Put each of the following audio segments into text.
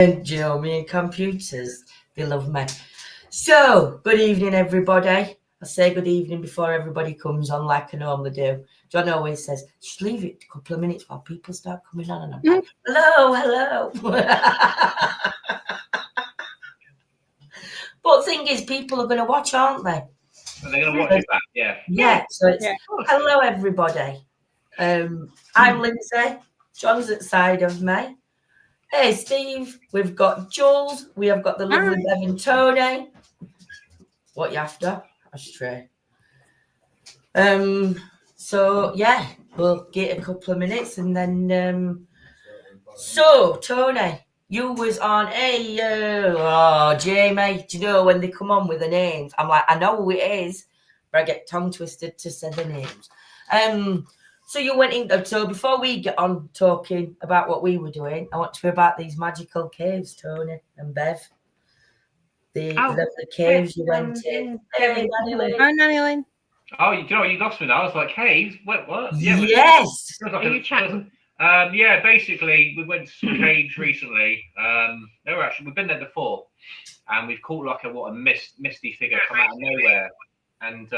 And you know, me and computers, they love me. So, good evening, everybody. I say good evening before everybody comes on, like I normally do. John always says, just leave it a couple of minutes while people start coming on, and I'm like, hello. But the thing is, people are going to watch, aren't they? And they're going to watch it back, yeah. Yeah, so it's hello, everybody. I'm Lindsay. John's at the side of me. Hey, Steve, we've got Jules. We have got the lovely Bev and Tony. What you after? Ashtray. So, yeah, we'll get a couple of minutes and then... So, Tony, you was on Jamie, do you know when they come on with the names? I'm like, I know who it is, but I get tongue twisted to say the names. So you went in. So before we get on talking about what we were doing, I want to hear about these magical caves, Tony and Bev. The caves you went in. Hey, Nanny Lynn. Oh, you know what? You lost me now. I was like, caves? What? Yeah, yes. Are you chatting? Yeah, basically, we went to some caves recently. We've been there before, and we've caught like a misty figure come out of nowhere, and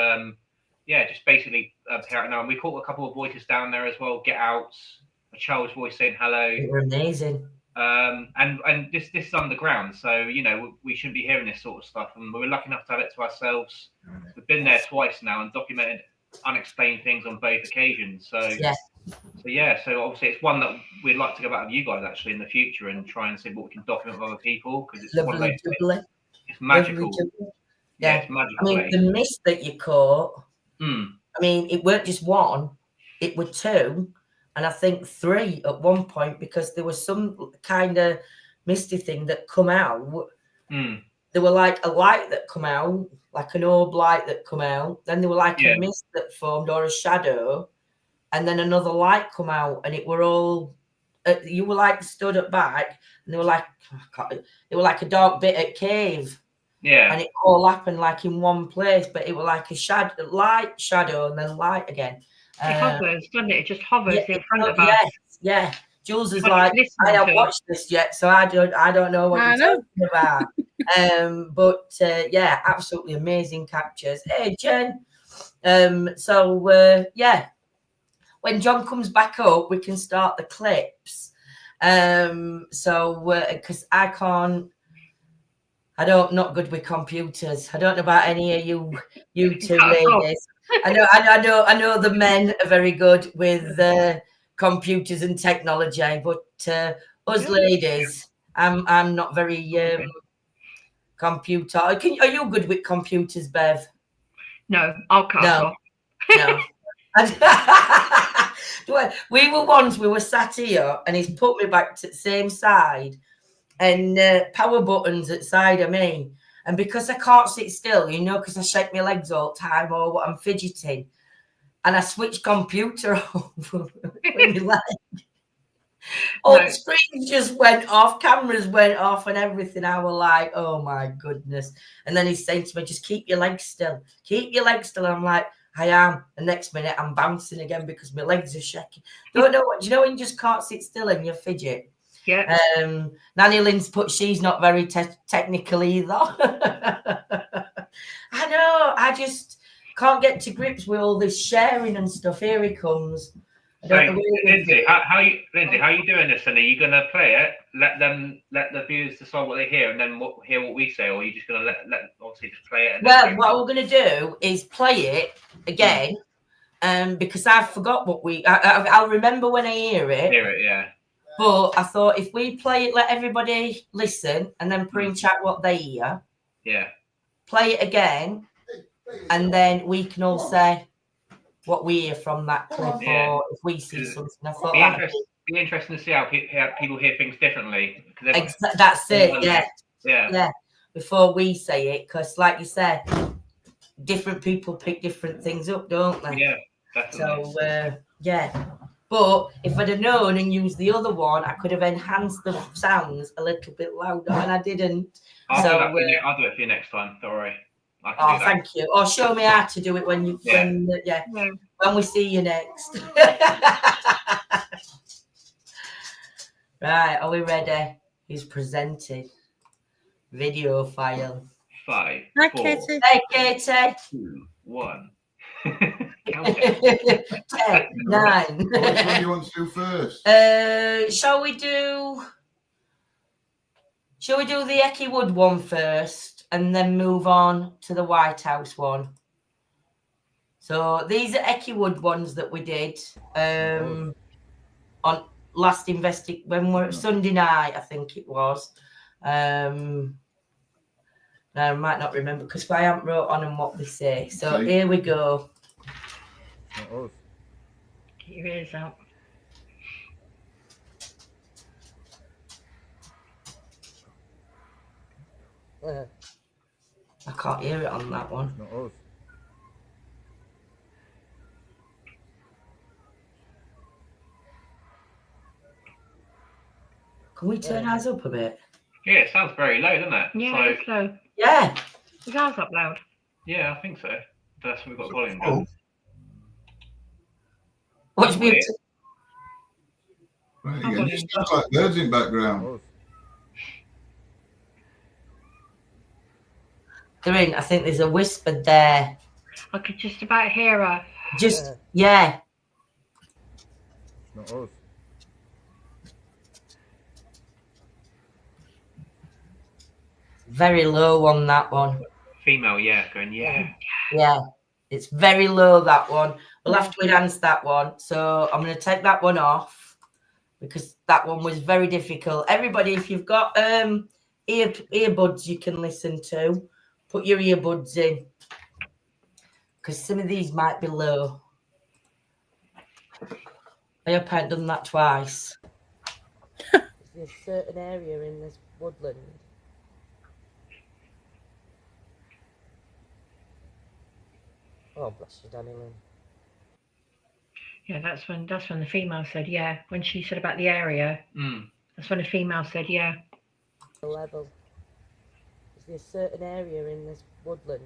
just basically and we caught a couple of voices down there as well. Get outs, a child's voice saying hello. They were amazing. And this is underground, so you know we shouldn't be hearing this sort of stuff, and we were lucky enough to have it to ourselves. We've been there twice now and documented unexplained things on both occasions. So obviously it's one that we'd like to go back with you guys actually in the future and try and see what we can document with other people, because it's one of those, it's magical. Yeah, it's magical. I mean, the mist that you caught. I mean, it weren't just one; it were two, and I think three at one point, because there was some kind of misty thing that come out. There were like a light that come out, like an orb light that come out. Then there were like a mist that formed or a shadow, and then another light come out, and it were all. You were like stood at back, and they were like a dark bit at cave. Yeah, and it all happened like in one place, but it was like a light, shadow, and then light again. It hovers, doesn't it? It just hovers in front of us. Yeah. Jules is like, I haven't watched this yet, so I don't know what you're talking about. But absolutely amazing captures. Hey, Jen. When John comes back up, we can start the clips. Because I'm not good with computers. I don't know about any of you two ladies. I know the men are very good with computers and technology, but us ladies, I'm not very computer. Are you good with computers, Bev? No, I'll cut off. No. We were sat here, and he's put me back to the same side. And power buttons at side of me, and because I can't sit still, because I shake my legs all the time or what I'm fidgeting, and I switch computer over with my leg. All the screens just went off, cameras went off, and everything. I was like, oh my goodness! And then he's saying to me, just keep your legs still, keep your legs still. And I'm like, I am. The next minute, I'm bouncing again because my legs are shaking. Don't know what. Do you know when you just can't sit still and you fidget? Yeah. Nanny Lynn's she's not very technical either. I know. I just can't get to grips with all this sharing and stuff. Here he comes. Lindsay, how you doing this? And are you going to play it? Let the viewers decide what they hear, and then hear what we say, or are you just going to let obviously just play it? Well, what we're going to do is play it again, because I forgot what I'll remember when I hear it. Hear it, yeah. But I thought if we play it, let everybody listen, and then put in chat what they hear. Yeah. Play it again, and then we can all say what we hear from that clip, or if we see something. I thought that'd be interesting to see how people hear things differently. That's it. Yeah. Before we say it, because like you said, different people pick different things up, don't they? Yeah, definitely. So But if I'd have known and used the other one, I could have enhanced the sounds a little bit louder, and I didn't. I'll do it for you next time. Don't worry. Thank you. Or show me how to do it when we see you next. Right, are we ready? He's presented. Video file. 5, Hi, 4, Katie. Hey, Katie. 2, 1. Countdown. 10, 9. Which one do you want to do first? Shall we do the Ecclesall one first and then move on to the White House one? So these are Ecclesall ones that we did on last when we're Sunday night, I think it was. Now I might not remember because I haven't wrote on them what they say. So here we go. Get your ears out. I can't hear it on that one. Can we turn ours up a bit? Yeah, it sounds very low, doesn't it? Yeah, So, it's low. Yeah. Is ours up loud? yeah, I think so. That's what we've got volume Oh, down. Watch me. Weird. right again. It sounds like birds in background. They're in. I think there's a whisper there. I could just about hear her. Just yeah. Very low on that one. Female, yeah, going, yeah. Yeah, it's very low, that one. We'll have to enhance that one. So I'm going to take that one off because that one was very difficult. Everybody, if you've got earbuds you can listen to, put your earbuds in because some of these might be low. I hope I haven't done that twice. There's a certain area in this woodland. Oh, bless you, Danny Lynn. Yeah, that's when the female said yeah. When she said about the area, that's when the female said yeah. The level. Is there a certain area in this woodland?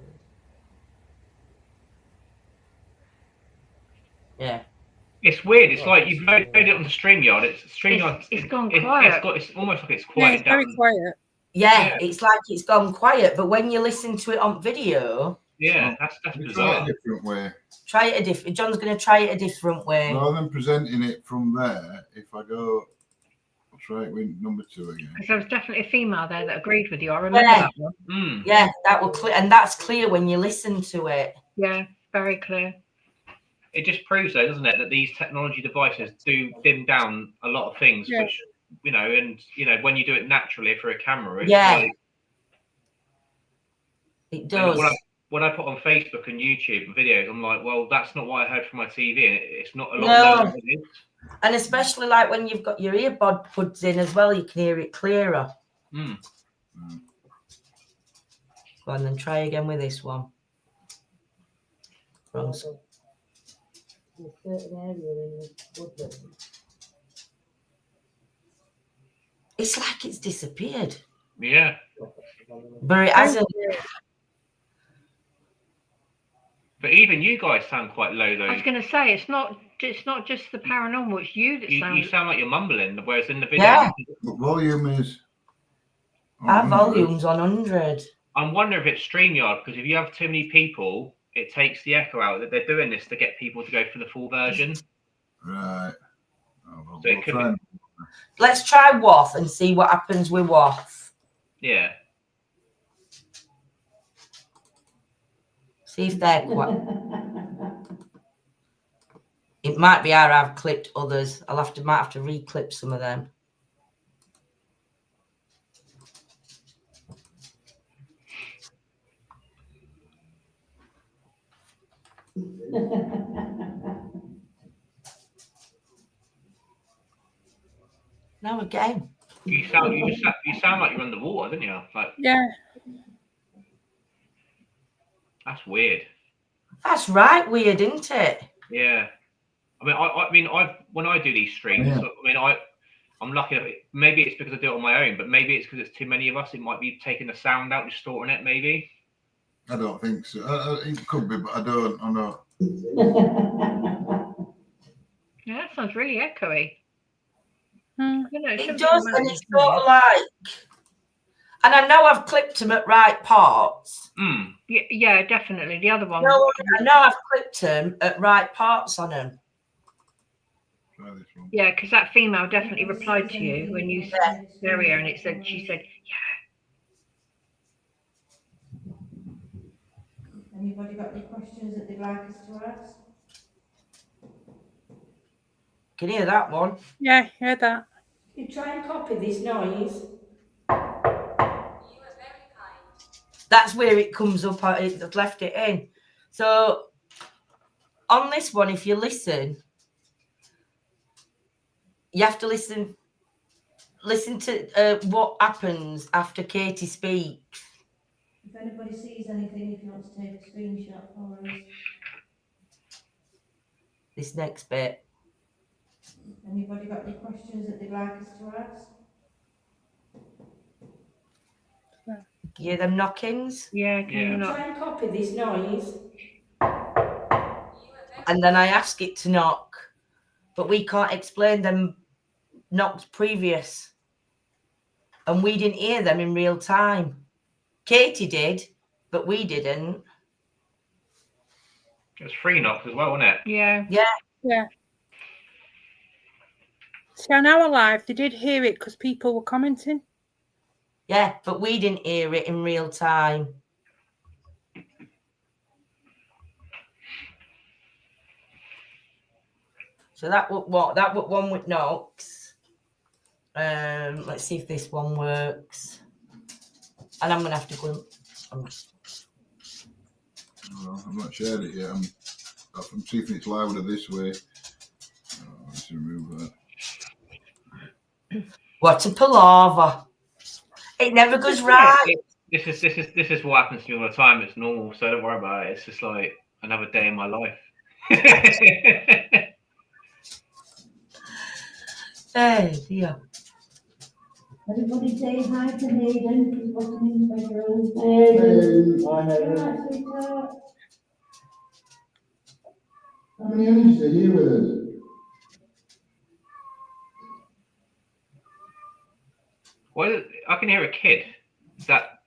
Yeah. It's weird. It's like you've loaded it on the StreamYard. It's gone quiet. It's almost like it's Yeah, quieted it's very down. quiet. Yeah, it's like it's gone quiet. But when you listen to it on video, Yeah, that's Try it bizarre. a different way. try it a different. John's going to try it a different way. Rather than presenting it from there, if I go, I'll try it with number 2 again. Because there was definitely a female there that agreed with you. I remember Yeah. that one. Yeah, that will clear, and that's clear when you listen to it. Yeah, very clear. It just proves, though, doesn't it, that these technology devices do dim down a lot of things, Yeah. which, when you do it naturally for a camera, it's Yeah. like, It does. when I put on Facebook and YouTube videos, I'm like, well, that's not what I heard from my TV, and it's not a lot No. lower than it is. And especially like when you've got your earbuds in as well, you can hear it clearer. Mm. Go on, then try again with this one. Wrong. It's like it's disappeared, Yeah. but it hasn't. But even you guys sound quite low, though. I was going to say it's not just the paranormal. It's you that You sounds. sound like you're mumbling, whereas in the video, Yeah, What volume is? our volume's on 100. I'm wondering if it's StreamYard, because if you have too many people, it takes the echo out. That they're doing this to get people to go for the full version. Right. Oh, well, So it we'll could try be- Let's try WAF and see what happens with WAF. Yeah. See if they're quite. It might be I've clipped others. Might have to re-clip some of them. Now again. You sound like you're underwater, don't you? Like, Yeah. that's weird. That's right weird, isn't it? Yeah. I mean, when I do these streams, Yeah. I'm lucky. Maybe it's because I do it on my own, but maybe it's because it's too many of us. It might be taking the sound out, distorting it. Maybe. I don't think so. It could be, but I don't. I know. Yeah, that sounds really echoey. It does, and it's sort of like, and I know I've clipped them at right parts. Yeah, definitely. The other one. No, I know I've clipped them at right parts on them. Try this one. Yeah, because that female definitely replied to you when you said area, and she said, Anybody got any questions that they'd like us to ask? Can you hear that one? Yeah, hear that. You try and copy this noise. That's where it comes up. I've left it in. So on this one, if you listen, you have to listen to what happens after Katie speaks. If anybody sees anything, if you want to take a screenshot for us. This next bit. Anybody got any questions that they'd like us to ask? You hear them knockings? yeah, can you not? Try and copy this noise. And then I ask it to knock, but we can't explain them knocks previous. And we didn't hear them in real time. Katie did, but we didn't. It was 3 knocks as well, wasn't it? Yeah. Yeah. See, on our live, they did hear it because people were commenting. Yeah, but we didn't hear it in real time. So that was what? That was one with knocks. Let's see if this one works. And I'm gonna have to go. Well, I've not shared it yet. I'm seeing if it's louder this way. Let's remove that. What a palaver! It never goes right. This is what happens to me all the time. It's normal, so don't worry about it. It's just like another day in my life. Hey, yeah. Everybody say hi to Hayden. He's walking in the bedroom. Hayden. Hi, Hayden. Sweetheart. How many energies are here with us? What? I can hear a kid. Is that?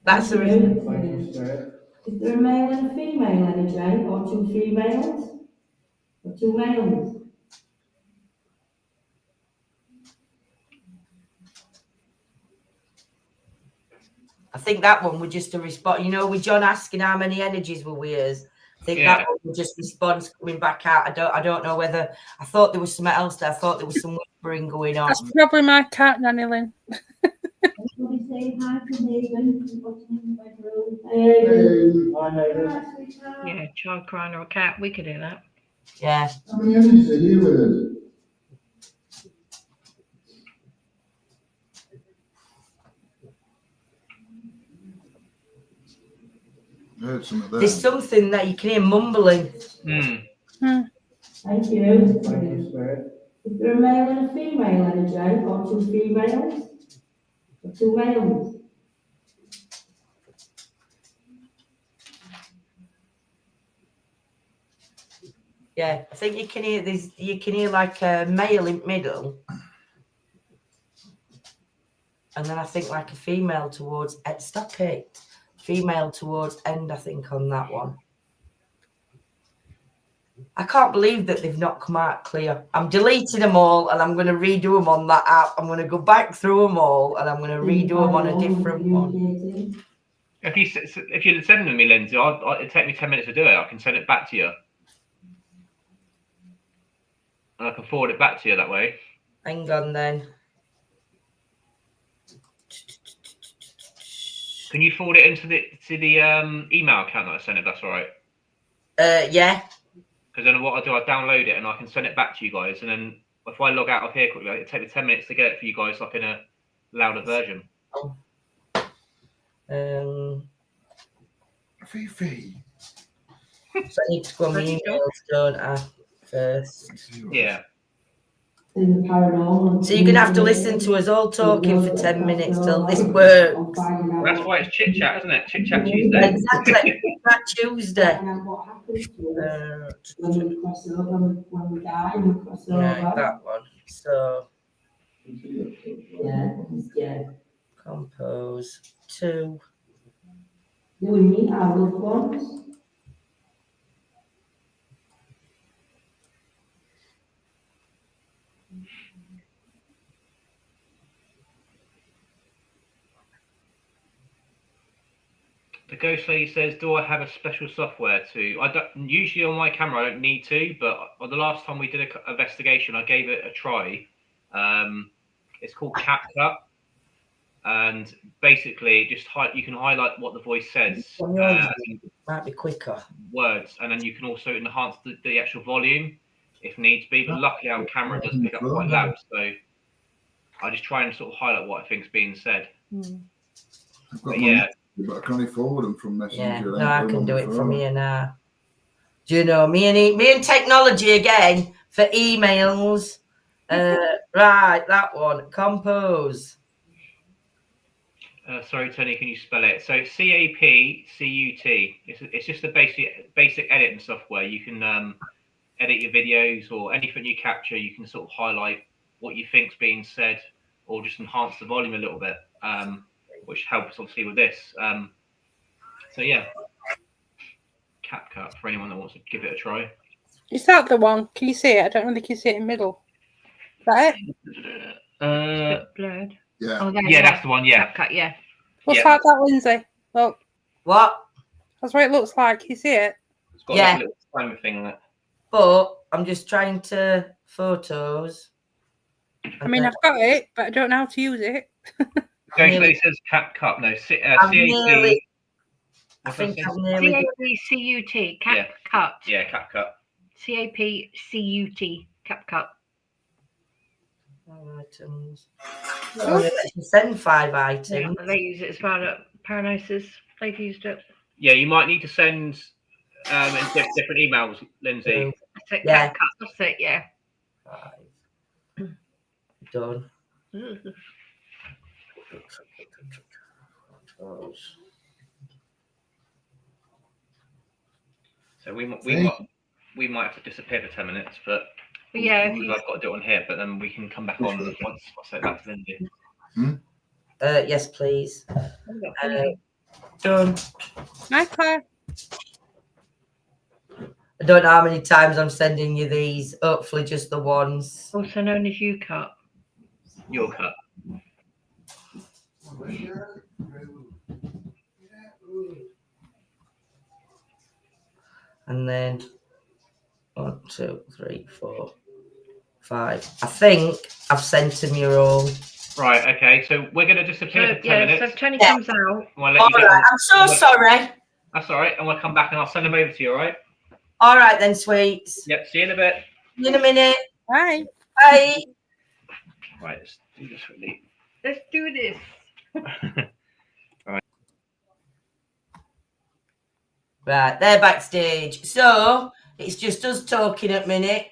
That's the reason. Is there a male and a female energy, or 2 females? Or 2 males? I think that one was just a response. You know, with John asking how many energies were we as. I think that one was just response coming back out. I don't know whether I thought there was something else there. I thought there was some whispering going on. That's probably my cat, Nanny Lynn. Everybody say hi to Hayden. He's walking in the bedroom. Hayden. Hi, Hayden. Sweetheart. Yeah, child crying or a cat. We could hear that. Yeah. How many energies are here with us? I heard something there. There's something that you can hear mumbling. Thank you. Is there a male and a female energy, or 2 females? Or 2 males? Yeah, I think you can hear this. You can hear like a male in middle, and then I think like a female towards. Stop it. Female towards end. I think on that one. I can't believe that they've not come out clear. I'm deleting them all, and I'm going to redo them on that app. I'm going to go back through them all, and I'm going to redo them on a different one. If you send them to me, Lindsay, it'd take me 10 minutes to do it. I can send it back to you. And I can forward it back to you that way. Hang on then. Can you forward it into the email account that I sent it? That's all right. Yeah. Because then what I do, I download it and I can send it back to you guys. And then if I log out of here quickly, it takes me 10 minutes to get it for you guys, like in a louder version. Fifi. So I need to go on my emails, don't I? First. Yeah. in the paranormal. So you're going to have to listen to us all talking for 10 minutes till this works. Well, that's why it's chit chat, isn't it? Chit chat Tuesday. Exactly. That Tuesday. What happens to us when we cross over, when we die and we cross over. Right, that one. So, Yeah. compose 2. Do we meet our loved ones? The ghost lady says, "Do I have a special software to?" I don't. Usually on my camera, I don't need to, but on the last time we did an investigation, I gave it a try. It's called CapCut, and basically, you can highlight what the voice says. Might be quicker. Words, and then you can also enhance the actual volume if needs be. But luckily, our camera does pick up quite loud, so I just try and sort of highlight what I think's being said. But yeah. But I can't forward them from Messenger. Yeah, no, I can do it from here now. Do you know me and technology again for emails? Right, that one. Compose. Sorry, Tony, can you spell it? So it's CAPCUT. It's just a basic editing software. You can edit your videos or anything you capture. You can sort of highlight what you think's being said, or just enhance the volume a little bit. Which helps obviously with this. So yeah, CapCut for anyone that wants to give it a try. Is that the one? Can you see it? I don't really can see it in the middle. Is that it? It's a bit blurred. Yeah. Oh, Yeah, that's the one. Yeah. CapCut, yeah. Looks like that, Lindsay. Look. What? That's what it looks like. Can you see it? It's got like a little timer thing on it. But I'm just trying to photos. I mean, I've got it, but I don't know how to use it. Ghost lady says CapCut. No, CAC. I think I've nearly. CAPCUT, CapCut. Yeah, CapCut. CAPCUT, CapCut. Items. Oh, send 5 items. Yeah, they use it as well at Paranosis. They've used it. Yeah, you might need to send in different emails, Lindsay. That's it, Yeah. CapCut. That's it, yeah. 5. Done. So we might have to disappear for 10 minutes, but yeah, I've got to do it on here. But then we can come back on once I say back to Lindsay. Yes, please. Done. Hi, Claire. I don't know how many times I'm sending you these. Hopefully, just the ones. also known as UCut. Your cut. And then 1, 2, 3, 4, 5. I think I've sent them your own. Right. Okay. So we're going to disappear for 10 minutes. So if Tony comes out. I'll let you Right, I'm so sorry. That's all right. And we'll come back and I'll send them over to you. All right. All right then, sweets. Yep. See you in a bit. See you in a minute. Bye. Bye. Right. Let's do this quickly. Let's do this. Right, they're backstage. So it's just us talking at minute.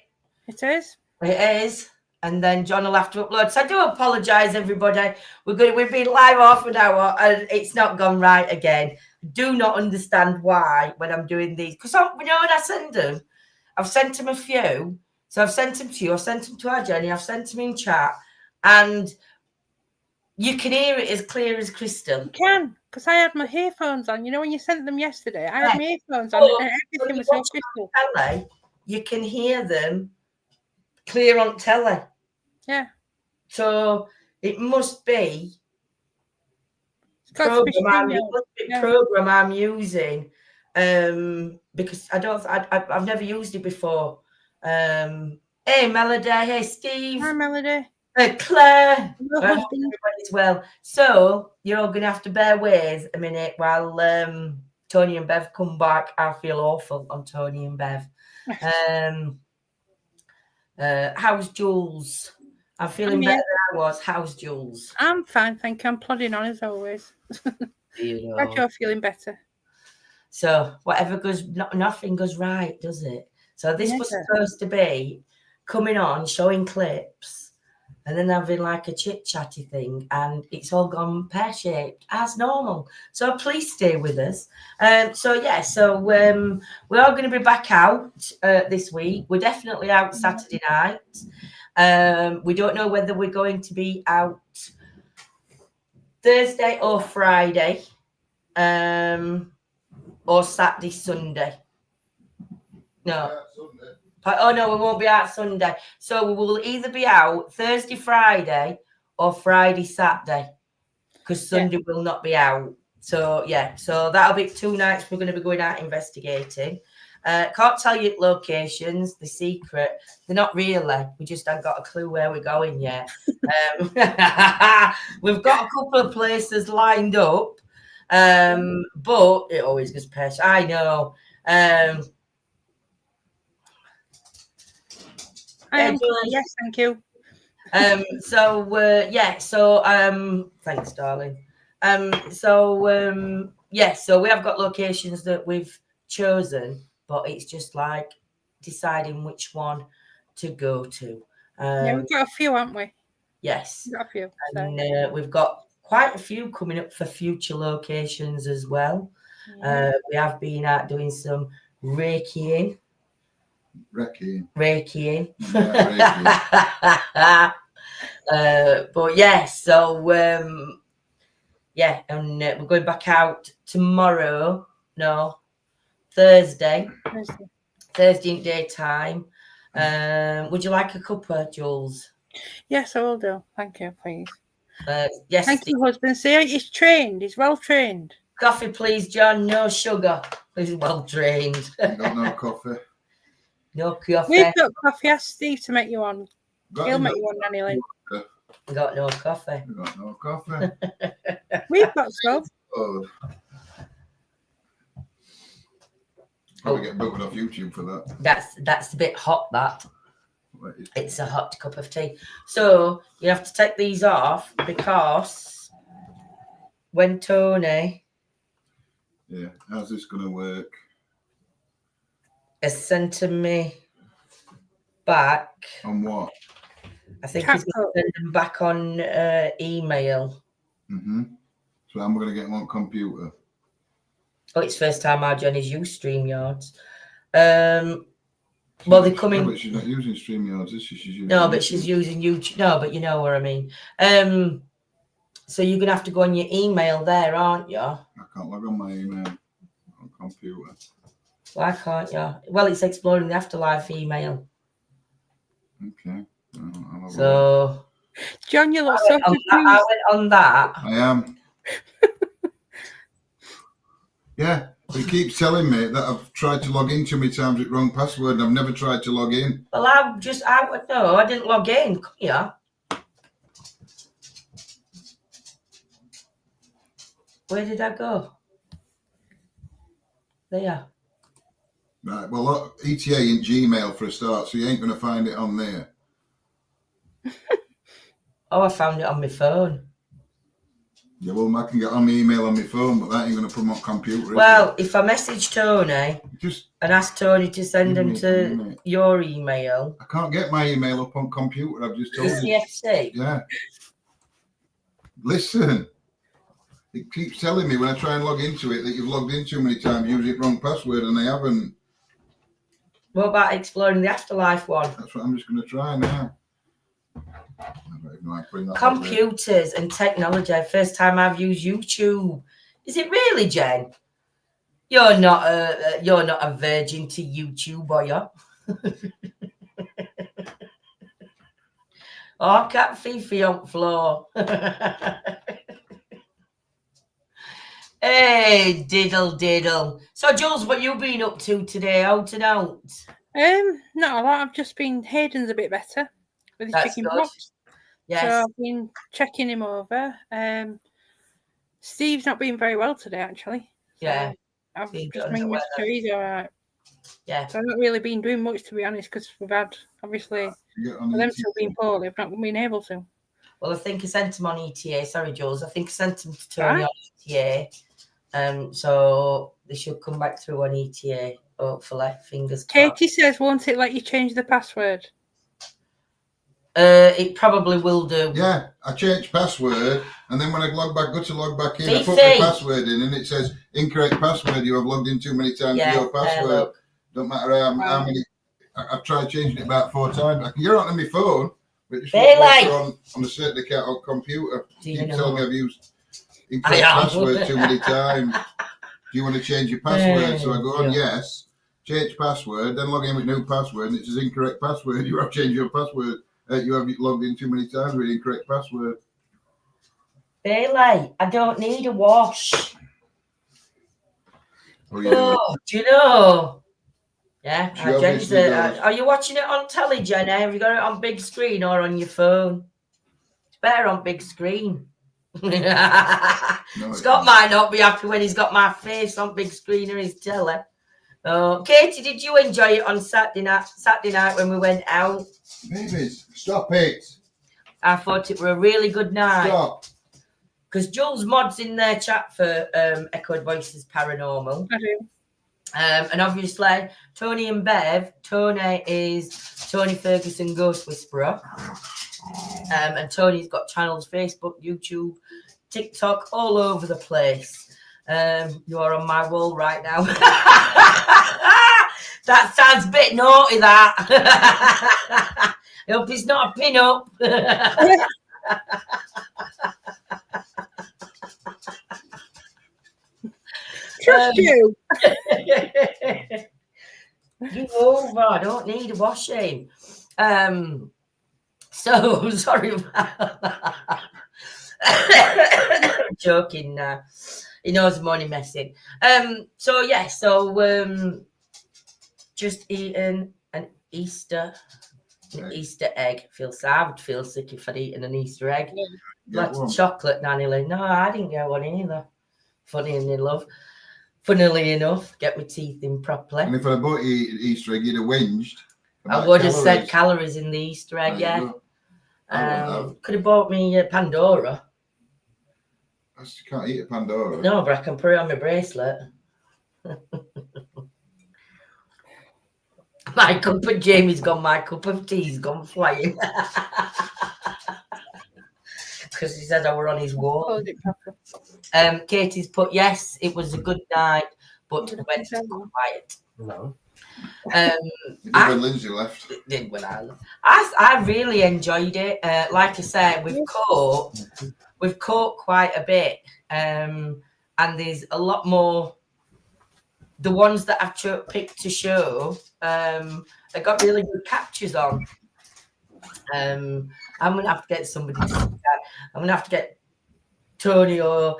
It is. It is. And then John will have to upload. So I do apologise, everybody. We've been live half an hour and it's not gone right again. Do not understand why when I'm doing these. Because when I send them, I've sent them a few. So I've sent them to you. I've sent them to our Jenny. I've sent them in chat. And you can hear it as clear as crystal. You can, because I had my earphones on. You know, when you sent them yesterday, I had my earphones on and everything was so crystal. Telly, you can hear them clear on telly. Yeah. So it must be program I'm using because I've never used it before. Hey Melody, hey Steve. Hi Melody. Claire, everybody's well. So you're all gonna have to bear with a minute while Tony and Bev come back. I feel awful on Tony and Bev. How's Jules? I'm feeling better than I was. How's Jules? I'm fine, thank you. I'm plodding on as always. Glad you're feeling better. So whatever goes, nothing goes right, does it? So this was supposed to be coming on, showing clips, and then having like a chit-chatty thing, and it's all gone pear-shaped as normal. So please stay with us. So we are going to be back out this week. We're definitely out Saturday night. We don't know whether we're going to be out Thursday or Friday, or Saturday, Sunday. No. Oh, no, we won't be out Sunday. So we will either be out Thursday, Friday, or Friday, Saturday, because Sunday will not be out. So, so that'll be 2 nights we're going to be going out investigating. Can't tell you locations, the secret. They're not really. We just haven't got a clue where we're going yet. We've got a couple of places lined up, but it always goes pear. I know. Yes, thank you. Thanks, darling. So we have got locations that we've chosen, but it's just like deciding which one to go to. We've got a few, haven't we? Yes. We've got a few. And we've got quite a few coming up for future locations as well. Yeah. We have been out doing some raking. Reiki. But yes, so and we're going back out tomorrow. No, Thursday in daytime. Would you like a cuppa, Jules? Yes, I will do. Thank you, please. Yes. Thank you, husband. See, he's trained. He's well trained. Coffee, please, John. No sugar. He's well trained. Got no coffee. No coffee. We've got coffee. Ask Steve to make you one. He'll make you one, Nanny Lynn. We got no coffee. We got no coffee. We've got some. Oh. Probably get booted off YouTube for that. That's a bit hot, that. It's a hot cup of tea. So you have to take these off because when Tony... Yeah, how's this going to work? Has sent me back. On what? I think he's going to send them back on email. Mm-hmm. So I'm going to get one computer. Oh, it's first time our Johnny's used StreamYards. Well, they're coming. No, but she's not using StreamYards, is she? She's using no, but she's using YouTube. No, but you know what I mean. So you're going to have to go on your email there, aren't you? I can't log on my email on computer. Why can't you? Well, it's Exploring the Afterlife email. Okay. So, John, you look so confused. I went on that. I am. Yeah, he keeps telling me that I've tried to log in too many times with wrong password and I've never tried to log in. Well, I didn't log in. Come here. Where did I go? There. Right, well, look, ETA in Gmail for a start, so you ain't going to find it on there. Oh, I found it on my phone. Yeah, well, I can get on my email on my phone, but that ain't going to put them on computer. Well, if I message Tony and ask Tony to send them to your email. I can't get my email up on computer, I've just told you. CFC? Yeah. Listen. It keeps telling me when I try and log into it that you've logged in too many times using the wrong password, and I haven't. What about Exploring the Afterlife one? That's what I'm just going to try now. I don't even know how to bring that Computers and technology. First time I've used YouTube. Is it really, Jen? You're not a virgin to YouTube, are you? Oh, cat Fifi on floor. Hey, diddle. So, Jules, what you been up to today? Out and out? Not a lot. I've just been. Hayden's a bit better with his chicken pox. Yes. So I've been checking him over. Steve's not been very well today, actually. So yeah. I've just been with sure he's all right. Yeah. So I've not really been doing much, to be honest, because we've had, obviously, for them still being poorly, I've not been able to. Well, I think I sent him on ETA. Sorry, Jules. I think I sent him to Tony on ETA. So they should come back through on ETA, hopefully. Fingers crossed. Katie says, won't it let you change the password? It probably will do. Yeah, I changed password, and then when I go to log back in, I Fifi. put my password in, and it says incorrect password. You have logged in too many times with your password. Don't matter how many. I've tried changing it about 4 times. You're on my phone, but it just won't on the certain account on computer. Keep telling me I've used incorrect password too many times. Do you want to change your password? So I go on yes, change password, then log in with new password, and it says incorrect password. You have changed your password. You have logged in too many times with incorrect password. Bailey, I don't need a wash. What are you doing? Do you know? Yeah, are you watching it on telly, Jenny? Have you got it on big screen or on your phone? It's better on big screen. Scott might not be happy when he's got my face on big screen or his telly. Oh, Katie, did you enjoy it on Saturday night when we went out? Babies, stop it. I thought it were a really good night. Stop. Because Jules Mod's in their chat for Echoed Voices Paranormal. I do. And obviously, Tony and Bev. Tony is Tony Ferguson Ghost Whisperer. And Tony's got channels, Facebook, YouTube, TikTok, all over the place. You are on my wall right now. That sounds a bit naughty, that. I hope it's not a pin-up. Trust you. Give over. I don't need a washing. So sorry about that. Joking now. He knows I'm only messing. Just eating an Easter egg. I would feel sick if I'd eaten an Easter egg. Like chocolate, Nanny Lynn. No, I didn't get one either. Funnily enough, get my teeth in properly. And if I bought you an Easter egg, you'd have whinged. I would have said calories in the Easter egg, yeah. Could have bought me Pandora. You can't eat a Pandora. No, but I can put it on my bracelet. My cup of Jamie's gone, my cup of tea's gone flying. Because he said I were on his wall. Katie's put, yes, it was a good night, but went quiet. No. When Lindsay left. It did when I left. I really enjoyed it. Like I said, we've caught quite a bit. And there's a lot more. The ones that I've picked to show, I got really good captures on. I'm going to have to get somebody to sit down. I'm going to have to get Tony or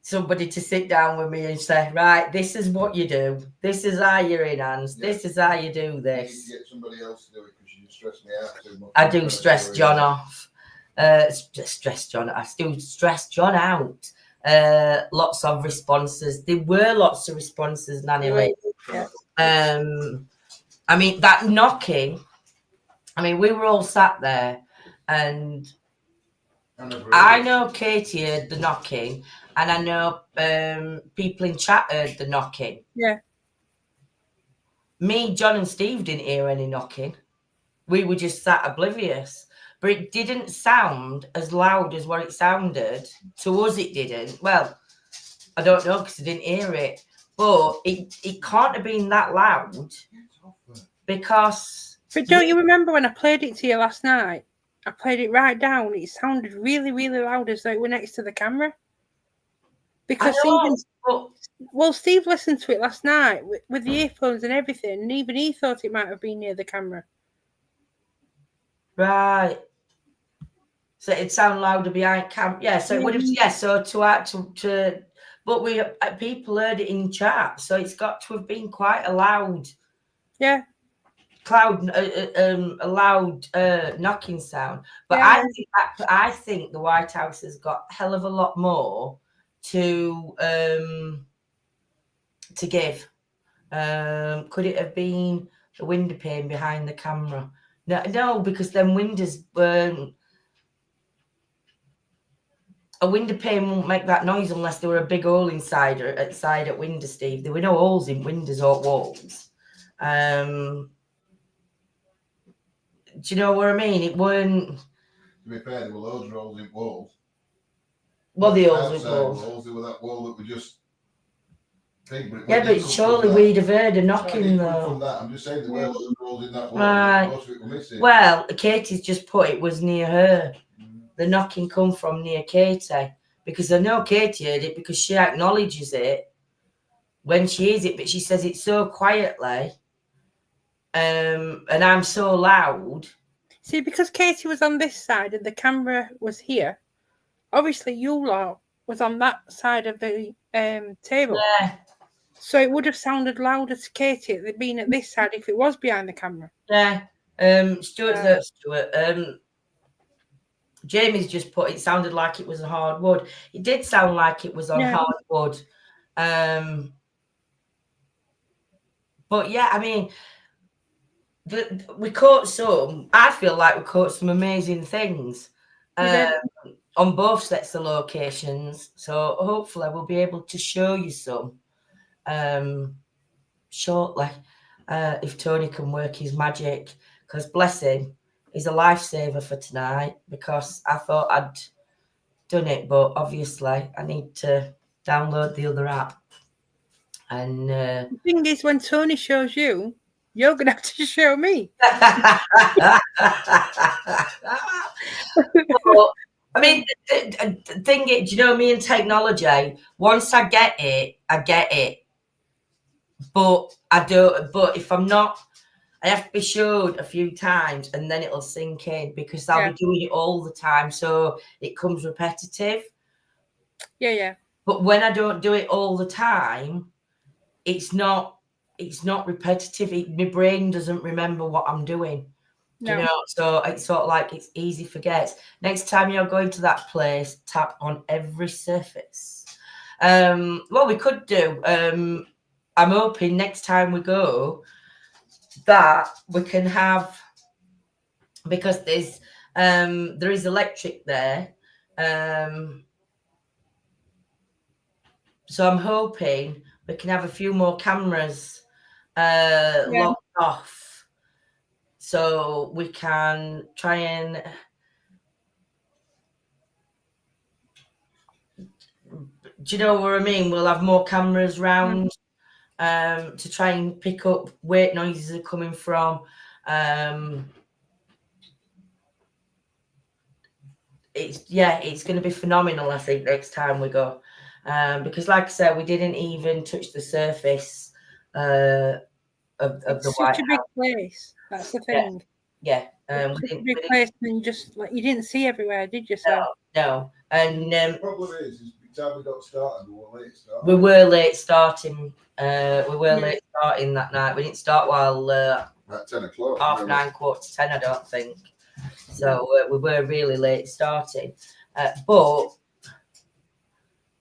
somebody to sit down with me and say, right, this is what you do. This is how you're in hands. Yeah. This is how you do this. You get somebody else to do it because you stress me out too much. I do stress John off. I still stress John out. Lots of responses. There were lots of responses, Nanny Lee. Yeah. I mean, that knocking, we were all sat there and I know Katie heard the knocking and I know people in chat heard the knocking. Yeah. Me, John and Steve didn't hear any knocking. We were just sat oblivious. But it didn't sound as loud as what it sounded. To us, it didn't. Well, I don't know because I didn't hear it. But it can't have been that loud because... But don't you remember when I played it to you last night? I played it right down. It sounded really, really loud as though it were next to the camera. Because Steve listened to it last night with the earphones and everything, and even he thought it might have been near the camera. Right. So it'd sound louder behind camera. Yeah, so it would have, so but people heard it in chat, so it's got to have been quite a loud. Yeah. A loud knocking sound. But yeah. I think the White House has got a hell of a lot more to give. Could it have been the window pane behind the camera? No, because them windows weren't. A window pane won't make that noise unless there were a big hole inside or outside at window, Steve. There were no holes in windows or walls. you know what I mean? It weren't. To be fair, there were loads of holes in walls. Well, the holes in Outside walls. There were that wall that were just big. But surely we'd have heard a knocking though. From that, I'm just saying there were loads of holes in that wall. Right. Most of it were missing. Well, Katie's just put it was near her. The knocking come from near Katie, because I know Katie heard it because she acknowledges it when she hears it, but she says it so quietly, and I'm so loud. See, because Katie was on this side and the camera was here, obviously you lot was on that side of the table. Yeah. So it would have sounded louder to Katie than being at this side if it was behind the camera. Yeah. Stuart. Jamie's just put it sounded like it was a hardwood. It did sound like it was on hardwood. But yeah, I mean, we caught some. I feel like we caught some amazing things on both sets of locations. So hopefully we'll be able to show you some shortly if Tony can work his magic. Because bless him, he's a lifesaver for tonight, because I thought I'd done it, but obviously I need to download the other app. And the thing is, when Tony shows you, you're going to have to show me. Well, I mean, the thing is, do you know, me and technology, once I get it, I get it. But I don't, but if I'm not, I have to be showed a few times and then it'll sink in, because I'll be doing it all the time. So it comes repetitive. Yeah. But when I don't do it all the time, it's not repetitive. My brain doesn't remember what I'm doing. No. You know, so it's sort of like it's easy forgets. Next time you're going to that place, tap on every surface. Well, we could do. I'm hoping next time we go that we can have, because there is electric there. So I'm hoping we can have a few more cameras locked off, so we can try and do you know what I mean? We'll have more cameras round to try and pick up where noises are coming from. It's going to be phenomenal, I think, next time we go. Because like I said, we didn't even touch the surface of the White House. Such a big place. That's the thing. Yeah. Such a big place, and just like you didn't see everywhere, did you? No. And the problem is by the time we got started, we were late starting. We were late starting that night. We didn't start while at 10 o'clock. 9:30, 10:15, I don't think. So we were really late starting. But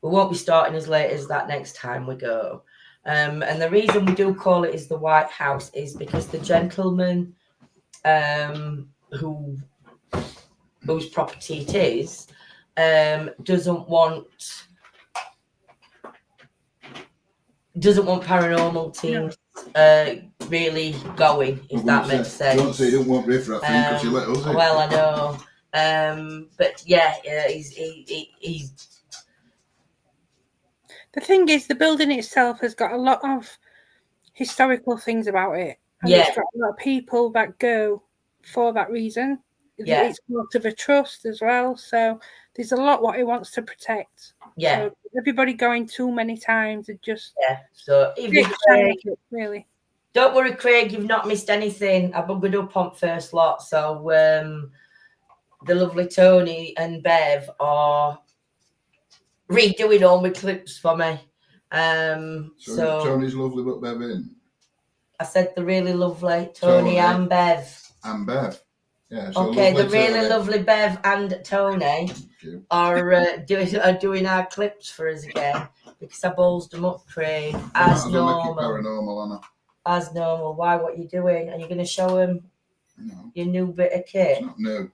we won't be starting as late as that next time we go. And the reason we do call it is the White House is because the gentleman whose property it is doesn't want paranormal teams really going, if that makes sense. Don't say you don't want riffraff because you let us in. Well, I know. But yeah, he's the thing is, the building itself has got a lot of historical things about it. And it's got a lot of people that go for that reason. Yeah. It's part of a trust as well. So there's a lot what he wants to protect. Yeah. So everybody going too many times and just... Yeah. So even Craig, really. Don't worry, Craig, you've not missed anything. I've been up on first lot. So the lovely Tony and Bev are redoing all my clips for me. So Tony's lovely, but Bev in. I said the really lovely Tony and Bev. And Bev. Yeah. So okay, the really lovely Bev and Tony are doing our clips for us again, because I ballsed them up, Craig, as normal. Paranormal, Anna. As normal. Why? What you doing? Are you going to show them your new bit of kit? It's not new.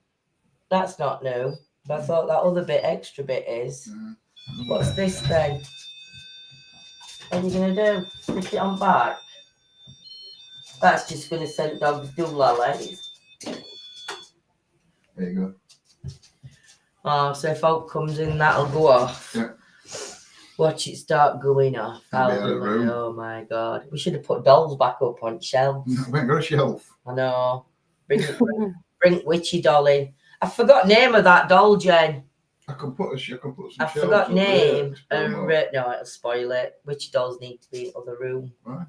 That's not new. But I thought that other extra bit is. What's this then? What are you going to do? Stick it on back? That's just going to send dogs do lollies. There you go. Oh, so if Hulk comes in, that'll go off. Yeah. Watch it start going off. Oh my God. We should have put dolls back up on shelves. No, we ain't got a shelf. I know. Bring Witchy doll in. I forgot name of that doll, Jen. I can put some I forgot name. No, it'll spoil it. Witchy dolls need to be in the other room. Right.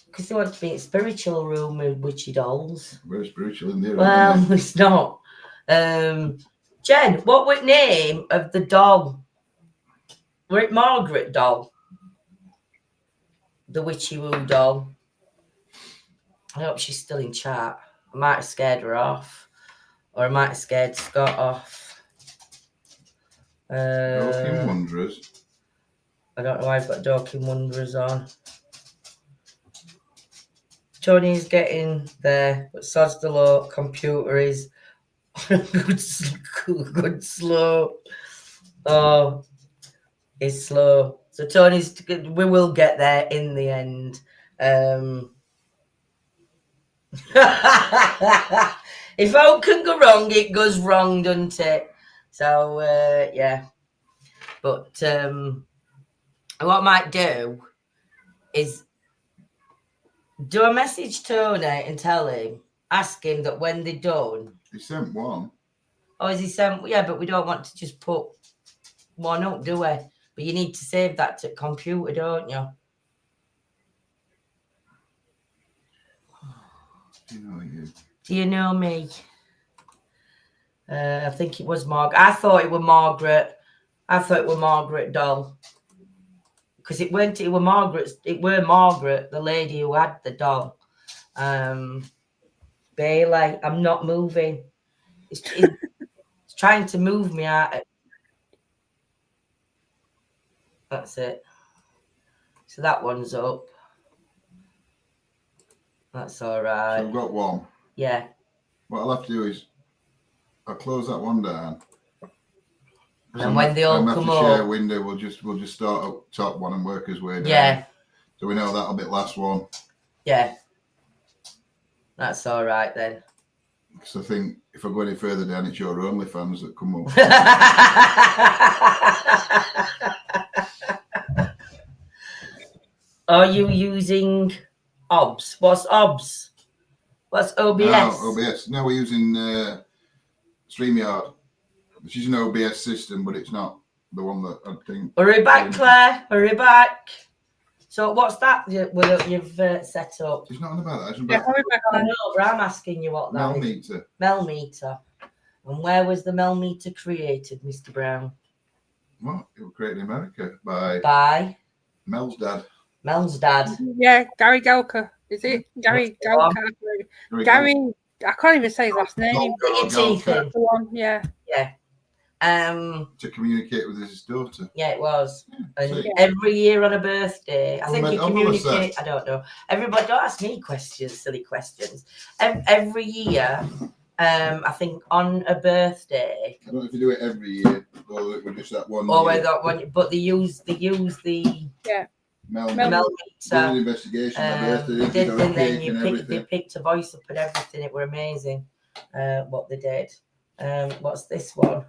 Because they want to be in a spiritual room with witchy dolls. Very spiritual in there. Well, it's not. Jen, what was the name of the doll? Were it Margaret doll? The Witchy Woo doll. I hope she's still in chat. I might have scared her off. Or I might have scared Scott off. Dorking Wanderers. I don't know why I've got Dorking Wanderers on. Tony's getting there, but sods the law. Computer is good slow. Oh, it's slow. So Tony's, we will get there in the end. If all can go wrong, it goes wrong, doesn't it? So yeah. But what I might do is do a message Tony and tell him, ask him that when they're done. He sent one. Oh, is he sent? Yeah, but we don't want to just put one up, do we? But you need to save that to computer, don't you? Do you know me? I think it was Margaret. I thought it was Margaret. Margaret doll. Because it were Margaret, the lady who had the doll. Bailey, I'm not moving. It's trying to move me out. That's it. So that one's up. That's all right. So I've got one. Yeah. What I'll have to do is I'll close that one down. And when they all come up, share a window, we'll just start up top one and work our way down. Yeah. So we know that'll be the last one. Yeah. That's all right then. Because I think if I go any further down, it's your OnlyFans that come up. Are you using OBS? What's OBS? What's OBS? No, OBS. No, we're using StreamYard, which is an OBS system, but it's not the one that I think. Hurry back, Claire. Hurry back. So what's that you've set up? It's not about that. It's about I know, but I'm asking you what that is. Melmeter. And where was the Melmeter created, Mr. Brown? What? It was created in America by Mel's dad. Mel's dad. Yeah, Gary Galka. Is it? Gary Galka. Gary, I can't even say his last name. The one, yeah. Yeah. To communicate with his daughter. Yeah, it was. And every year on a birthday, I think he communicated. I don't know. Everybody, don't ask me questions, silly questions. Every year, I think on a birthday. I don't know if you do it every year or it was just that one. Or that one, but they use the Melmeter. Investigation. And then they picked a voice up and everything. It were amazing. What they did. What's this one?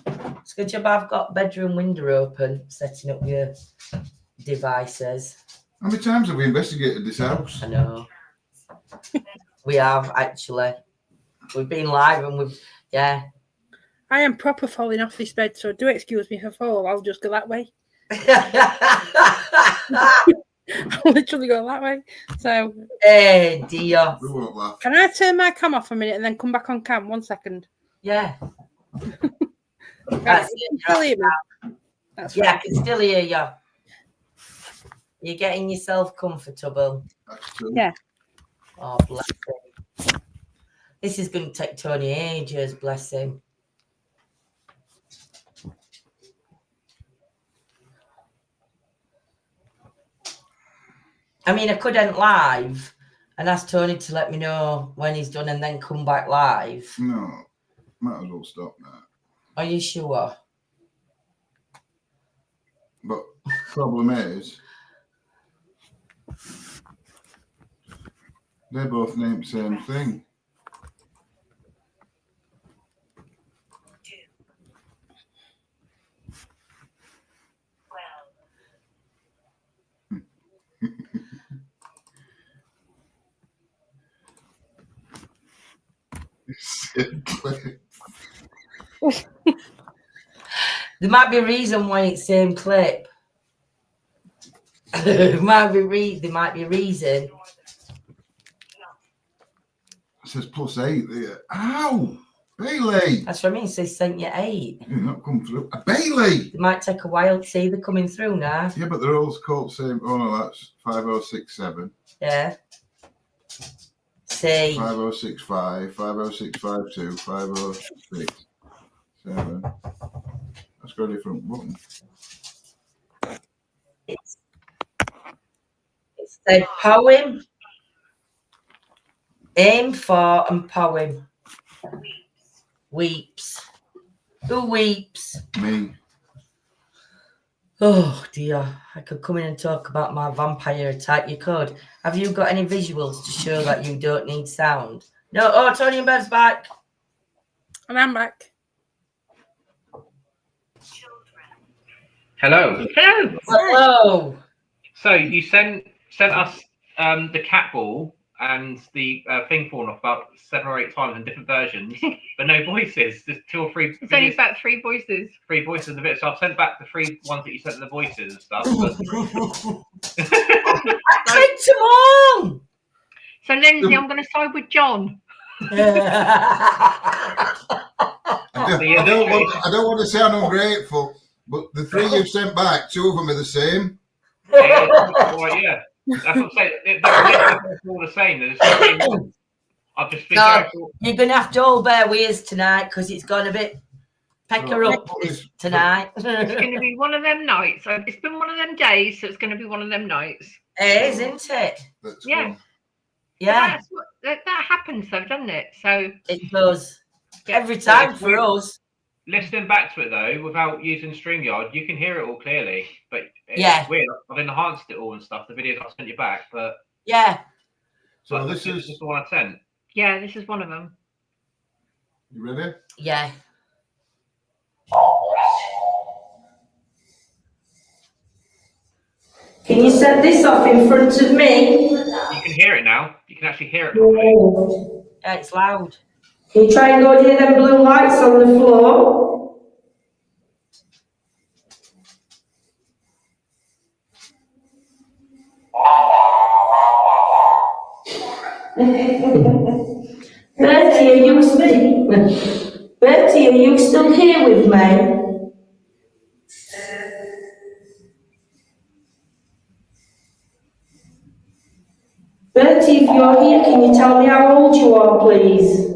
It's a good job I've got bedroom window open, setting up your devices. How many times have we investigated this house? I know. We have, actually. We've been live and I am proper falling off this bed, so do excuse me if I fall. I'll just go that way. I'll literally go that way. So. Hey, dear. We won't laugh. Can I turn my cam off a minute and then come back on cam? 1 second. Yeah. That's it. That's I can still hear you. You're getting yourself comfortable. Yeah. Oh, bless him. This is going to take Tony ages, bless him. I mean, I could end live and ask Tony to let me know when he's done and then come back live. No, might as well stop now. Are you sure? But problem is, They both named the same thing. There might be a reason why it's same clip. There might be a reason. It says +8 there. Ow! Bailey! That's what I mean. So they sent you 8. You've not come through. Bailey! It might take a while to see they're coming through now. Yeah, but they're all called the same. Oh, no, that's 5067. Yeah. See. 5065, 50652, 506. That's got a different button. It said poem, aim for, and poem. Weeps. Who weeps? Me. Oh dear, I could come in and talk about my vampire attack. You could. Have you got any visuals to show that you don't need sound? No. Oh, Tony and Bev's back. And I'm back. Hello. Hello. Hello. So you sent us the cat ball and the thing falling off about 7 or 8 times in different versions, but no voices. There's 2 or 3. It's only about 3 voices. 3 voices in a bit. So I've sent back the 3 ones that you sent the voices and stuff. I clicked them on. So Lindsay, I'm going to side with John. I don't want to sound ungrateful, but the 3 you've sent back, 2 of them are the same. Yeah. That's what I'm saying. They're all the same. I've just No, you're going to have to all bear with us tonight because it's gone a bit pecker up tonight. It's going to be one of them nights. So it's been one of them days, so it's going to be one of them nights. It is, isn't it? That's Yeah. one. Yeah. That happens though, doesn't it? So it does. Every time for us. Listening back to it though, without using StreamYard, you can hear it all clearly. But Yeah. it's weird. I've enhanced it all and stuff. The videos I've sent you back, but Yeah. So this is just the one I sent. yeah, this is one of them. You ready? Yeah. Can you set this off in front of me? You can hear it now. You can actually hear it properly. Yeah, it's loud. Can you try and go near them blue lights on the floor? Bertie, are you still here with me? Bertie, if you're here, can you tell me how old you are, please?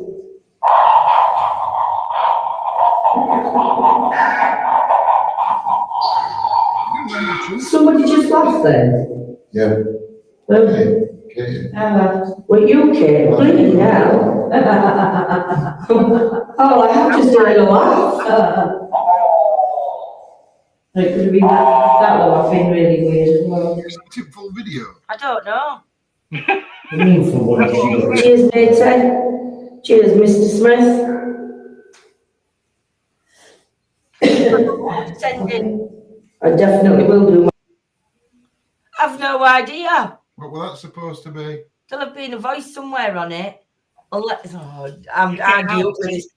Somebody just laughed then? Yeah. Okay. Were you okay? Please, now. Oh, I have to start a laugh. It could have been that laughing really weird as well. Full video. I don't know. Cheers, matey. Cheers, Mr. Smith. Sending. I definitely will do. I've no idea. What was that supposed to be? There'll have been a voice somewhere on it. I'm arguing with this.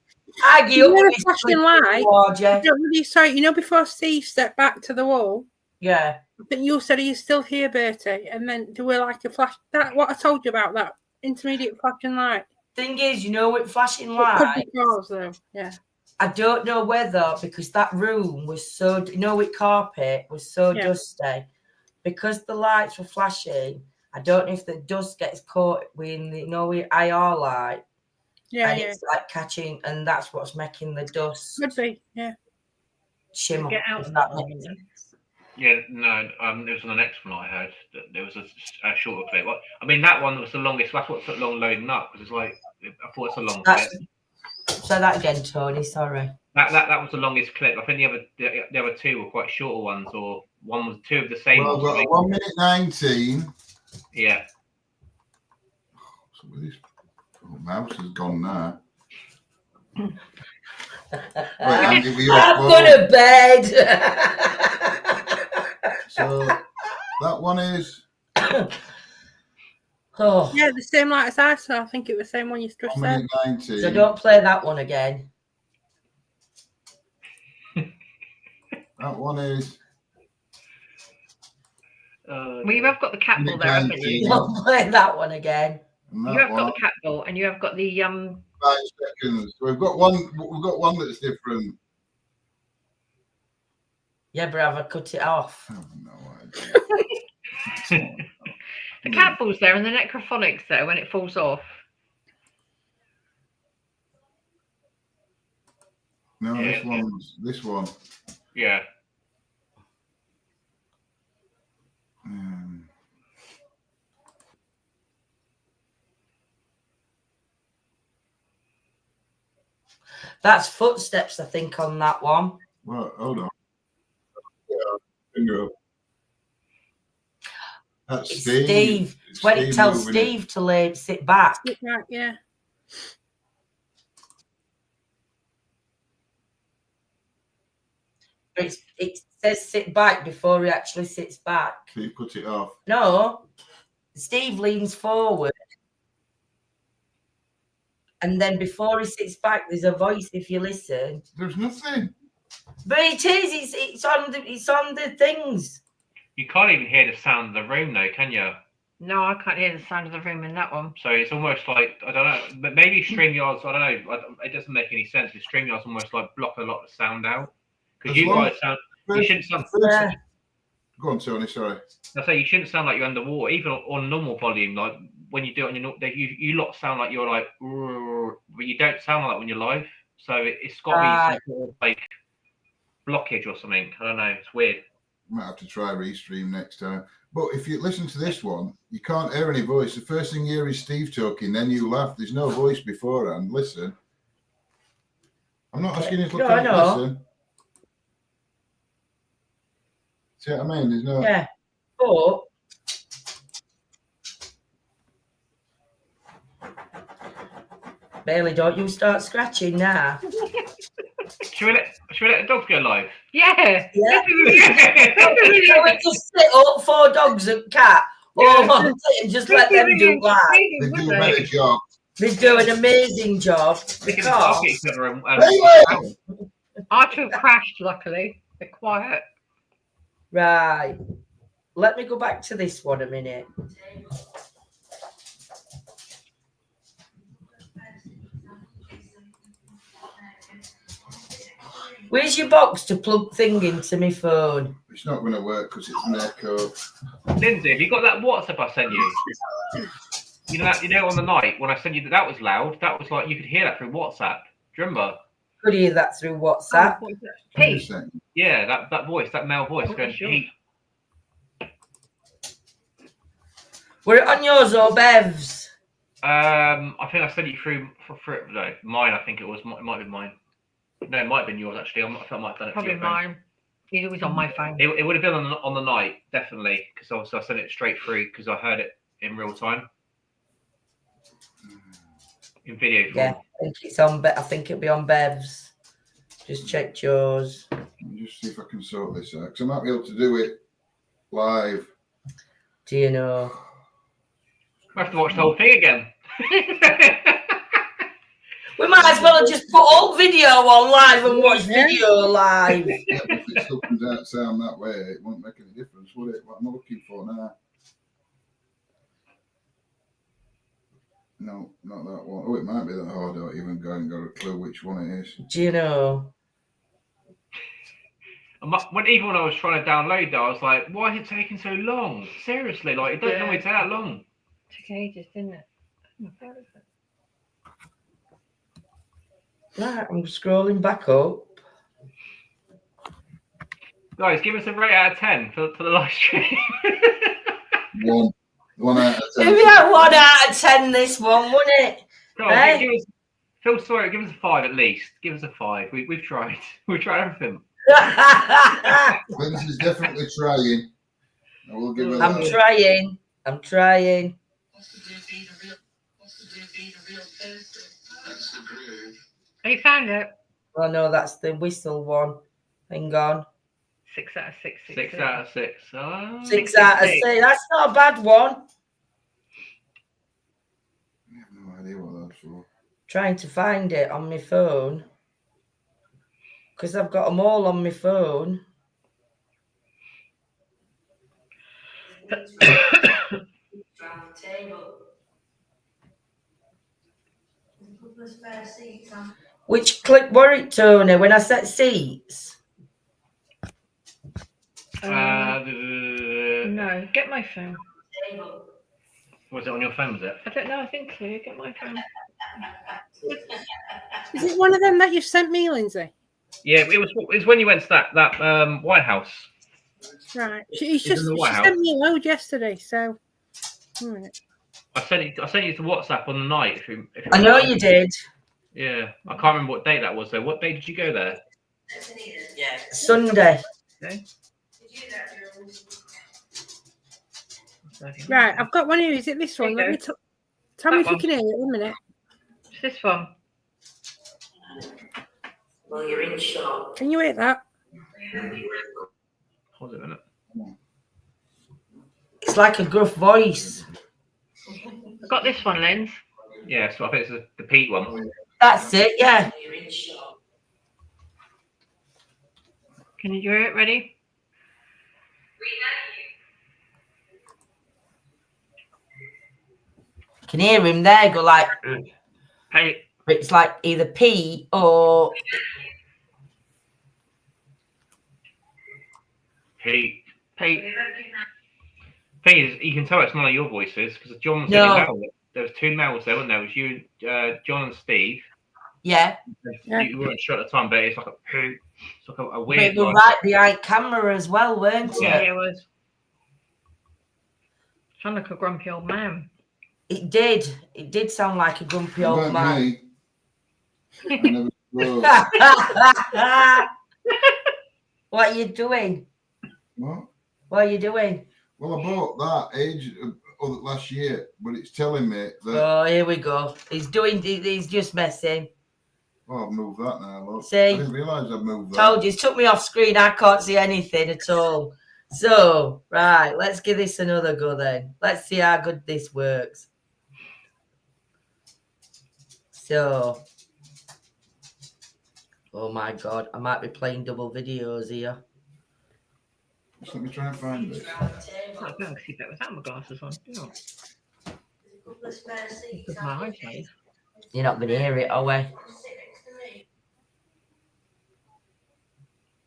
Argue with this. Flashing light. Sorry, you know, before Steve stepped back to the wall. Yeah. I think you said, "Are you still here, Bertie?" And then there were like a flash. That what I told you about that intermediate flashing light. Thing is, you know, with flashing It light. could be cause, though. Yeah. I don't know whether because that room was so, you know, with carpet was so dusty, because the lights were flashing. I don't know if the dust gets caught with the, you know, with IR light. Yeah, and it's like catching, and that's what's making the dust. Could be, yeah. Shimmer. Get out if of that that makes one. sense. Yeah, no, it was on the next one I heard that there was a shorter clip. I mean, that one was the longest. That's what took long loading up because it's like I thought it's a long clip. Say that again, Tony. Sorry. That was the longest clip. I think the other 2 were quite shorter ones, or one was 2 of the same. Well, I've got 1 minute 19. Yeah. So this mouse has gone now. Right, Andy, I'm going to bed. So that one is. Oh. Yeah, the same light as I saw. I think it was the same one you just said. 19. So don't play that one again. That one is. Well, you have got the cat ball there, haven't you? Don't play that one again. You have got the cat ball, and you have got the 5 seconds. We've got one that's different. Yeah, but have I cut it off? I have no idea. the cat ball's there, and the necrophonics there when it falls off. No, this one. Yeah. That's footsteps, I think, on that one. Well, hold on. Yeah, that's It's Steve. Steve. It's when it tells Steve to sit back. Right, yeah. It says sit back before he actually sits back. So you put it off. No, Steve leans forward. And then before he sits back, there's a voice if you listen. There's nothing. But it is, it's on the things. You can't even hear the sound of the room though, can you? No, I can't hear the sound of the room in that one. So it's almost like, I don't know, but maybe StreamYards, I don't know, it doesn't make any sense. The StreamYards almost like block a lot of sound out. Because you guys sound, you shouldn't sound. Go on, Tony, sorry. I say you shouldn't sound like you're underwater, even on normal volume. Like when you do it on your, you lot sound like you're like, but you don't sound like that when you're live. So it's got to be some sort of like blockage or something. I don't know. It's weird. Might have to try restream next time. But if you listen to this one, you can't hear any voice. The first thing you hear is Steve talking, then you laugh. There's no voice beforehand. Listen. I'm not asking you to look at it. Listen. See what I mean? There's no. Yeah. But Bailey, don't you start scratching now. Should we let the dogs go live? Yeah. Yeah. Yeah. We just sit up 4 dogs and cat all on it and just let them do live. They do a better job. They do an amazing job. They can talk each other Our two have crashed, luckily. They're quiet. Right. Let me go back to this one a minute. Where's your box to plug thing into my phone? It's not going to work because it's an echo. Lindsay, have you got that WhatsApp I sent you? You know, on the night when I sent you that was loud. That was like you could hear that through WhatsApp. Do you remember? Could hear that through WhatsApp. Hey. Yeah, that voice, that male voice going. Hey. Were it on yours or Bev's? I think I sent it through no, mine. I think it was. It might be mine. No, it might have been yours actually. I thought I might have done it. Probably mine. It was on my phone. It would have been on the night, definitely, because obviously I sent it straight through because I heard it in real time. In video form. Yeah, I think it's on. I think it'll be on Bev's. Just check yours. Let me just see if I can sort this out because I might be able to do it live. Do you know? I have to watch the whole thing again. We might as well have just put all video on live and watch video live. Yeah, if it still comes out sound that way, it won't make any difference, would it? What am I looking for now? No, not that one. Oh, it might be that. Oh, I don't even got a clue which one it is. Do you know? Even when I was trying to download that, I was like, why is it taking so long? Seriously, like, it doesn't normally take that long. It took ages, didn't it? Right, I'm scrolling back up. Guys, give us a rate out of 10 for the live stream. One out of 10. If we had 1 out of 10 this one, wouldn't it? God, Hey? Phil Sawyer, give us a 5 at least. Give us a 5. We've tried. We've tried everything. Lindsay's definitely trying. I will give her I'm that. trying. I'm trying. Have you found it? Oh no, that's the whistle one. Hang on. 6 out of 6. 6 out of 6. Oh, 6 out of 6. That's not a bad one. I have no idea what that's for. Trying to find it on my phone. Because I've got them all on my phone. Which clip were it, Tony, when I set seats? No, get my phone. Was it on your phone, was it? I don't know, I think so. Get my phone. Is it one of them that you sent me, Lindsay? Yeah, it was when you went to that White House. Right. She House. sent me a load yesterday, so. I sent you to WhatsApp on the night. If you I know you did. Yeah, I can't remember what date that was though. What day did you go there? Sunday. Okay. Right, I've got one here. Is it this one? Let me tell me if you can hear it. 1 minute. It's this one. Well, you're in shock. Can you hear that? Hold it a minute. It's like a gruff voice. I've got this one, Linz. Yeah, so I think it's the Pete one. That's it, yeah. Can you hear it? Ready? Can hear him there go like. Hey. It's like either Pete or. Pete. Pete. Thing is, you can tell it's none of your voices because John was there was 2 males there, wasn't there? It was you, John and Steve. Yeah. You weren't sure at the time, but it's like it's like a weird. But you were right behind camera as well, weren't you? Yeah, it was. Sound like a grumpy old man. It did. It did sound like a grumpy old man. Me. I never What are you doing? What? What are you doing? Well, I bought that last year, but it's telling me that. Oh, here we go. He's just messing. Oh, I've moved that now. Look. See? I didn't realise I'd moved that. Told you, it took me off screen. I can't see anything at all. So, right, let's give this another go then. Let's see how good this works. So, oh my God, I might be playing double videos here. Just let me try and find it. I don't see that without my glasses on. No. With my eyes, mate. You're not going to hear it, are we?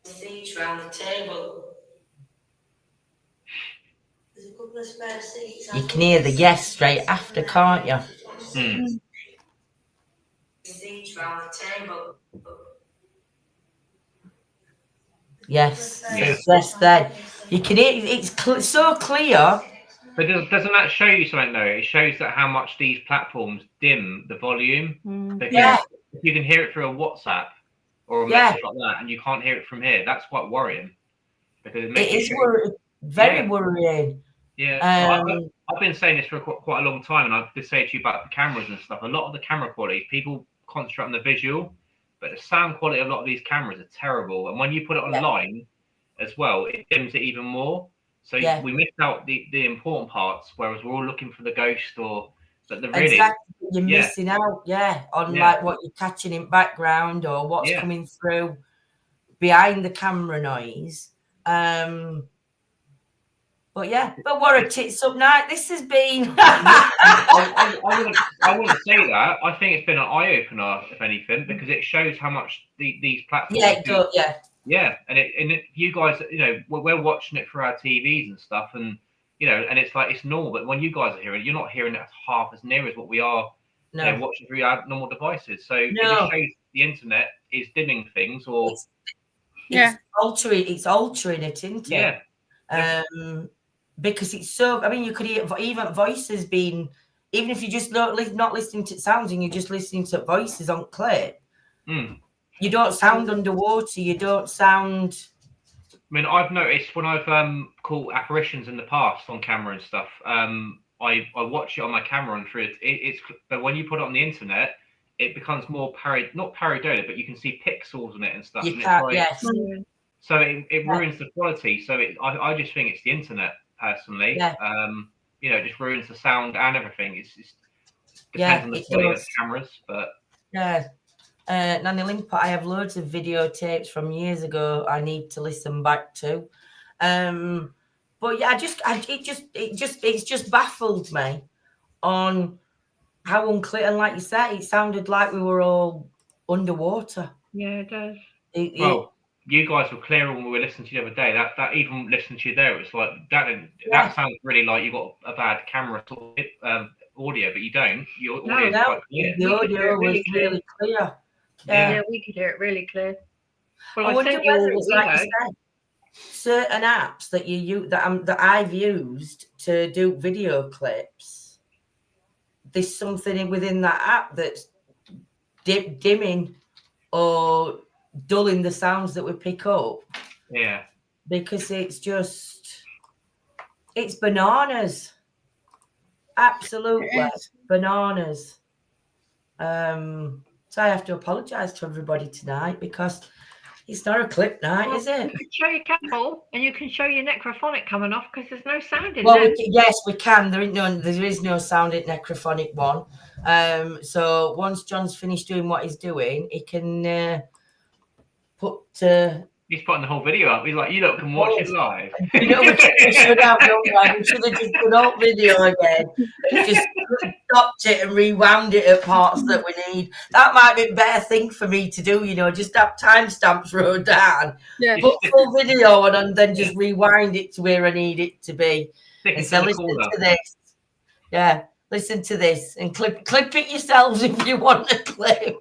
Seats round the table. There's a couple of spare seats. You can hear the yes straight after, can't you? Seats round the table. Yes. Yes, then. You can hear it's so clear. But doesn't that show you something though? It shows that how much these platforms dim the volume. Because if you can hear it through a WhatsApp or a message like that, and you can't hear it from here, that's quite worrying. Because it is very worrying. Yeah, I've been saying this for quite a long time, and I've been saying to you about the cameras and stuff. A lot of the camera quality, people concentrate on the visual, but the sound quality of a lot of these cameras are terrible. And when you put it online as well, it dims it even more. So we missed out the important parts, whereas we're all looking for the ghost or but the really you're missing out, on like what you're catching in background or what's coming through behind the camera noise. But what a tits up night this has been. I wouldn't say that. I think it's been an eye opener, if anything, because it shows how much these platforms. Yeah, and you guys, we're watching it through our TVs and stuff, and and it's like it's normal. But when you guys are hearing it, you're not hearing it half as near as what we are watching through our normal devices. So it just shows the internet is dimming things, or it's altering it, isn't it? Yeah. Because it's so. I mean, you could hear even voices being, even if you're just not listening to sounds and you're just listening to voices on clip. You don't sound underwater. You don't sound. I mean, I've noticed when I've caught apparitions in the past on camera and stuff, I watch it on my camera and through it's but when you put it on the internet, it becomes more not pareidolia, but you can see pixels on it and stuff. You And can't, it's like, yes. so it ruins the quality. So I just think it's the internet personally. Yeah. You know, it just ruins the sound and everything. It's depends on the it quality does. of the cameras, but yeah. Nanny Limpot, I have loads of videotapes from years ago I need to listen back to. But yeah, it's just baffled me on how unclear, and like you said, it sounded like we were all underwater. Yeah, it does. Well, you guys were clear when we were listening to you the other day. That even listening to you there, it was like that sounds really like you got a bad camera sort of, audio, but you don't. Your audio is quite clear. The audio was really clear. Yeah, we could hear it really clear. Well, I sent you all what we heard. Certain apps that you use that I've used to do video clips. There's something within that app that's dimming or dulling the sounds that we pick up. Yeah. Because it's bananas. Absolutely bananas. So I have to apologise to everybody tonight because it's not a clip night, is it? You can show your couple and you can show your necrophonic coming off because there's no sound in there. Yes, we can. There is no sound in necrophonic one. So once John's finished doing what he's doing, he can put. He's putting the whole video up. He's like, you lot can watch it live. You know, we should have done. We should have just put up video again. And just stopped it and rewound it at parts that we need. That might be a better thing for me to do, you know, just have timestamps wrote down. Yeah. Put full video on and then just rewind it to where I need it to be. And so listen to this. Yeah. Listen to this and clip it yourselves if you want a clip.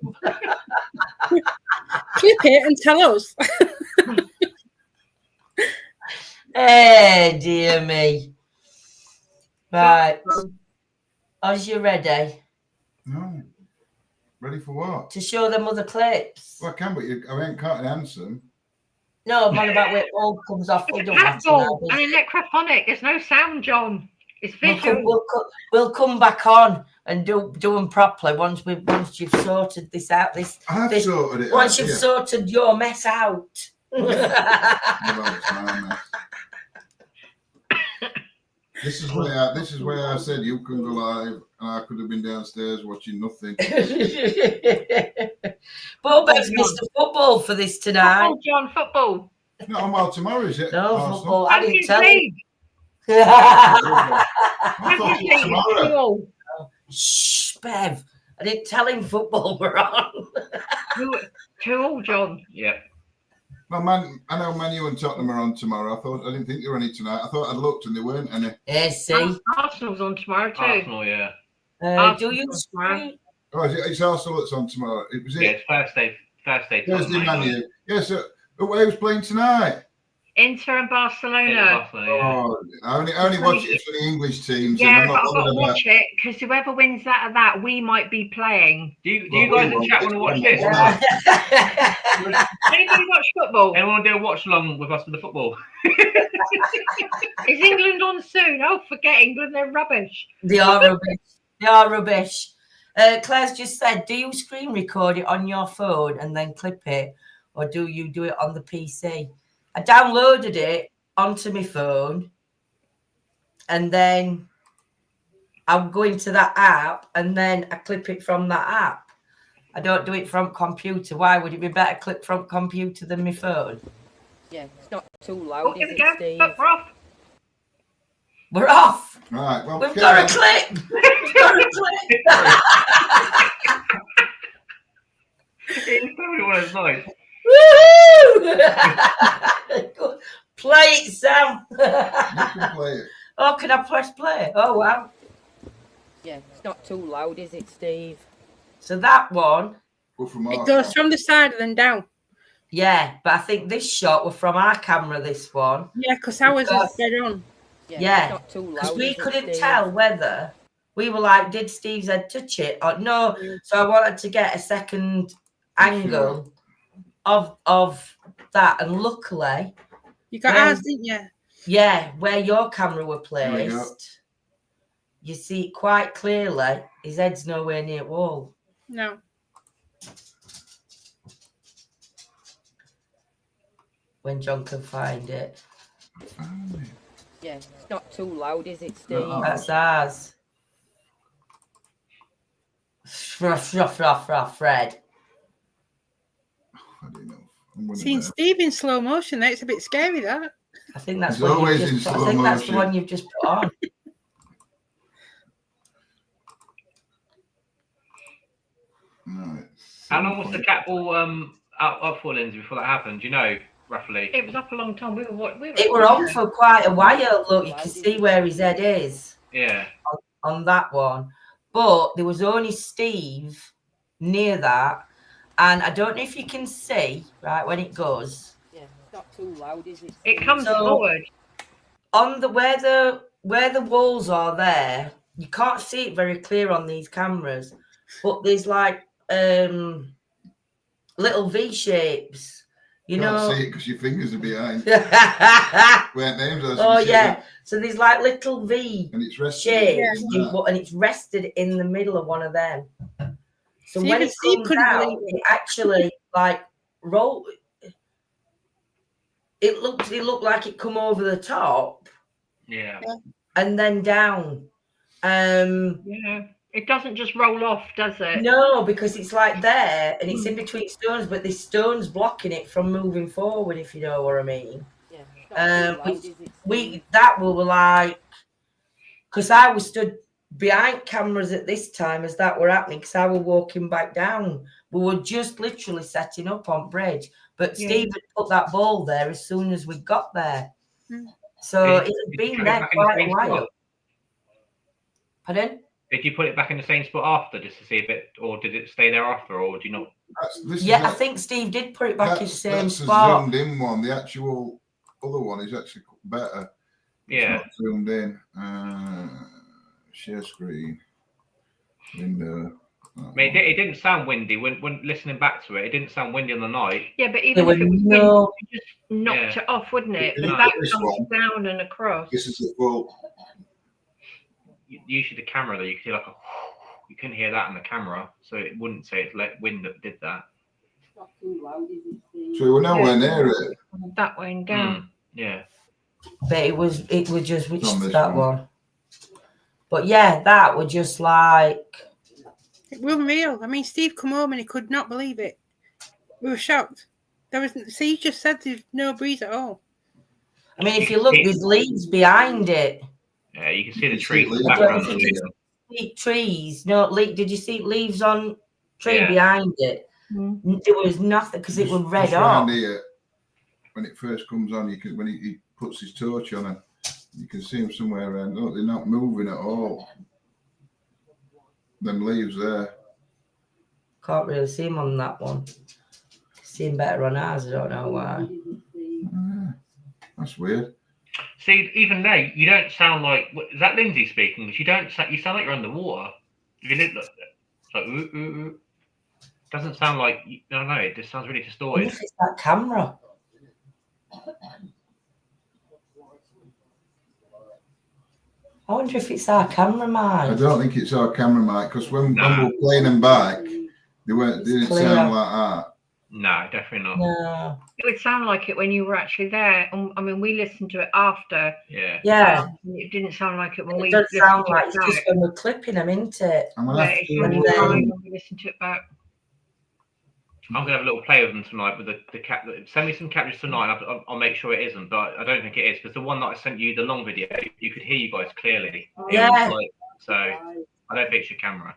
Clip it and tell us. Hey, dear me. Right. Are you ready? No. Ready for what? To show them other clips. Well, I can, but I ain't can't answer them. No, man, about where it all comes off. It's a platform and a necrophonic. There's no sound, John. It's visual. We'll come back on and do them properly once you've sorted this out. Sorted it once out, you've sorted your mess out. This is where I said you can go live, and I could have been downstairs watching nothing. But Bev's missed the football for this tonight. Football, John, football. It's not on while tomorrow, is it? No, football. I didn't tell him. Tomorrow. Shh, Bev. I didn't tell him football were on. 2-2, John. Yeah. No, man, I know Man U and Tottenham are on tomorrow. I didn't think they were any tonight. I thought I'd looked and they weren't any. Yeah, see. Arsenal's on tomorrow too. Arsenal, yeah. Do you screen? Oh, it's Arsenal that's on tomorrow. It was it. Yeah, it's Thursday. Thursday, Man U. Yeah, so who's playing tonight? Inter and Barcelona. Oh, I only watch it for the English teams. Yeah, but I've got to watch it because whoever wins that of that, we might be playing. Do you guys in the chat want to watch this? Anybody watch football? Anyone want to do a watch along with us for the football? Is England on soon? Oh, forget England. They're rubbish. They are rubbish. Claire's just said, do you screen record it on your phone and then clip it, or do you do it on the PC? I downloaded it onto my phone and then I'll go into that app and then I clip it from that app. I don't do it from computer. Why would it be better clip from computer than my phone? Yeah, it's not too loud, is it, Steve? We're off. We're off. Right, well, We've got a clip. We've got a clip. It's probably one of those nights. Woo! Play it, Sam. you can play it. Oh, can I press play? Oh, wow. Yeah, it's not too loud, is it, Steve? So that one. It goes from the side and then down. Yeah, but I think this shot was from our camera, this one. Yeah, because ours is dead on. Yeah, because we couldn't tell whether we were like, did Steve's head touch it or no? So I wanted to get a second angle of that, and luckily you got ours, didn't you? Yeah, where your camera were placed. you see quite clearly his head's nowhere near wall. No. When John can find it. Yeah, it's not too loud, is it, Steve? That's ours. Fred. I don't know. Seeing Steve in slow motion, that's a bit scary, that. I think that's He's always in I slow think that's the motion. one you've just put on. No, How long was the cat ball up for, Lindsay, before that happened? Do you know, roughly? It was up a long time. It were on for quite a while. Look, you can see where his head is. Yeah. On that one. But there was only Steve near that. And I don't know if you can see, right, when it goes. Yeah, it's not too loud, is it? It comes forward. On the where the walls are there, you can't see it very clear on these cameras. But there's like little V shapes. You know, can't see it because your fingers are behind. Where names are. Oh yeah, so there's like little V and it's rested shapes, and it's rested in the middle of one of them. So See, when it comes out, it actually like roll. It looked like it come over the top. Yeah. And then down. Yeah. It doesn't just roll off, does it? No, because it's like there and it's in between stones, but there's stones blocking it from moving forward, if you know what I mean. Yeah. That we were like, because I was stood behind cameras at this time as that were happening, because I was walking back down. We were just literally setting up on bridge, but Steve had put that ball there as soon as we got there. So it had been there quite a while. Pardon? Did you put it back in the same spot after, just to see if it, or did it stay there after, or do you not? I think Steve did put it back in the same spot. That's a zoomed in one. The actual other one is actually better. Yeah. It's not zoomed in. Share screen. Window. I mean, it didn't sound windy when listening back to it. It didn't sound windy on the night. Yeah, but even if it was windy, it just knocked it off, wouldn't it? But that comes down and across. This is the full. Usually the camera, though, you could hear like you couldn't hear that on the camera, so it wouldn't say it's like wind that did that. It's not too loud, is it? So we were nowhere near it. That way down. Yeah. But it was just that one. But yeah, that was just like it was real. I mean, Steve come home and he could not believe it. We were shocked. There was he just said there's no breeze at all. I mean, if you look, there's leaves behind it. Yeah, you can see the trees in the background. Trees. No, did you see leaves on tree behind it? There was nothing because it was red up. Here, when it first comes on, you can when he puts his torch on it, you can see them somewhere around. Look, they're not moving at all. Them leaves there. Can't really see them on that one. See them better on ours. I don't know why. That's weird. See, even there, you don't sound like. Is that Lindsay speaking? Because you sound like you're underwater. If you look, it's like ooh, ooh, ooh. Doesn't sound like. No, it just sounds really distorted. I wonder if it's that camera. I wonder if it's our camera mic. I don't think it's our camera mic because when we were playing them back, they didn't sound like that. No, definitely not. No. It would sound like it when you were actually there. I mean, we listened to it after. Yeah. It didn't sound like it when it we does sound like it it's just when we're clipping them, isn't it? I'm gonna have to when we listen to it back. I'm gonna have a little play with them tonight with the cat. Send me some captures tonight. I'll make sure it isn't, but I don't think it is because the one that I sent you, the long video, you could hear you guys clearly. Yeah. So I don't think it's your camera.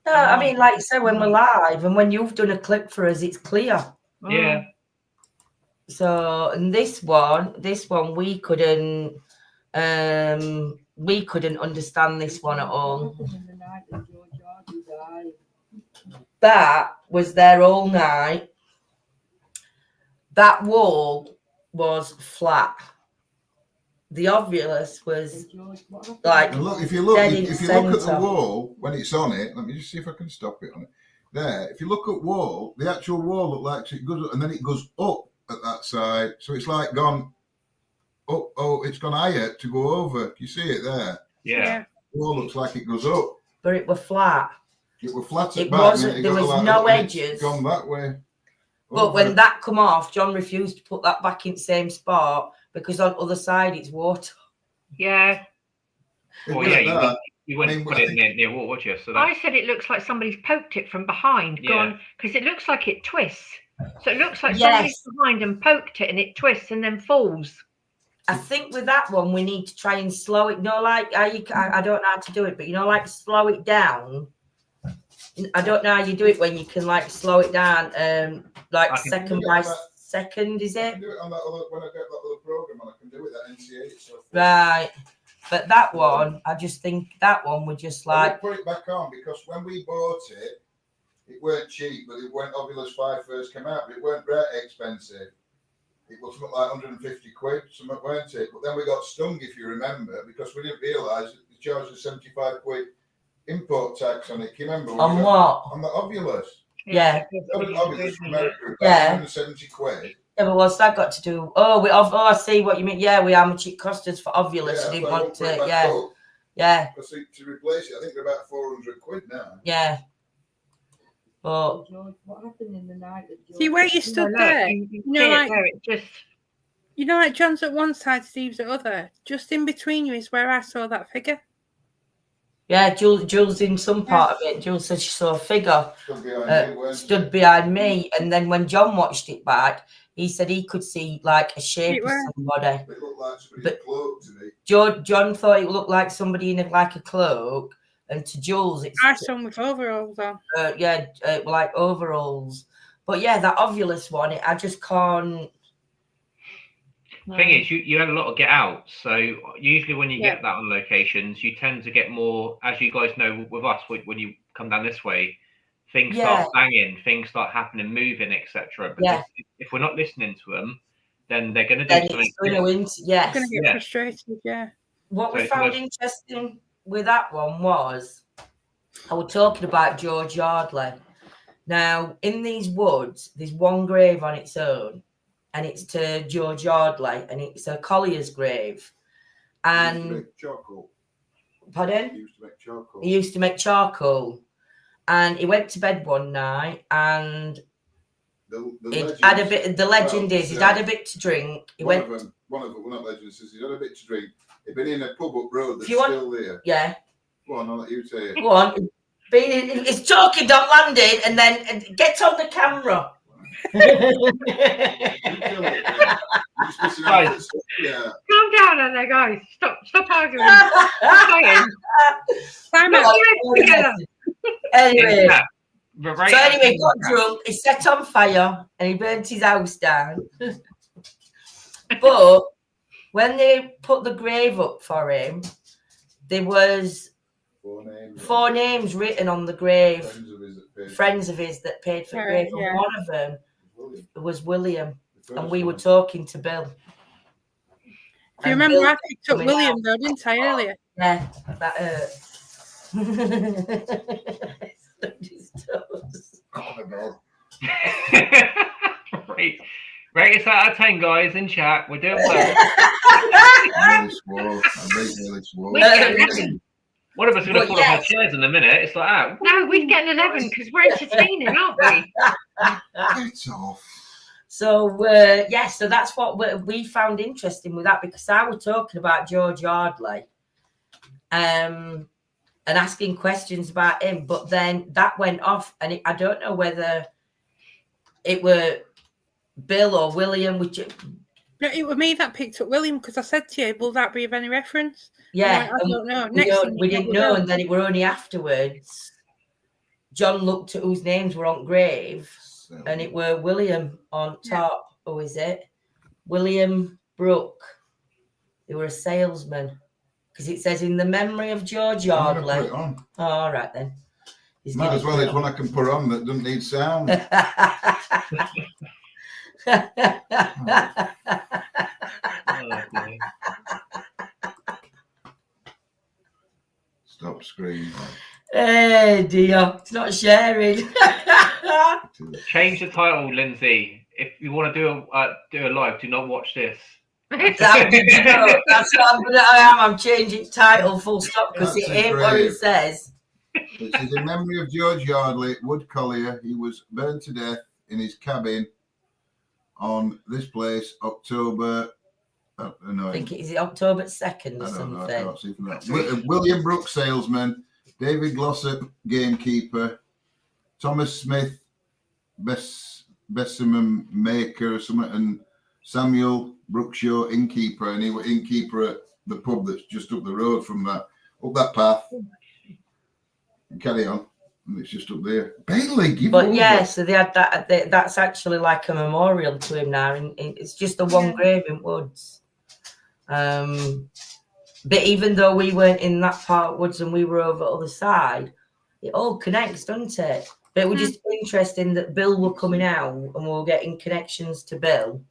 No, I mean, like you said, when we're live and when you've done a clip for us, it's clear. Yeah. So, and this one we couldn't understand this one at all. That was there all night. That wall was flat. The obvious was like. And look, if you look at the wall when it's on it, let me just see if I can stop it on it. There, if you look at wall, the actual wall looks like it goes, and then it goes up at that side. So it's like gone up. Oh, it's gone higher to go over. You see it there. Yeah. It all looks like it goes up. But it was flat. It was flat at It back. wasn't. There was no edges. Gone that way. But when that come off, John refused to put that back in the same spot because on the other side it's water. Yeah. Well, yeah, you wouldn't put it near water, would you? So I said it looks like somebody's poked it from behind, gone, because it looks like it twists. So it looks like somebody's behind and poked it, and it twists and then falls. I think with that one, we need to try and slow it. No, like I don't know how to do it, but like slow it down. I don't know how you do it when you can like slow it down, like second by second, is it? I can do it on that other, when I get that other program, and I can do it that NCA stuff. Right, but that one, I just think that one would just like put it back on because when we bought it, it weren't cheap, but it weren't Ovulus 5 first came out, but it weren't very expensive. It was something like 150 quid, something, weren't it? But then we got stung, if you remember, because we didn't realise it charged us 75 quid import tax on it. Can you remember? On what? On the Ovulus. Yeah. Ovulus from America, about 170 quid. Yeah, but what's that got to do? Oh, I see what you mean. Yeah, how much it cost us for Ovulus. Yeah, Didn't want to. Yeah. Because to replace it, I think they're about 400 quid now. Yeah. But what happened in the night? See where you stood there? Like John's at one side, Steve's at other. Just in between you is where I saw that figure. Yeah, Jules in some part of it. Jules said she saw a figure stood behind me, and then when John watched it back, he said he could see like a shape of somebody. It looked like somebody in a cloak to me. John thought it looked like somebody in like a cloak, and to Jules, I saw him with overalls on. Like overalls. But yeah, that Ovulus one, I just can't. Thing is, you had a lot of get out, so usually when you get that on locations, you tend to get more, as you guys know with us, when you come down this way, things start banging, things start happening, moving, etc. But if we're not listening to them, then they're going to do something. Going to get frustrated. What we found interesting with that one was, I was talking about George Yardley. Now, in these woods, there's one grave on its own, and it's to George Yardley, and it's a collier's grave. And he used to make charcoal. Pardon? He used to make charcoal. He used to make charcoal. And he went to bed one night, and he'd had a bit. The legend is he'd had a bit to drink. One of them, well, not legend, says he'd had a bit to drink. He'd been in a pub up road that's still there. Yeah. Go on, I'll let you say it. Go on. It's talking, don't land it, and then get on the camera. Guys, calm down on there, guys. Stop arguing. Anyway, he got drunk, he set on fire, and he burnt his house down. But when they put the grave up for him, there was 4 names written on the grave. Friends of his that paid for the grave. And one of them was William. And we were talking to Bill. Do you remember I picked up William though, didn't I, earlier? Yeah, that hurt. Rate us out of 10, guys, in chat. We're doing well. One of us is going to fall off our chairs in a minute. It's like that. No, we'd get an 11 because we're entertaining, aren't we? It's off. So, so that's what we found interesting with that, because I was talking about George Yardley and asking questions about him, but then that went off, and I don't know whether it were Bill or William. No, it was me that picked up William, because I said to you, will that be of any reference? Yeah. I don't know. We didn't know, and then it were only afterwards. John looked at whose names were on grave, and it were William on top. Who is it? William Brooke. They were a salesman, because it says in the memory of George Yardley. Put it on. Oh, all right then. Might as well. It's one I can put on that doesn't need sound. Stop screaming. Hey dear, it's not sharing. Change the title, Lindsay. If you want to do a live, do not watch this. That's what I'm changing title full stop because it ain't what it says. It says, in memory of George Yardley, wood collier, he was burned to death in his cabin on this place, October. I think it is October 2nd or something. I can't see from that. William Brooks, salesman. David Glossop, gamekeeper. Thomas Smith, Bessemer maker or something, and Samuel Brookshaw, innkeeper, and he was innkeeper at the pub that's just up the road from that, up that path. And carry on, and it's just up there. Bailey, give But over. yeah, so they had that. That's actually like a memorial to him now. It's just the one grave in Woods. But even though we weren't in that part of Woods and we were over the other side, it all connects, doesn't it? But it was just interesting that Bill were coming out and we were getting connections to Bill.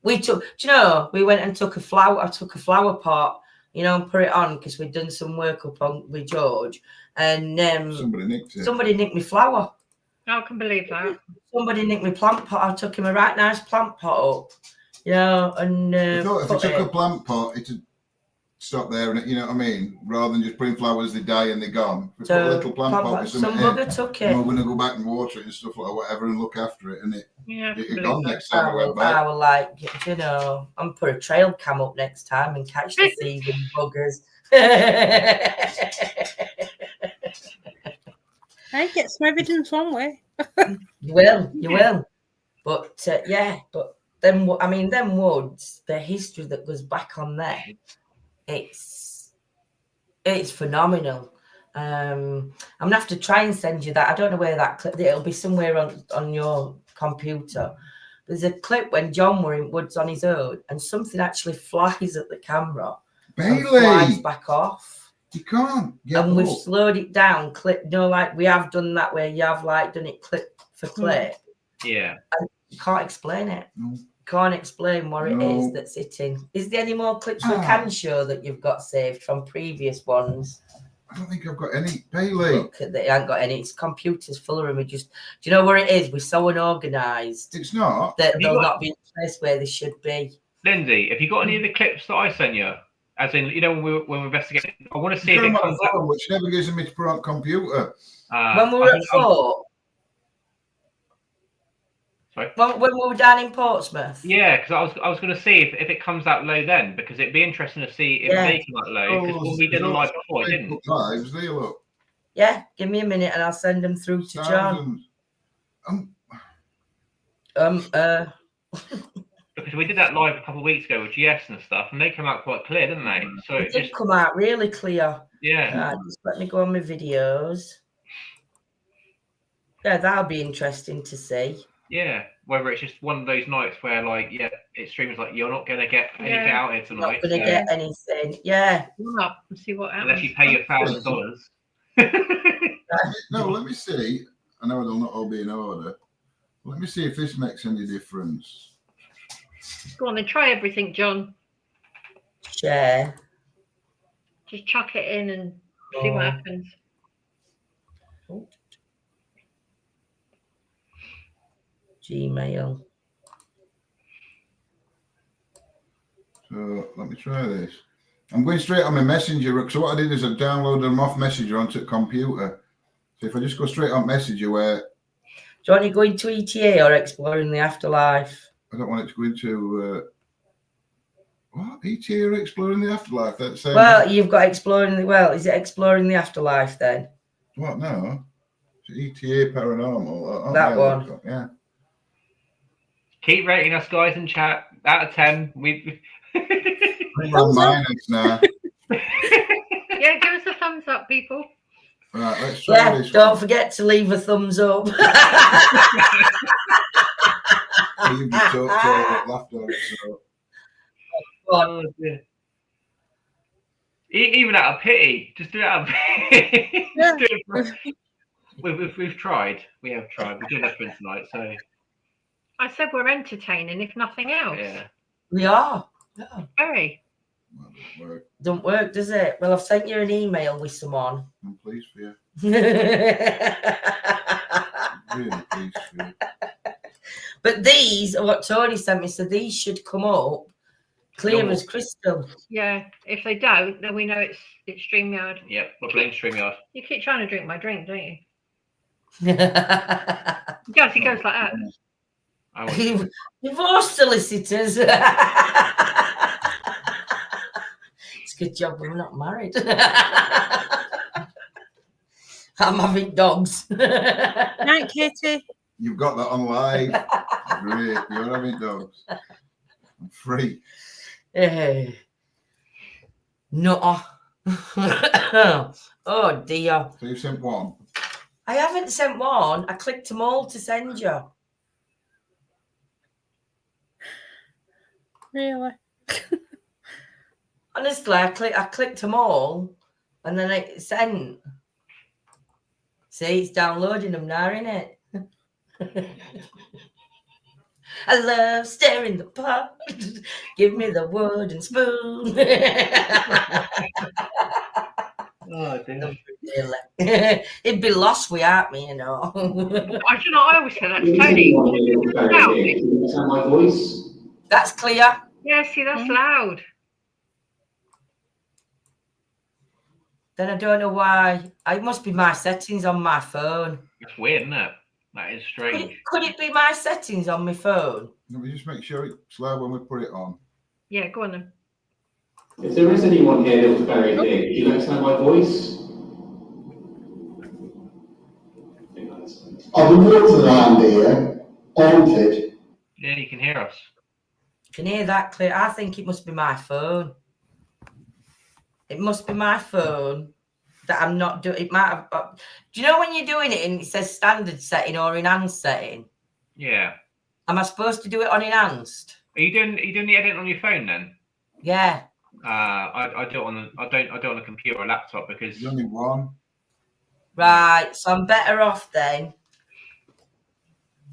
We took, do you know, we went and took a flower. I took a flower pot, you know, and put it on because we'd done some work up on with George. And somebody nicked my flower. I can believe that. Somebody nicked my plant pot. I took him a right nice plant pot up, you know, and I thought if I took a plant pot, it'd stop there, and you know what I mean, rather than just putting flowers, they die and they're gone. If we put a little plant pot with some bugger took it. We're going to go back and water it and stuff like whatever and look after it, and it gone next time I went back. I was like, you know, I'm put a trail cam up next time and catch the thieving buggers. I get some evidence one way. You will. But but then I mean, them woods, the history that goes back on there, it's phenomenal. I'm gonna have to try and send you that. I don't know where that clip. It'll be somewhere on your computer. There's a clip when John were in Woods on his own, and something actually flies at the camera. Bailey, and flies back off. You can't. And we've slowed it down, clip. No, like we have done that where you have like done it clip for clip. Yeah. And you can't explain it. No. Can't explain what it is that's hitting. Is there any more clips we can show that you've got saved from previous ones? I don't think I've got any. Bailey. Look, they haven't got any. It's computers full of them. We just, do you know where it is? We're so unorganised. It's not. That they'll not be in the place where they should be. Lindsay, have you got any of the clips that I sent you? As in, you know, when we investigate, I want to see if it comes up. Which never gives me to put on computer. When we were at Fort. Sorry. When we were down in Portsmouth. Yeah, because I was going to see if it comes out low then, because it'd be interesting to see if they come out low. Because when we did a live before, it didn't. Lives, they look. Yeah, give me a minute and I'll send them through to John. Because we did that live a couple of weeks ago with GS and stuff, and they come out quite clear, didn't they? So it did come out really clear. Yeah. Just let me go on my videos. Yeah, that'll be interesting to see. Yeah, whether it's just one of those nights where, like, it streams like you're not going to get anything out here tonight. Not going to get anything. Yeah. Come up and see what happens. Unless you pay your $1,000. No, let me see. I know it'll not all be in order. Let me see if this makes any difference. Go on then, try everything, John. Share. Just chuck it in and see what happens. Gmail. So let me try this. I'm going straight on my Messenger. So what I did is I downloaded them off Messenger onto the computer. So if I just go straight on Messenger, where do you want to go into ETA or Exploring the Afterlife? I don't want it to go into what? ETA or Exploring the Afterlife? That's well, you've got Exploring the is it Exploring the Afterlife then? What? No, it's ETA Paranormal. That one. Yeah. Keep rating us, guys, in chat. Out of 10, we. I'm on minus now. Yeah, give us a thumbs up, people. Right, let's try this. Don't forget to leave a thumbs up. You've laughed on it, so. Oh, dear. Even out of pity, just do it out of pity. Yeah. We've tried. We have tried. We're doing nothing tonight, so. I said we're entertaining, if nothing else. Yeah. We are. Yeah. Very. Well, Don't work, does it? Well, I've sent you an email with some on. I'm pleased for you. But Really pleased for you. these are what Tony sent me, so these should come up Clear as crystal. Yeah, if they don't, then we know it's StreamYard. Yep, we're playing StreamYard. You keep trying to drink my drink, don't you? Yeah. He goes like that. Divorce solicitors. It's a good job we're not married. I'm having dogs. Night, Katie. You've got that on live. Great. You're having dogs. I'm free. No. Oh dear. So you sent one? I haven't sent one. I clicked them all to send you. Really? Honestly, I clicked them all and then it sent. See, it's downloading them now, isn't it? I love stirring the pot. Give me the wooden spoon. Oh, dear. It'd be lost without me, you know. I always say that to Tony. Is that my voice? That's clear. Yeah, see, that's loud. Then I don't know why. It must be my settings on my phone. That's weird, isn't it? That is strange. Could it be my settings on my phone? Let me just make sure it's loud when we put it on. Yeah, go on then. If there is anyone here that was buried here, could you understand my voice? I've been walking around here, haunted. Yeah, you can hear us. Can you hear that clear? I think it must be my phone. It must be my phone that I'm not doing. It might have. Do you know when you're doing it and it says standard setting or enhanced setting? Yeah. Am I supposed to do it on enhanced? Are you doing the edit on your phone then? Yeah. I do it on a computer or a laptop because There's only one. Right. So I'm better off then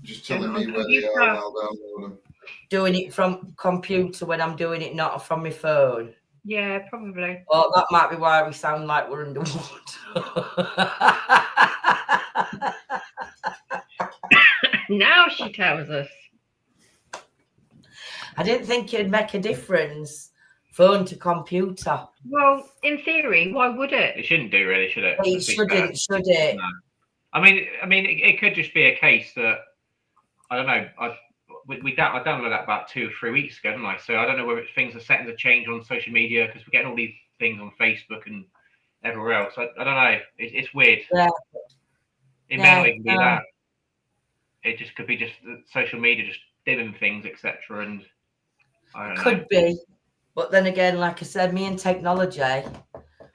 Just telling me where they are and I'll download them. doing it from computer when I'm doing it not from my phone. Yeah, probably. Well, that might be why we sound like we're underwater. Now she tells us. I didn't think it'd make a difference, phone to computer. Well, in theory, why would it? it shouldn't do really, should it? It shouldn't, should it? No. I mean, it could just be a case that I don't know. I downloaded that about 2 or 3 weeks ago, didn't I? So I don't know whether things are setting to change on social media because we're getting all these things on Facebook and everywhere else. I don't know. It's weird. Yeah. It may not even be that. It just could be just social media just dimming things, etc. And I don't know. Could be. But then again, like I said, me and technology,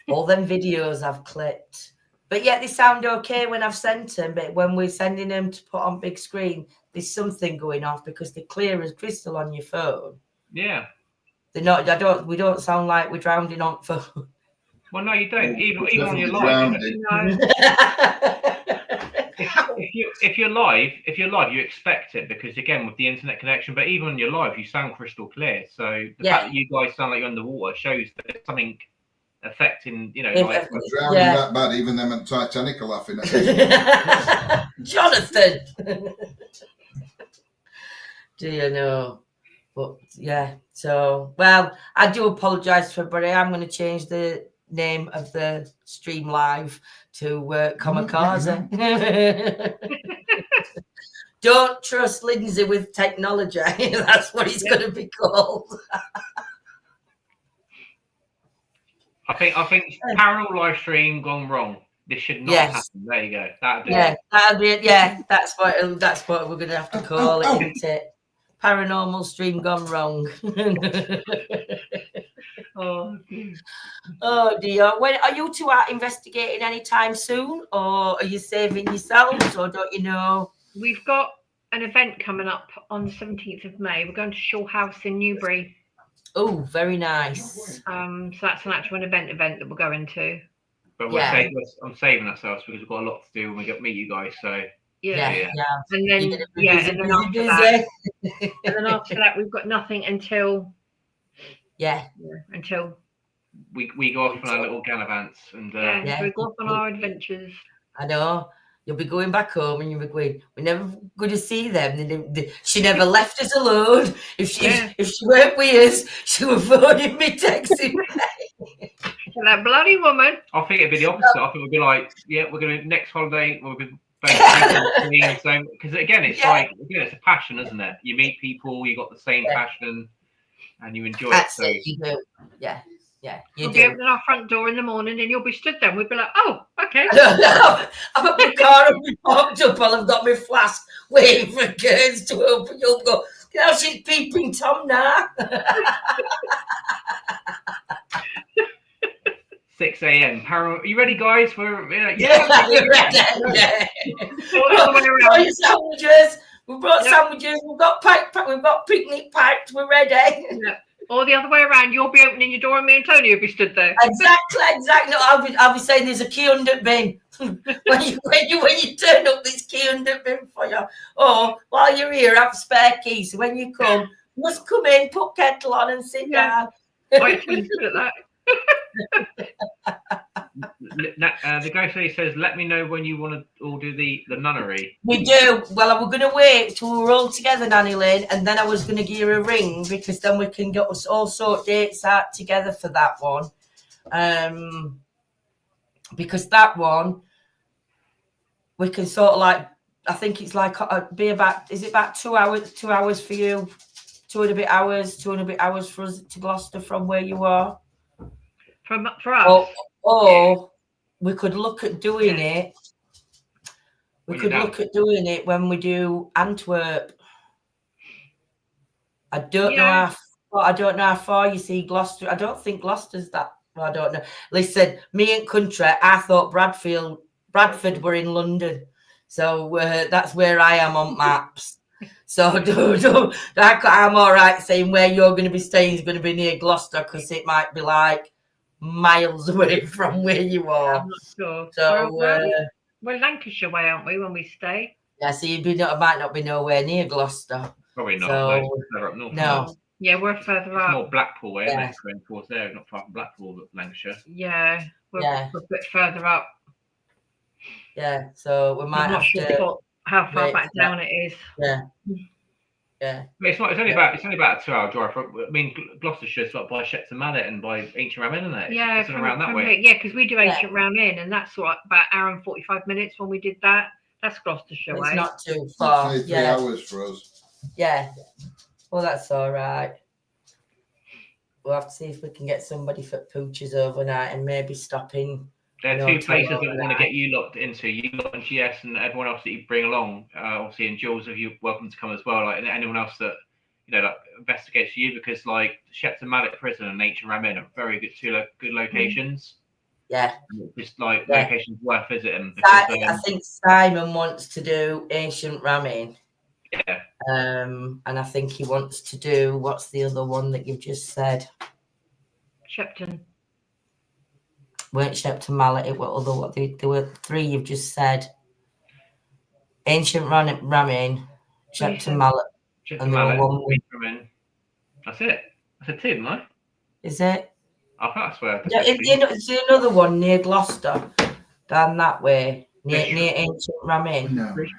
all them videos I've clicked. But yet they sound okay when I've sent them. But when we're sending them to put on big screen, there's something going off because they're clear as crystal on your phone. Yeah. They're not. We don't sound like we're drowning on phone. Well, no, you don't. Even on your live. If you're live, you expect it because again with the internet connection. But even on your live, you sound crystal clear. So the fact that you guys sound like you're underwater shows that there's something affecting. You know, like drowning that bad. Even them at Titanic are laughing at us. Jonathan. Do you know? But yeah. So well, I do apologise for everybody. I'm going to change the name of the stream live to Kamikaze. Don't trust Lindsay with technology. That's what it's going to be called. I think paranormal live stream gone wrong. This should not happen. There you go. That'd be it. That's what we're going to have to call it, isn't it? Paranormal stream gone wrong. Oh dear. Oh dear. When are you two out investigating anytime soon, or are you saving yourselves, or don't you know? We've got an event coming up on the 17th of May. We're going to Shaw House in Newbury. Oh, very nice. So that's an actual event that we're going to. But I'm saving ourselves because we've got a lot to do when we meet you guys. So Yeah. And then after that we've got nothing until until we go off on our little gallivants and so we go off on our adventures. I know. You'll be going back home and you'll be going, we're never going to see them. She never left us alone. If she weren't with us, she was phoning me, texting me. That bloody woman. I think it'd be the opposite. I think we'd be like, yeah, we're going to next holiday, we'll be so, because again, it's it's a passion, isn't it? You meet people, you got the same passion, and you enjoy it. So you do. Yeah. We'll be opening our front door in the morning and you'll be stood there and we'll be like, oh, okay. No. I'm at my car and we parked up while I've got my flask waiting for girls to open. You'll go, now she's peeping Tom now. 6 a.m. Are you ready, guys? We're ready. Yeah. All your sandwiches. We brought sandwiches. We've got we've got picnic packed. We're ready. Yeah. Or the other way around, you'll be opening your door and me and Tony will be stood there. Exactly. No, I'll be saying there's a key under bin. when you turn up, there's key under bin for you. Or while you're here, have a spare key. So when you come, you must come in, put kettle on and sit down. Right, good at that. The ghost lady says, let me know when you want to all do the nunnery. We do. Well, we're going to wait till we're all together, Nanny Lynn, and then I was going to give you a ring because then we can get us all sort dates out together for that one. Because that one, we can sort of like, I think it's like, is it about 2 hours? 2 hours for you? 2 and a bit hours for us to Gloucester from where you are? For us? Or we could look at doing it. We could look at doing it when we do Antwerp. I don't know how far you see Gloucester. I don't think Gloucester's that. I don't know. Listen, me and country, I thought Bradford were in London. So that's where I am on maps. So I'm all right saying where you're going to be staying is going to be near Gloucester because it might be like miles away from where you are. I'm not sure. So we're Lancashire way, aren't we, when we stay? Yeah, so might not be nowhere near Gloucester. Probably not. So, further up north. No. Yeah, we're further up. It's more Blackpool way, isn't it? Going towards there, not far from Blackpool, but Lancashire. Yeah, we're a bit further up. Yeah, so we might have to. How far back down it is. Yeah. It's only about a 2 hour drive. I mean, Gloucestershire's like by Shepton Mallet and by Ancient Ramin, isn't it? Yeah, it's around that way. Yeah, because we do Ancient Ramin, and that's what about an hour and 45 minutes when we did that. That's Gloucestershire way. It's not too far. It's 3 hours for us. Yeah. Well, that's all right. We'll have to see if we can get somebody for Pooch's overnight and maybe stop in. There are 2 places that we want to get you locked into. You lot and GS and everyone else that you bring along. Obviously, and Jules, if you're welcome to come as well. Like, and anyone else that investigates you, because like Shepton Mallet Prison and Ancient Ramin are very good good locations. Yeah. Just like locations worth visiting. Because, I think Simon wants to do Ancient Ramin. Yeah. And I think he wants to do what's the other one that you've just said? Shepton. Weren't Shepton Mallet, it were other what there were 3 you've just said. Ancient Ramin, Shepton Mallet. Shepton Mallet, Ramin. That's it. I said 2, didn't I? Is it? I thought I swear. Is there another one near Gloucester? Down that way. Near Ancient Ramin. No. Which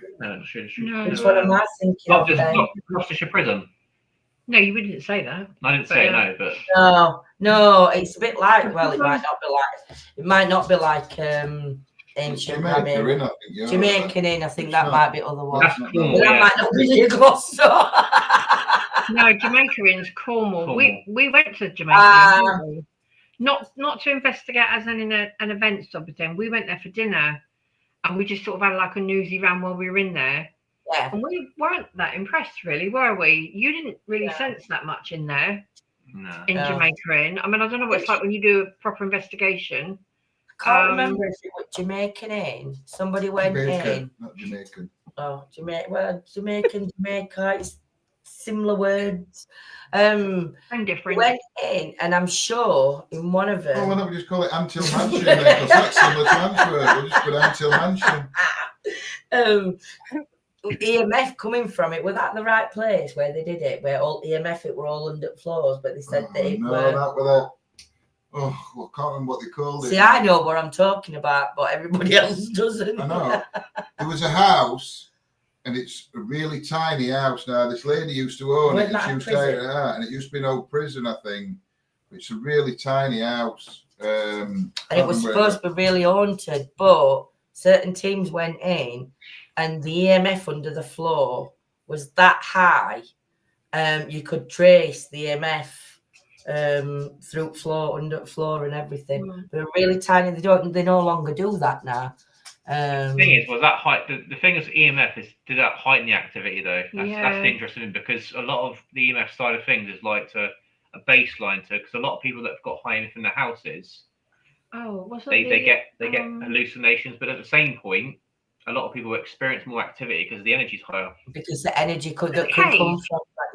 one am I thinking of? Gloucestershire Prison. No, you didn't say that. I didn't say no, but no, it's a bit like. Well, it might not be like Ancient Ramin. Jamaican Inn. I think that might be other one. That might not be near Gloucester. No, Jamaica Inn's Cornwall. We went to Jamaica Inn, not to investigate as an event sort of thing. We went there for dinner, and we just sort of had like a newsy round while we were in there. Yeah. And we weren't that impressed, really, were we? You didn't really sense that much in there. No. In Jamaica Inn. I mean, I don't know what it's like when you do a proper investigation. I can't remember if it was Jamaican Inn. Somebody went in. Not Jamaican. Oh, Jamaica, it's similar words. And different. Went in, and I'm sure in one of them. Oh, why don't we just call it Antill Mansion then? Because that's similar to Antwerp. We'll just put Antill Mansion. EMF coming from it, were that the right place where they did it? Where all EMF it were all under floors, but they said they were. I can't remember what they called it. See, I know what I'm talking about, but everybody else doesn't. I know. there was a house, and it's a really tiny house now. This lady used to own it, and she was tearing it out, and it used to be an old prison, I think. It's a really tiny house. And it was supposed to be really haunted, but certain teams went in, and the EMF under the floor was that high. You could trace the EMF through floor, under floor, and everything. They were really tiny. They no longer do that now. The thing is, was that height? The thing is, EMF did that heighten the activity though? That's the interesting thing, because a lot of the EMF side of things is like a baseline to, because a lot of people that have got high EMF in their houses, they get hallucinations, but at the same point, a lot of people experience more activity because the energy's higher. Because the energy could come from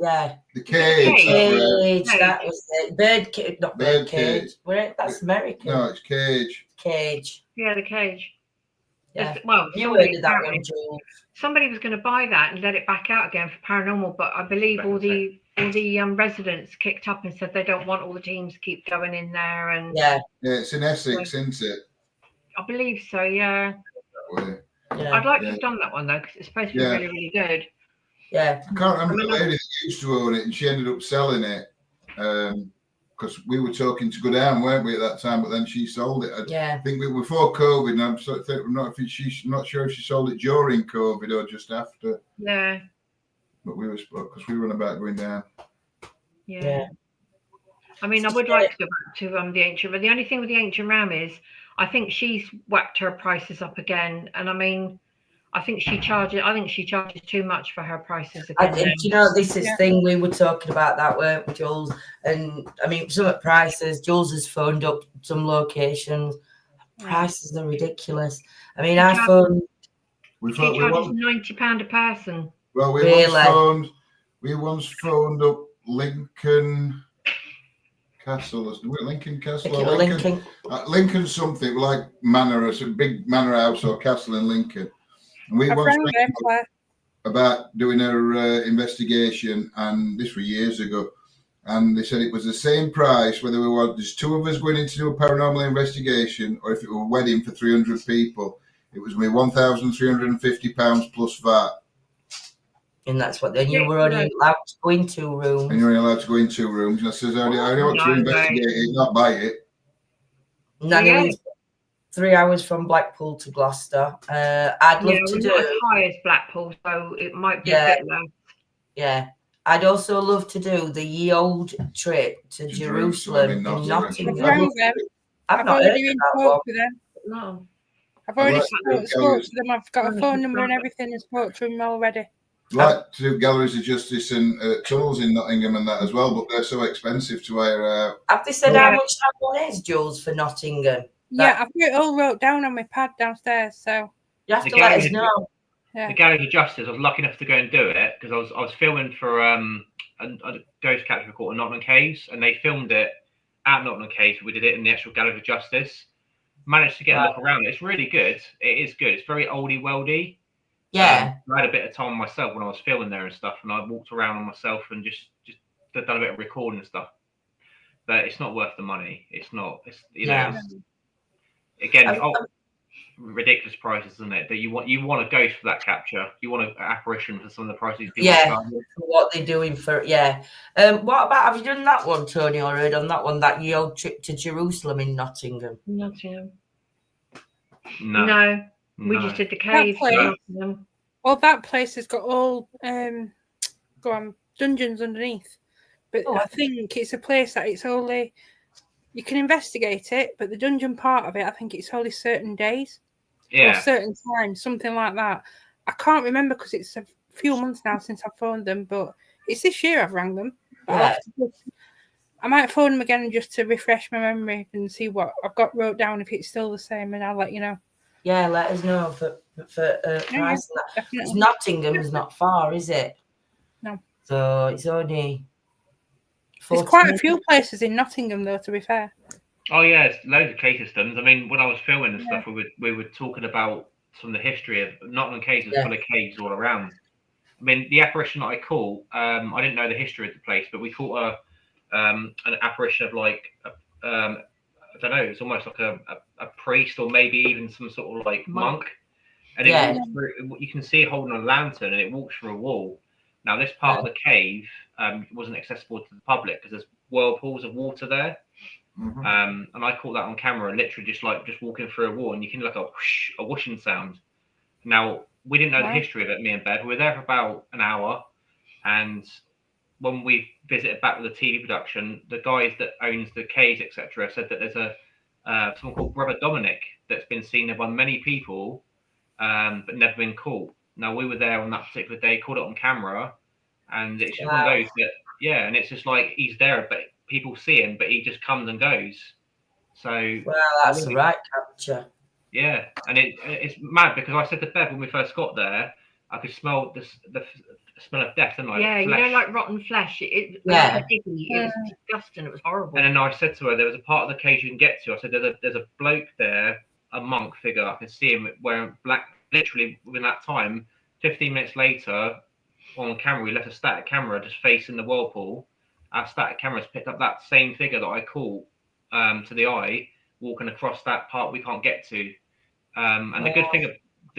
that, the cage. That was it. Bird cage, not bird cage. That's American. No, it's cage. Cage. Yeah, the cage. Yeah. Well, you heard of that one, Jules. Somebody was going to buy that and let it back out again for paranormal, but I believe all the residents kicked up and said they don't want all the teams to keep going in there. And yeah, it's in Essex, isn't it? I believe so. Yeah. Yeah. I'd like to have done that one though, because it's supposed to be really, really good. Yeah. I can't remember the lady that used to own it, and she ended up selling it because we were talking to go down, weren't we, at that time? But then she sold it. I think we were before COVID, and she's not sure if she sold it during COVID or just after. Yeah. But we were, because we were on about going down. Yeah. I mean, I would like to go back to the ancient, but the only thing with the ancient ram is, I think she's whacked her prices up again, and I mean, I think she charges too much for her prices again. You know, this is thing we were talking about that, weren't we, Jules? And I mean, some at prices, Jules has phoned up some locations. Prices are ridiculous. I mean, she charges £90 a person. Well, we once phoned up Lincoln Castle, Lincoln Castle, or Lincoln something like manor, a big manor house or castle in Lincoln. And we once about doing our investigation, and this was years ago. And they said it was the same price whether there's two of us going in to do a paranormal investigation, or if it were a wedding for 300 people, it was me £1,350 plus VAT. And that's what then you were only allowed to go in 2 rooms. And you're only allowed to go in 2 rooms. And I says, I only want to investigate it, not buy it. No, 3 hours from Blackpool to Gloucester. I'd love to do as high as Blackpool, so it might be a bit low. Yeah. I'd also love to do the ye old trip to Jerusalem in Nottingham. I've not heard of that one. No. I've already spoke to them. I've got a phone number and everything and spoke to them already. I'd like to do galleries of justice and tunnels in Nottingham and that as well, but they're so expensive to hire out. Have they said how much that one is, Jules, for Nottingham? Yeah, I've got it all wrote down on my pad downstairs, so you have to let us know. The Gallery of Justice, I was lucky enough to go and do it because I was filming for a ghost capture called Nottingham Caves, and they filmed it at Nottingham Caves. We did it in the actual Gallery of Justice. Managed to get a look around. It's really good. It is good. It's very oldie weldy. Yeah. I had a bit of time myself when I was filming there and stuff, and I walked around on myself and just done a bit of recording and stuff. But it's not worth the money. It's not. It's again, ridiculous prices, isn't it? That you want a ghost for that capture. You want an apparition for some of the prices. For what they're doing for what about, have you done that one, Tony, or heard on that one, that ye old trip to Jerusalem in Nottingham? Nottingham. No. We just did the cave. Well, that place has got all dungeons underneath. But I think it's a place that it's only, you can investigate it, but the dungeon part of it, I think it's only certain days. Or certain times, something like that. I can't remember because it's a few months now since I've phoned them, but it's this year I've rang them. I might phone them again just to refresh my memory and see what I've got wrote down, if it's still the same, and I'll let you know. Yeah, let us know for price. Nottingham's not far, is it? No. So it's only. There's quite a few places in Nottingham, though, to be fair. Oh yeah, it's loads of case systems. I mean, when I was filming and stuff, we were talking about some of the history of Nottingham caves, full of caves all around. I mean, the apparition that I caught, I didn't know the history of the place, but we caught an apparition of like, I don't know, it's almost like a priest or maybe even some sort of like monk. and it walks through, you can see it holding a lantern, and it walks through a wall. Now, this part of the cave wasn't accessible to the public because there's whirlpools of water there. And I caught that on camera, literally just walking through a wall, and you can like a whooshing sound. Now, we didn't know the history of it, me and Bev. We were there for about an hour, and when we visited back with the TV production, the guys that owns the caves, etc., said that there's someone called Brother Dominic that's been seen there by many people, but never been caught. Now, we were there on that particular day, caught it on camera, and it's just one of those that, and it's just like he's there, but people see him, but he just comes and goes. So, well, that's the right capture. Yeah, and it's mad because I said to Bev when we first got there, I could smell the smell of death, and like flesh. You know, like rotten flesh. It was disgusting. It was horrible. And then I said to her, there was a part of the cage you can get to. I said, there's a bloke there, a monk figure. I can see him wearing black. Literally within that time, 15 minutes later, on camera, we left a static camera just facing the whirlpool. Our static cameras picked up that same figure that I caught to the eye, walking across that part we can't get to. And the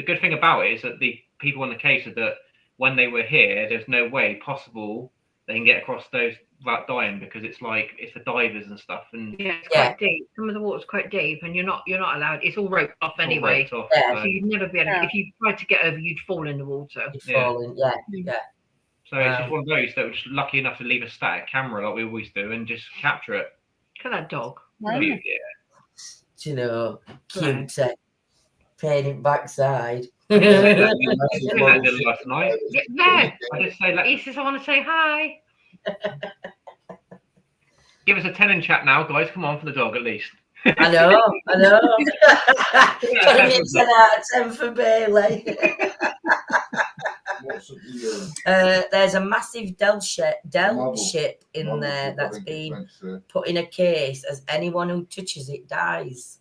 good thing about it is that the people in the case said that when they were here, there's no way possible they can get across those without dying, because it's for divers and stuff. And it's quite deep. Some of the water's quite deep, and you're not allowed. It's all roped off anyway. So you'd never be able to, if you tried to get over, you'd fall in the water. So it's just one of those that were just lucky enough to leave a static camera like we always do and just capture it. Look at that dog. Do you know, cute painting backside. Last night. Yeah. I just say, he says, I want to say hi. Give us a 10 in chat now, guys. Come on for the dog, at least. I know. Trying to get 10 out of 10 for Bailey. There's a massive Dell ship in there that's been put in a case, as anyone who touches it dies.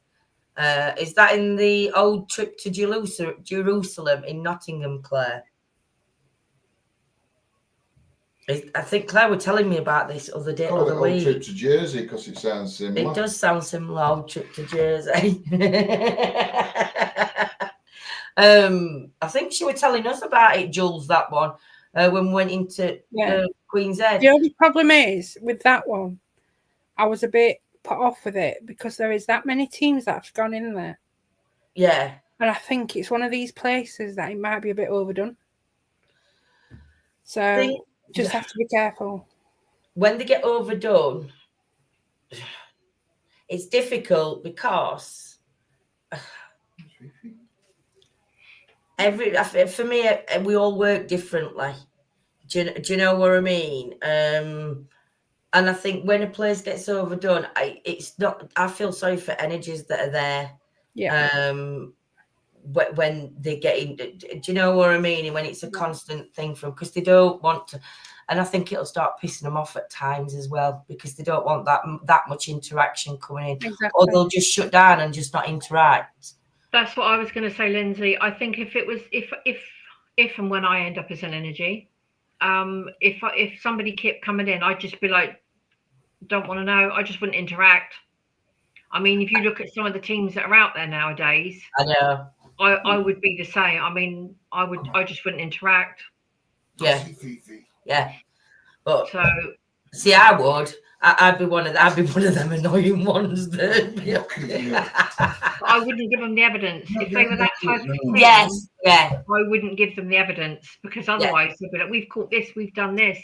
Is that in the old trip to Jerusalem in Nottingham, Claire? I think Claire was telling me about this other day. Old trip to Jersey, because it sounds similar. It does sound similar. Old trip to Jersey. I think she was telling us about it, Jules, that one, when we went into Queen's Head. The only problem is with that one, I was a bit put off with it because there is that many teams that have gone in there. Yeah. And I think it's one of these places that it might be a bit overdone. So just have to be careful. When they get overdone, it's difficult because for me, we all work differently. Do you know what I mean? And I think when a place gets overdone, I feel sorry for energies that are there. Yeah. When they get in, do you know what I mean? And when it's a constant thing because they don't want to, and I think it'll start pissing them off at times as well, because they don't want that much interaction coming in. Exactly. Or they'll just shut down and just not interact. That's what I was going to say, Lindsay. I think if and when I end up as an energy, if somebody kept coming in, I'd just be like, don't want to know. I just wouldn't interact. I mean, if you look at some of the teams that are out there nowadays, I know. I would be the same. I mean, I just wouldn't interact. Yeah. Yeah. But see, I would. I'd be one of them annoying ones. I wouldn't give them the evidence if they were that type of thing. Yes, yeah. I wouldn't give them the evidence, because otherwise they'd be like, "We've caught this, we've done this,"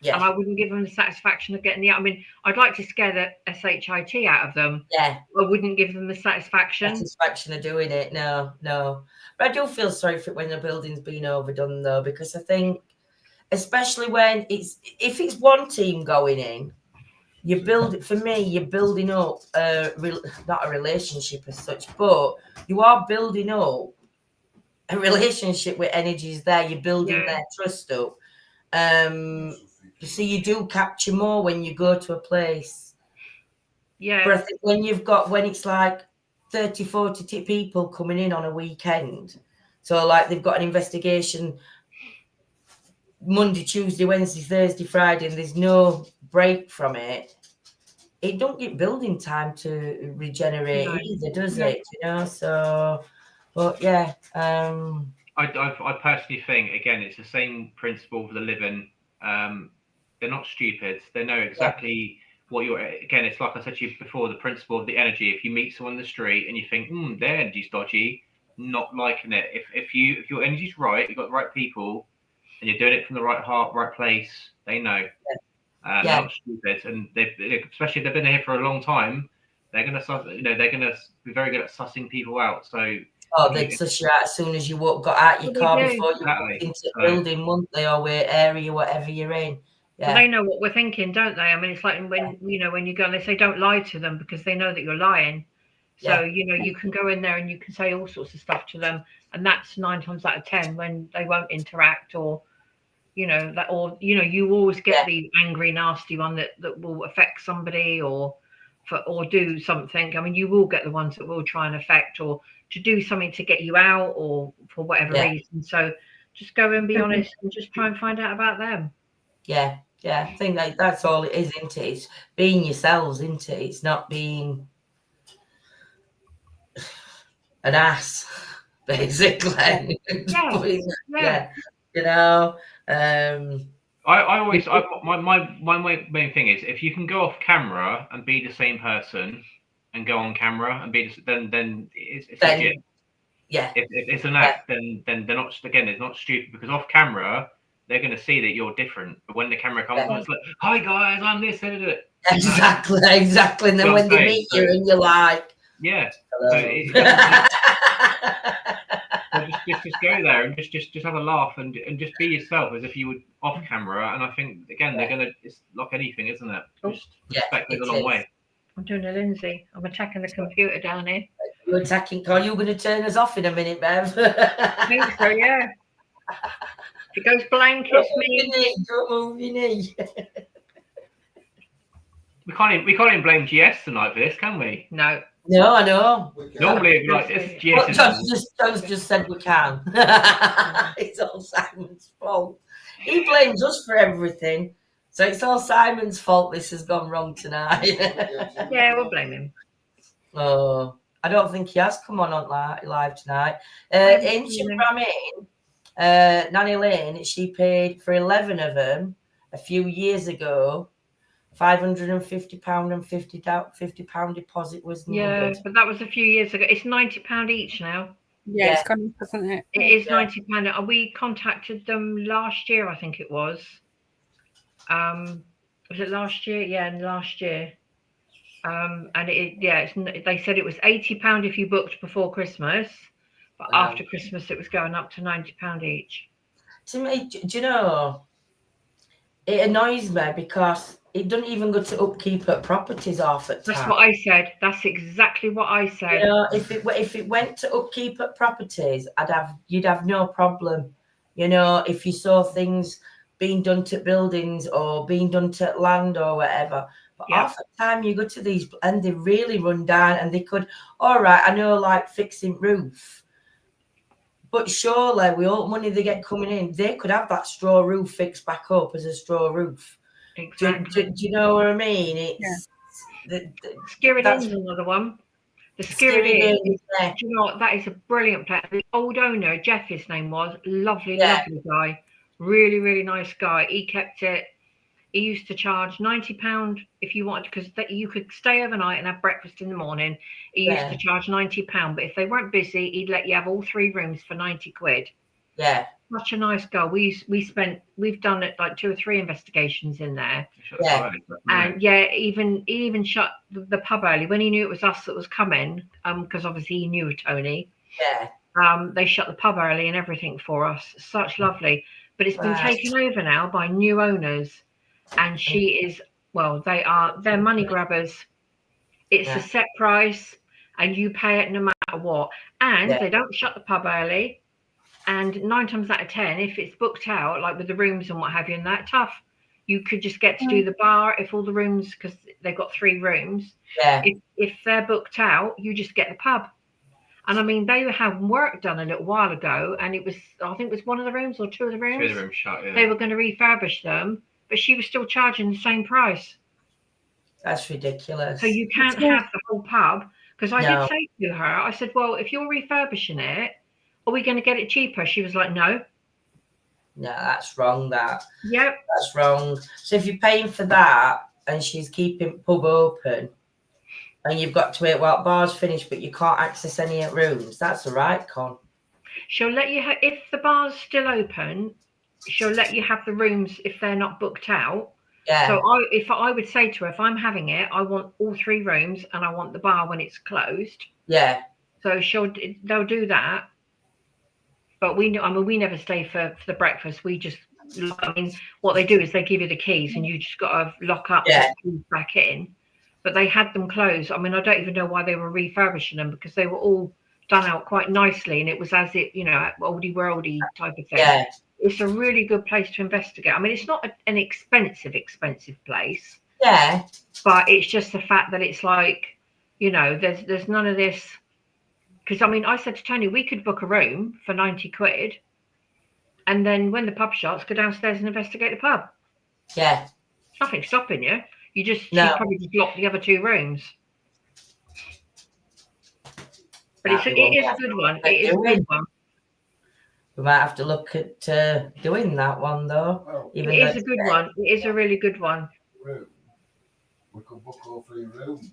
and I wouldn't give them the satisfaction of getting the. I mean, I'd like to scare the SHIT out of them. Yeah, I wouldn't give them the satisfaction of doing it. No. But I do feel sorry for it when the building's been overdone, though, because I think, especially when if it's one team going in. You're building up not a relationship as such, but you are building up a relationship with energies there. You're building their trust up. So you do capture more when you go to a place. Yeah. But I think when it's like 30, 40 people coming in on a weekend, so like they've got an investigation Monday, Tuesday, Wednesday, Thursday, Friday, and there's no break from it, don't get building time to regenerate either, does it? You know, so But yeah, I personally think, again, it's the same principle for the living. They're not stupid. They know exactly what you're. Again, it's like I said to you before, the principle of the energy. If you meet someone in the street and you think, their energy's dodgy, not liking it. If your energy's right, you've got the right people, and you're doing it from the right heart, right place, they know. They're not stupid, and especially if they've been here for a long time, they're gonna be very good at sussing people out. So. They'd suss you out as soon as you got out your car before you walked into the building, wouldn't they, or where area, whatever you're in. Yeah. Well, they know what we're thinking, don't they? I mean, it's like when when you go and they say don't lie to them because they know that you're lying. So you can go in there and you can say all sorts of stuff to them, and that's 9 times out of 10 when they won't interact, or you always get the angry, nasty one that will affect somebody or do something. I mean, you will get the ones that will try and affect or to do something to get you out or for whatever reason. So just go and be honest and just try and find out about them. Yeah. I think that's all it is, isn't it? It's being yourselves, isn't it? It's not being an ass, basically. Yeah. You know. I always my main thing is if you can go off camera and be the same person and go on camera and be then it's legit. Yeah. If it's an act, then they're not. Again, it's not stupid because off camera they're going to see that you're different. But when the camera comes on, it's like, "Hi guys, I'm this." Exactly. And then when they meet you, and you're like, So just go there and just have a laugh and just be yourself as if you would off camera. And I think again they're gonna. It's like anything, isn't it? Just respect goes a long way. I'm doing a Lindsay. I'm attacking the computer down here. You're attacking. Are you going to turn us off in a minute, Bev? I think so. Yeah. If it goes blank, it's me. Don't move your knee. We can't even blame GS tonight for this, can we? No, I know. Normally, it'd be like this. GS John's just said we can. It's all Simon's fault. He blames us for everything, so it's all Simon's fault. This has gone wrong tonight. Yeah, we'll blame him. Oh, I don't think he has come on live tonight. Ancient Ramin, Nanny Lane, she paid for 11 of them a few years ago. £550 and £50 deposit was needed. Yeah, but that was a few years ago. It's £90 each now. Yeah, it's gone up, isn't it? It is £90. We contacted them last year, I think it was. Was it last year? Yeah, last year. And they said it was £80 if you booked before Christmas, but after Christmas it was going up to £90 each. To me, do you know, it annoys me because it doesn't even go to upkeep at properties half at time. That's what I said. That's exactly what I said. You know, if it went to upkeep at properties, you'd have no problem. You know, if you saw things being done to buildings or being done to land or whatever. But half the time you go to these and they really run down and they could, all right, I know like fixing roof. But surely with all the money they get coming in, they could have that straw roof fixed back up as a straw roof. Exactly. Do you know what I mean? It's Skirridin's another one. The Skirridin, do you know what? That is a brilliant place. The old owner, Jeff, his name was, lovely guy. Really, really nice guy. He kept it. He used to charge £90 if you wanted, because you could stay overnight and have breakfast in the morning. He used to charge £90, but if they weren't busy, he'd let you have all 3 rooms for £90. Yeah. Such a nice guy. We've done it like 2 or 3 investigations in there. Yeah. And he even shut the pub early when he knew it was us that was coming, because obviously he knew Tony. Yeah. They shut the pub early and everything for us. Such lovely. But it's been taken over now by new owners. And they're money grabbers. It's a set price and you pay it no matter what. And they don't shut the pub early. And 9 times out of 10, if it's booked out, like with the rooms and what have you, and that tough, you could just get to do the bar if all the rooms, because they've got 3 rooms. Yeah. If they're booked out, you just get the pub. And I mean, they were having work done a little while ago, and I think it was 1 of the rooms or 2 of the rooms. 2 of the rooms shut, yeah. They were going to refurbish them, but she was still charging the same price. That's ridiculous. So you can't have the whole pub, Because I did say to her, I said, well, if you're refurbishing it, are we going to get it cheaper? She was like, no. No, that's wrong, that. Yep. That's wrong. So if you're paying for that and she's keeping pub open and you've got to wait while bar's finished, but you can't access any rooms, that's all right, Con. She'll let you, if the bar's still open, she'll let you have the rooms if they're not booked out. Yeah. So if I would say to her, if I'm having it, I want all 3 rooms and I want the bar when it's closed. Yeah. So they'll do that. But we never stay for the breakfast. We just, I mean, what they do is they give you the keys and you just got to lock up and keys back in. But they had them closed. I mean, I don't even know why they were refurbishing them, because they were all done out quite nicely, and it was as it, oldie worldy type of thing. Yeah. It's a really good place to investigate. I mean, it's not an expensive place. Yeah. But it's just the fact that it's like, there's none of this. Because, I mean, I said to Tony, we could book a room for 90 quid. And then when the pub shuts, go downstairs and investigate the pub. Yeah. There's nothing stopping you. You probably just lock the other 2 rooms. But it is a good one. It is a good one. We might have to look at doing that one, though. It is a good one. It is a really good one. We could book all 3 rooms.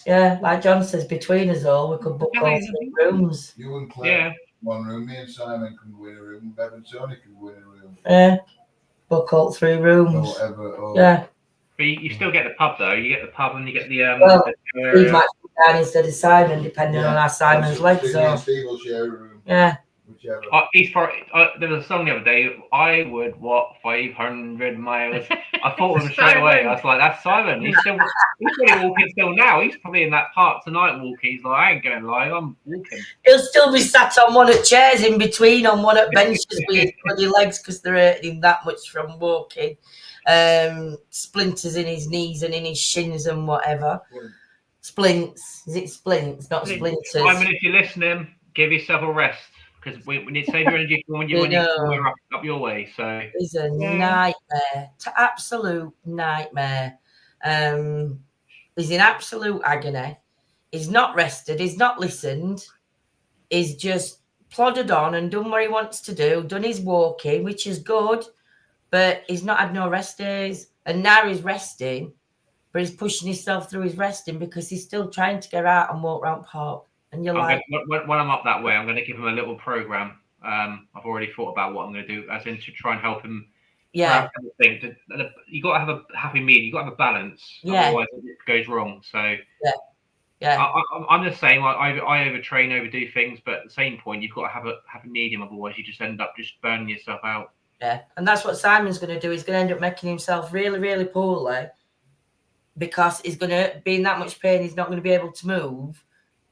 Yeah, like John says, between us all, we could book all 3 rooms. You and Claire, 1 room. Me and Simon can go in a room. Bev and Tony can go in a room. Yeah, book all 3 rooms. Yeah. But you still get the pub, though. You get the pub and you get the Steve might go down instead of Simon, depending on how Simon's legs are. Steve will share a room. Yeah. There was a song the other day. I would walk 500 miles. I thought of him straight away. I was like, "That's Simon. He's probably walking still now. He's probably in that part tonight walking. He's like, I ain't going live. I'm walking." He'll still be sat on one of chairs in between, on one of benches with his bloody legs, because they're hurting him that much from walking. Splinters in his knees and in his shins and whatever. Splints. Is it splints? Not splinters. Simon, if you're listening, give yourself a rest. Because we need to save your energy for when you're up your way. So it's a nightmare, absolute nightmare. He's in absolute agony. He's not rested. He's not listened. He's just plodded on and done what he wants to do. Done his walking, which is good, but he's not had no rest days. And now he's resting, but he's pushing himself through his resting because he's still trying to get out and walk around park. And you're when I'm up that way, I'm going to give him a little program. I've already thought about what I'm going to do, as in to try and help him. Yeah. You got to have a happy medium. You got to have a balance. Yeah. Otherwise, it goes wrong. So yeah. I'm the same. I overtrain, overdo things, but at the same point, you've got to have a medium. Otherwise, you just end up just burning yourself out. Yeah, and that's what Simon's going to do. He's going to end up making himself really, really poorly because he's going to be in that much pain. He's not going to be able to move.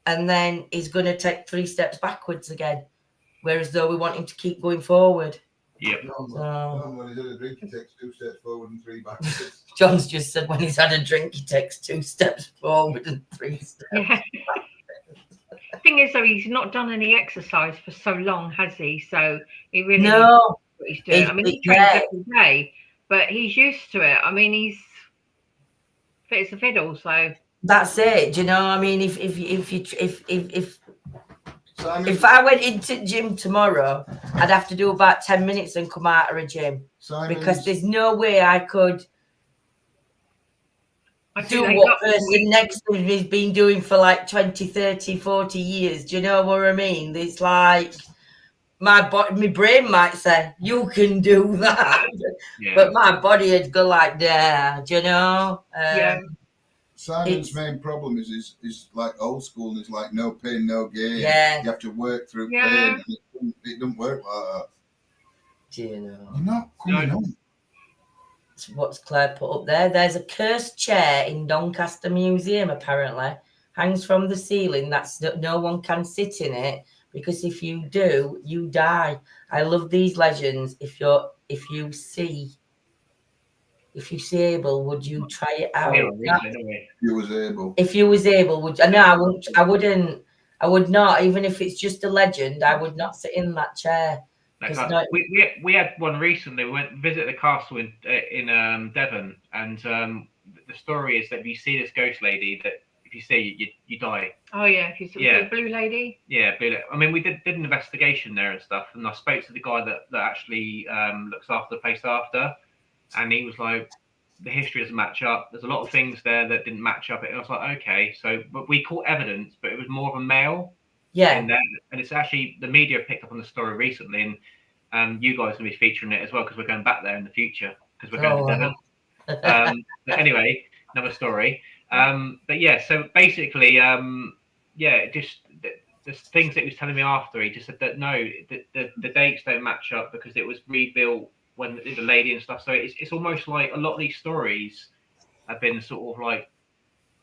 And then he's going to take 3 steps backwards again, whereas though we want him to keep going forward. Yep. When he's had a drink, he takes 2 steps forward and 3 backwards. John's just said when he's had a drink, he takes 2 steps forward and 3 steps. Yeah. The thing is, though, he's not done any exercise for so long, has he? So he really knows what he's doing. I mean, he trains every day, but he's used to it. I mean, he's fit as a fiddle, so. That's it. You know, I mean, if I went into gym tomorrow, I'd have to do about 10 minutes and come out of a gym because there's no way I could do what person next to me has been doing for like 20, 30, 40 years. Do you know what I mean? It's like my brain might say, you can do that. But my body would go like, yeah, do you know? Simon's main problem is like old school, and it's like no pain, no gain. Yeah. You have to work through pain. And it doesn't work like that. Do you know? You're not coming on. What's Claire put up there? There's a cursed chair in Doncaster Museum, apparently. Hangs from the ceiling. No one can sit in it because if you do, you die. I love these legends. If you see able, would you try it out? If you was able, would you? No, I wouldn't. I would not. Even if it's just a legend, I would not sit in that chair. We had one recently. We went to visit the castle in Devon, and the story is that if you see this ghost lady, that if if you see, you die. Oh yeah, if you a blue lady. Yeah, blue. I mean, we did an investigation there and stuff, and I spoke to the guy that actually looks after the place after, and he was like, the history doesn't match up. There's a lot of things there that didn't match up. And I was like, okay, so but we caught evidence, but it was more of a male. Yeah. In there. And it's actually the media picked up on the story recently, and you guys will be featuring it as well because we're going back there in the future because we're going to Devon. But anyway, another story. But yeah, so basically, just the things that he was telling me after, he just said that no, the dates don't match up because it was rebuilt when the lady and stuff. So it's almost like a lot of these stories have been sort of like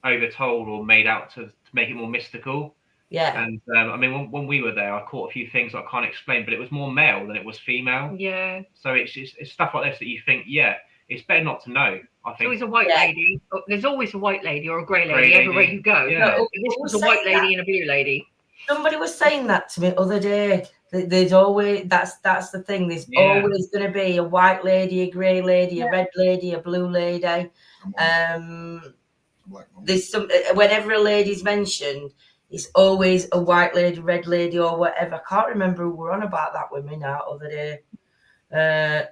overtold or made out to make it more mystical. Yeah. And I mean, when we were there, I caught a few things I can't explain, but it was more male than it was female. Yeah. So it's stuff like this that you think, yeah, it's better not to know. I think. There's always a white lady. There's always a white lady or a grey lady everywhere you go. Yeah. No, this was a white lady and a blue lady. Somebody was saying that to me the other day. There's always that's the thing. There's always going to be a white lady, a grey lady, a red lady, a blue lady. There's some whenever a lady's mentioned, it's always a white lady, red lady, or whatever. I can't remember who we're on about that with me now other day.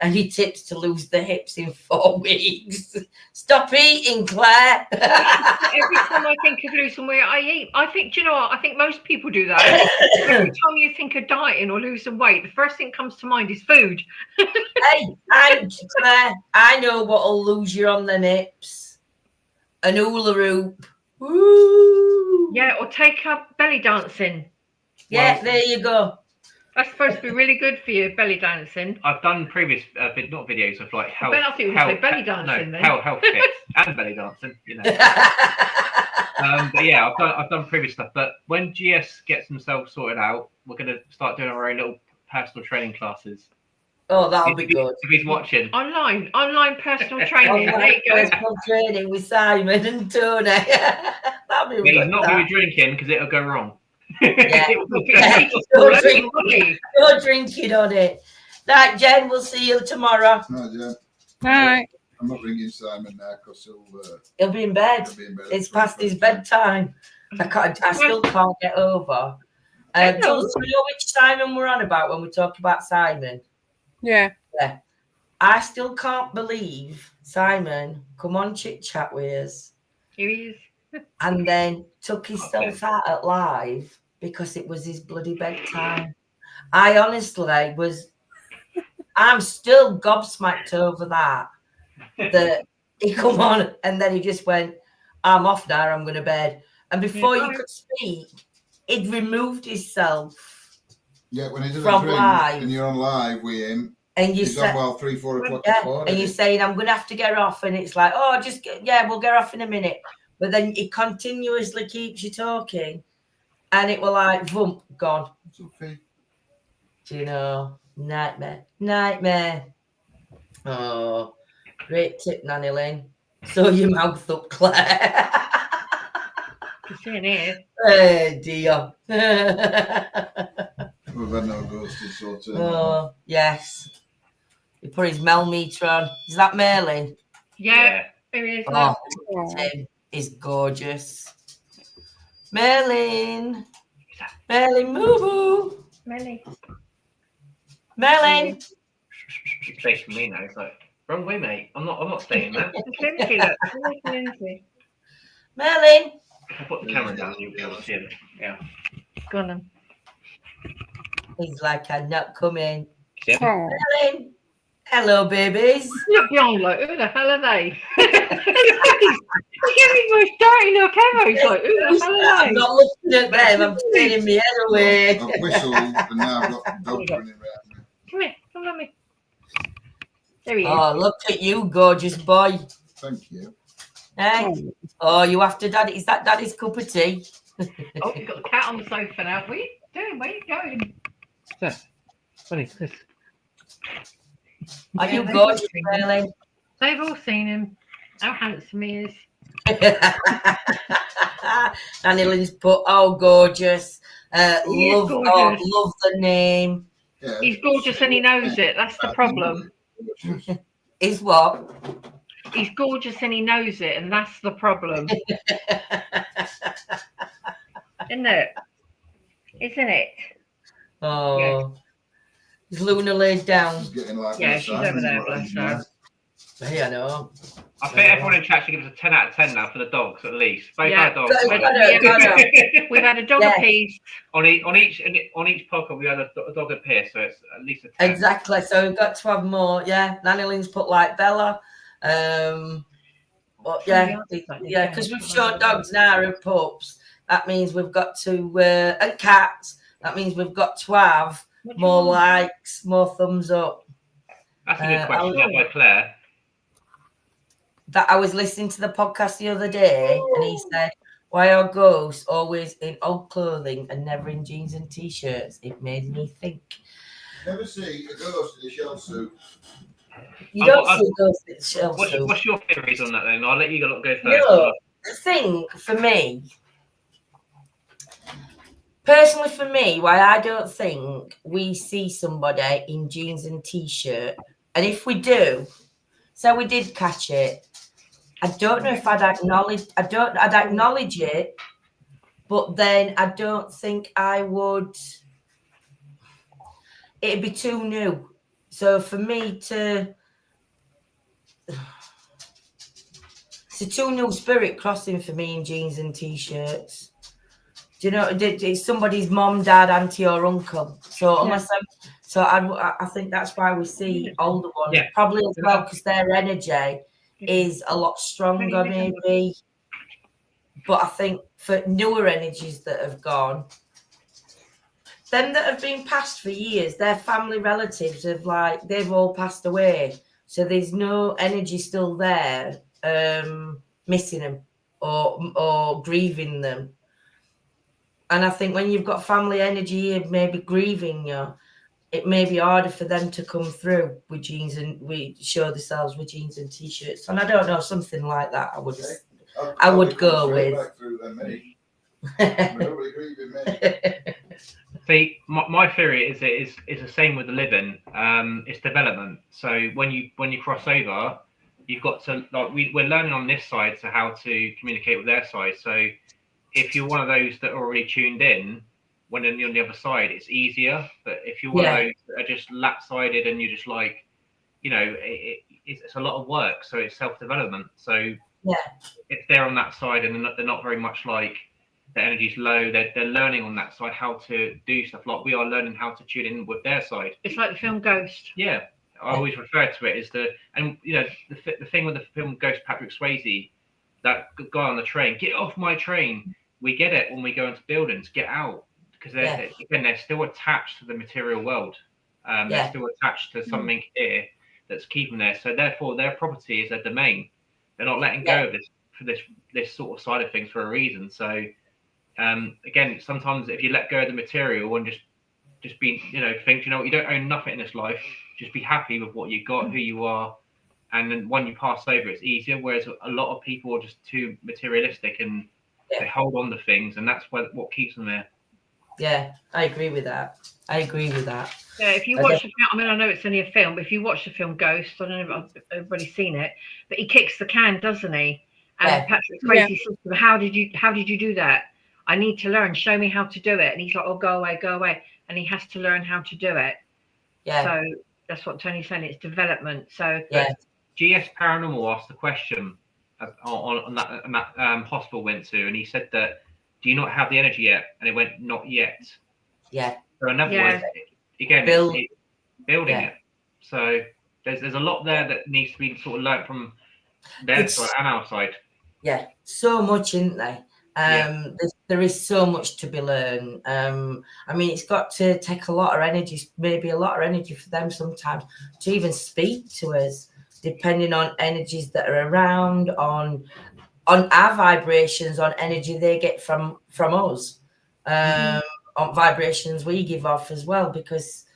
Any tips to lose the hips in 4 weeks? Stop eating, Claire. Every time I think of losing weight, I eat. I think, do you know what? I think most people do that. Every time you think of dieting or losing weight, the first thing that comes to mind is food. Hey, Claire, I know what'll lose you on the hips. An hula hoop. Woo! Yeah, or take up belly dancing. Yeah, there you go. That's supposed to be really good for you, belly dancing. I've done previous not videos of like health. I think it was belly dancing then. Health tips and belly dancing, you know. But yeah, I've done previous stuff. But when GS gets himself sorted out, we're gonna start doing our own little personal training classes. Oh, that'll be good. If he's watching. Online personal training. There you go. Personal training with Simon and Tony. That'll be good. He's not going to be drinking because it'll go wrong. Yeah. No drinking on it. Right, Jen, we'll see you tomorrow. No, Jen. Right. I'm not ringing Simon now because He'll be in bed. It's past his bedtime. I still can't get over. Jules, do you know which Simon we're on about when we talk about Simon? Yeah. I still can't believe Simon come on Chit Chat with us. Here he is. And then took himself out at live because it was his bloody bedtime. I honestly I'm still gobsmacked over that he come on and then he just went, I'm off now, I'm going to bed. And before you could speak, he'd removed himself. Yeah, when he does from live. And you're on live with him, and you he's on 3-4 o'clock in the morning. And you're saying, I'm going to have to get off. And it's like, oh, we'll get off in a minute. But then it continuously keeps you talking. And it will like, vump, gone. It's okay. Do you know? Nightmare. Oh, great tip, Nanny Lynn. Sew your mouth up, Claire. You're saying here. Oh, dear. We've had no ghosted sort of. Oh, yes. He put his Mel meter on. Is that Merlin? Yeah. There he is. Oh, Tim is gorgeous. Merlin, moo-boo. Merlin. He's facing me now. It's like, wrong way, mate. I'm not staying there. Merlin. If I put the camera down, you'll be able to see him. Yeah. Go on then. He's like, I'm not coming. Yeah. Merlin. Hello, babies. Look behind, like, who the hell are they? He's getting more dirty look ever. He's like, who the hell are they? I'm not looking at them. I'm turning my head away. I've whistled and now I've got dogs running around me. Come here. Come on me. There he is. Oh, look at you, gorgeous boy. Thank you. Hey. Oh, you after Daddy? Is that Daddy's cup of tea? Oh, you've got the cat on the sofa now. What are you doing? Where are you going? What's that? Funny, this. Are you gorgeous, Merlin? They've all seen him. How handsome he is. Nanny Lynn's put, oh, gorgeous. Love the name. Yeah. He's gorgeous and he knows it. That's the problem. Is what? He's gorgeous and he knows it, and that's the problem. Isn't it? Isn't it? Oh, is Luna laid down? She's getting like Yeah, she's over there, bless her. Hey, I know. I think everyone in chat should give us a 10 out of 10 now for the dogs, at least. Both Yeah. our dogs. We've had a dog apiece. On each podcast, we had a dog apiece, so it's at least a 10. Exactly. So we've got to have more. Yeah, Nanny Lynn's put like Bella. But yeah, because we've showed dogs now and pups. That means we've got to and cats. That means we've got to have more likes, more thumbs up. That's a good question by Claire. That I was listening to the podcast the other day, and he said, "Why are ghosts always in old clothing and never in jeans and t-shirts?" It made me think. Never see a ghost in a shell suit. You don't see a ghost in a shell suit. What's your theories on that then? I'll let you go first. No, the thing for me, personally for me, why I don't think we see somebody in jeans and t-shirt, and if we do, so we did catch it, I don't know if I'd acknowledge it, but then I don't think I would, it'd be too new. So for me it's a too new spirit crossing for me in jeans and t-shirts. Do you know, it's somebody's mom, dad, auntie or uncle. So unless I think that's why we see older ones, probably as well, because their energy is a lot stronger maybe. But I think for newer energies that have gone, them that have been passed for years, their family relatives they've all passed away. So there's no energy still there, missing them or grieving them. And I think when you've got family energy and maybe grieving you, it may be harder for them to come through with jeans and we show themselves with jeans and t-shirts. And I don't know, something like that I would go with. See, my theory is the same with the living. It's development. So when you cross over, you've got to we're learning on this side so how to communicate with their side. So if you're one of those that are already tuned in, when you're on the other side, it's easier. But if you're one of those that are just lap-sided and you're just like, it's a lot of work. So it's self-development. So if they're on that side and they're not very much like their energy's low, they're learning on that side how to do stuff. Like we are learning how to tune in with their side. It's like the film Ghost. Yeah, I always refer to it as the thing with the film Ghost, Patrick Swayze, that guy on the train, get off my train. We get it when we go into buildings, get out. Because they're still attached to the material world. They're still attached to something here that's keeping there. So therefore, their property is their domain. They're not letting go of this sort of side of things for a reason. So again, sometimes if you let go of the material and just be, think, you don't own nothing in this life. Just be happy with what you got, who you are, and then when you pass over, it's easier. Whereas a lot of people are just too materialistic and they hold on to things, and that's what keeps them there. Yeah, I agree with that. Yeah, if you watch the film, I know it's only a film, but if you watch the film Ghost, I don't know if everybody's seen it, but he kicks the can, doesn't he? And Patrick Swayze says to him, how did you do that? I need to learn. Show me how to do it. And he's like, oh, go away. And he has to learn how to do it. Yeah. So that's what Tony's saying. It's development. So GS Paranormal asked the question on that hospital went to, and he said that, do you not have the energy yet? And it went, not yet. Yeah. So in other words, again, it's building it. So there's a lot there that needs to be sort of learned from their side and our side. Yeah, so much, isn't there? There is so much to be learned. I mean, it's got to take a lot of energy, maybe a lot of energy for them sometimes to even speak to us, depending on energies that are around, on our vibrations, on energy they get from us, on vibrations we give off as well. Because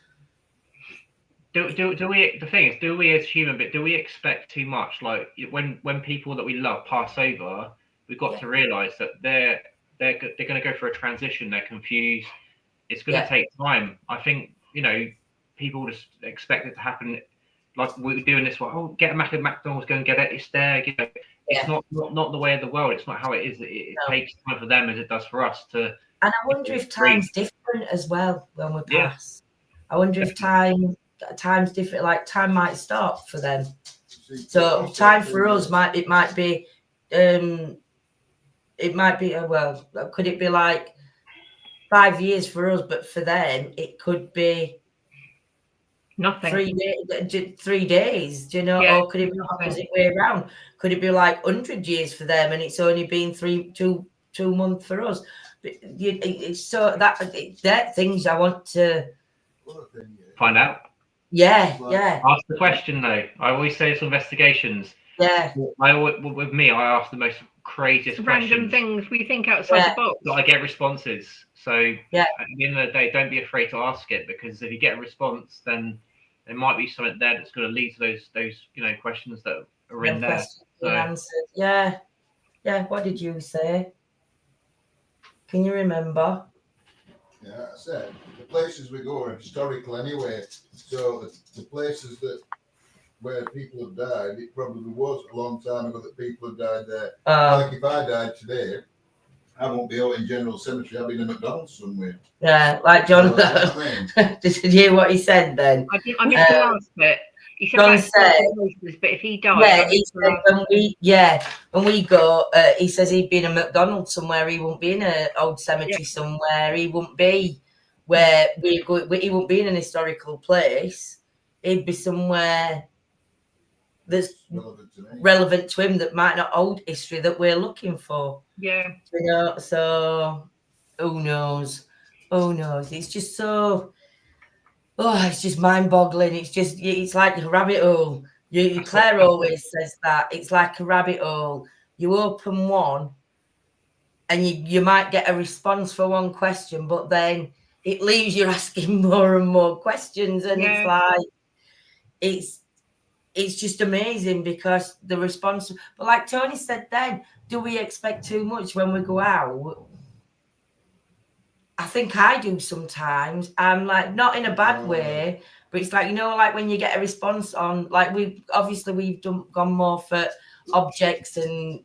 do we? The thing is, do we as human, but do we expect too much? Like when people that we love pass over, we've got to realise that they're going to go through a transition. They're confused. It's going to take time. I think people just expect it to happen like we're doing this one. Oh, get a Mac at McDonald's, go and get it. It's there. You know, it's not the way of the world. It's not how it is. It takes time for them as it does for us to. And I wonder if time's different as well when we pass. I wonder if time's different. Like time might stop for them. So time for us might be well, could it be like 5 years for us, but for them it could be nothing. 3 days, do you know? Or could it be the opposite way around? Could it be like 100 years for them and it's only been 2 months for us? But it's so that things I want to find out. Yeah. Ask the question though. I always say it's investigations. Yeah. With me, I ask the most craziest random questions. Things we think outside the box. So I get responses. So at the end of the day, don't be afraid to ask it, because if you get a response, then there might be something there that's going to lead to those questions that are in there. Answered. Yeah. What did you say? Can you remember? Yeah, I said the places we go are historical anyway. So the places where people have died, it probably was a long time ago that people have died there. Like if I died today, I won't be out in General Cemetery. I'll be in a McDonald's somewhere. Yeah, like Jon. Did you hear what he said then? I missed the last bit. He said, Jon said, but if he died, he said when we go, he says he'd be in a McDonald's somewhere. He won't be in an old cemetery somewhere. He won't be where we go. He won't be in an historical place. He'd be somewhere that's relevant to him, that might not hold history that we're looking for. Yeah. You know, so who knows? It's just so. Oh, it's just mind-boggling. It's like a rabbit hole. Claire always says that. It's like a rabbit hole. You open one and you might get a response for one question, but then it leaves you asking more and more questions. And it's like, it's just amazing because the response. But like Tony said then, do we expect too much when we go out? I think I do sometimes. I'm like, not in a bad way, but it's like, you know, like when you get a response on, like we've gone more for objects and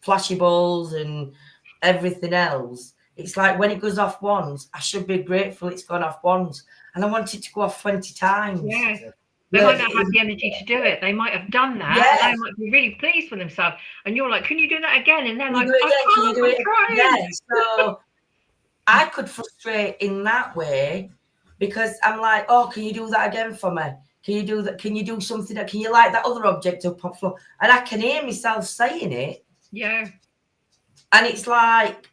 flashables and everything else. It's like when it goes off once, I should be grateful it's gone off once, and I want it to go off 20 times. Yeah. They might not have the energy to do it. They might have done that. Yeah. They might be really pleased with themselves. And you're like, can you do that again? And they're like, I'm trying. Yeah. So I could frustrate in that way, because I'm like, oh, can you do that again for me? Can you do that? Can you do something that, can you light that other object up on the floor? And I can hear myself saying it. Yeah. And it's like,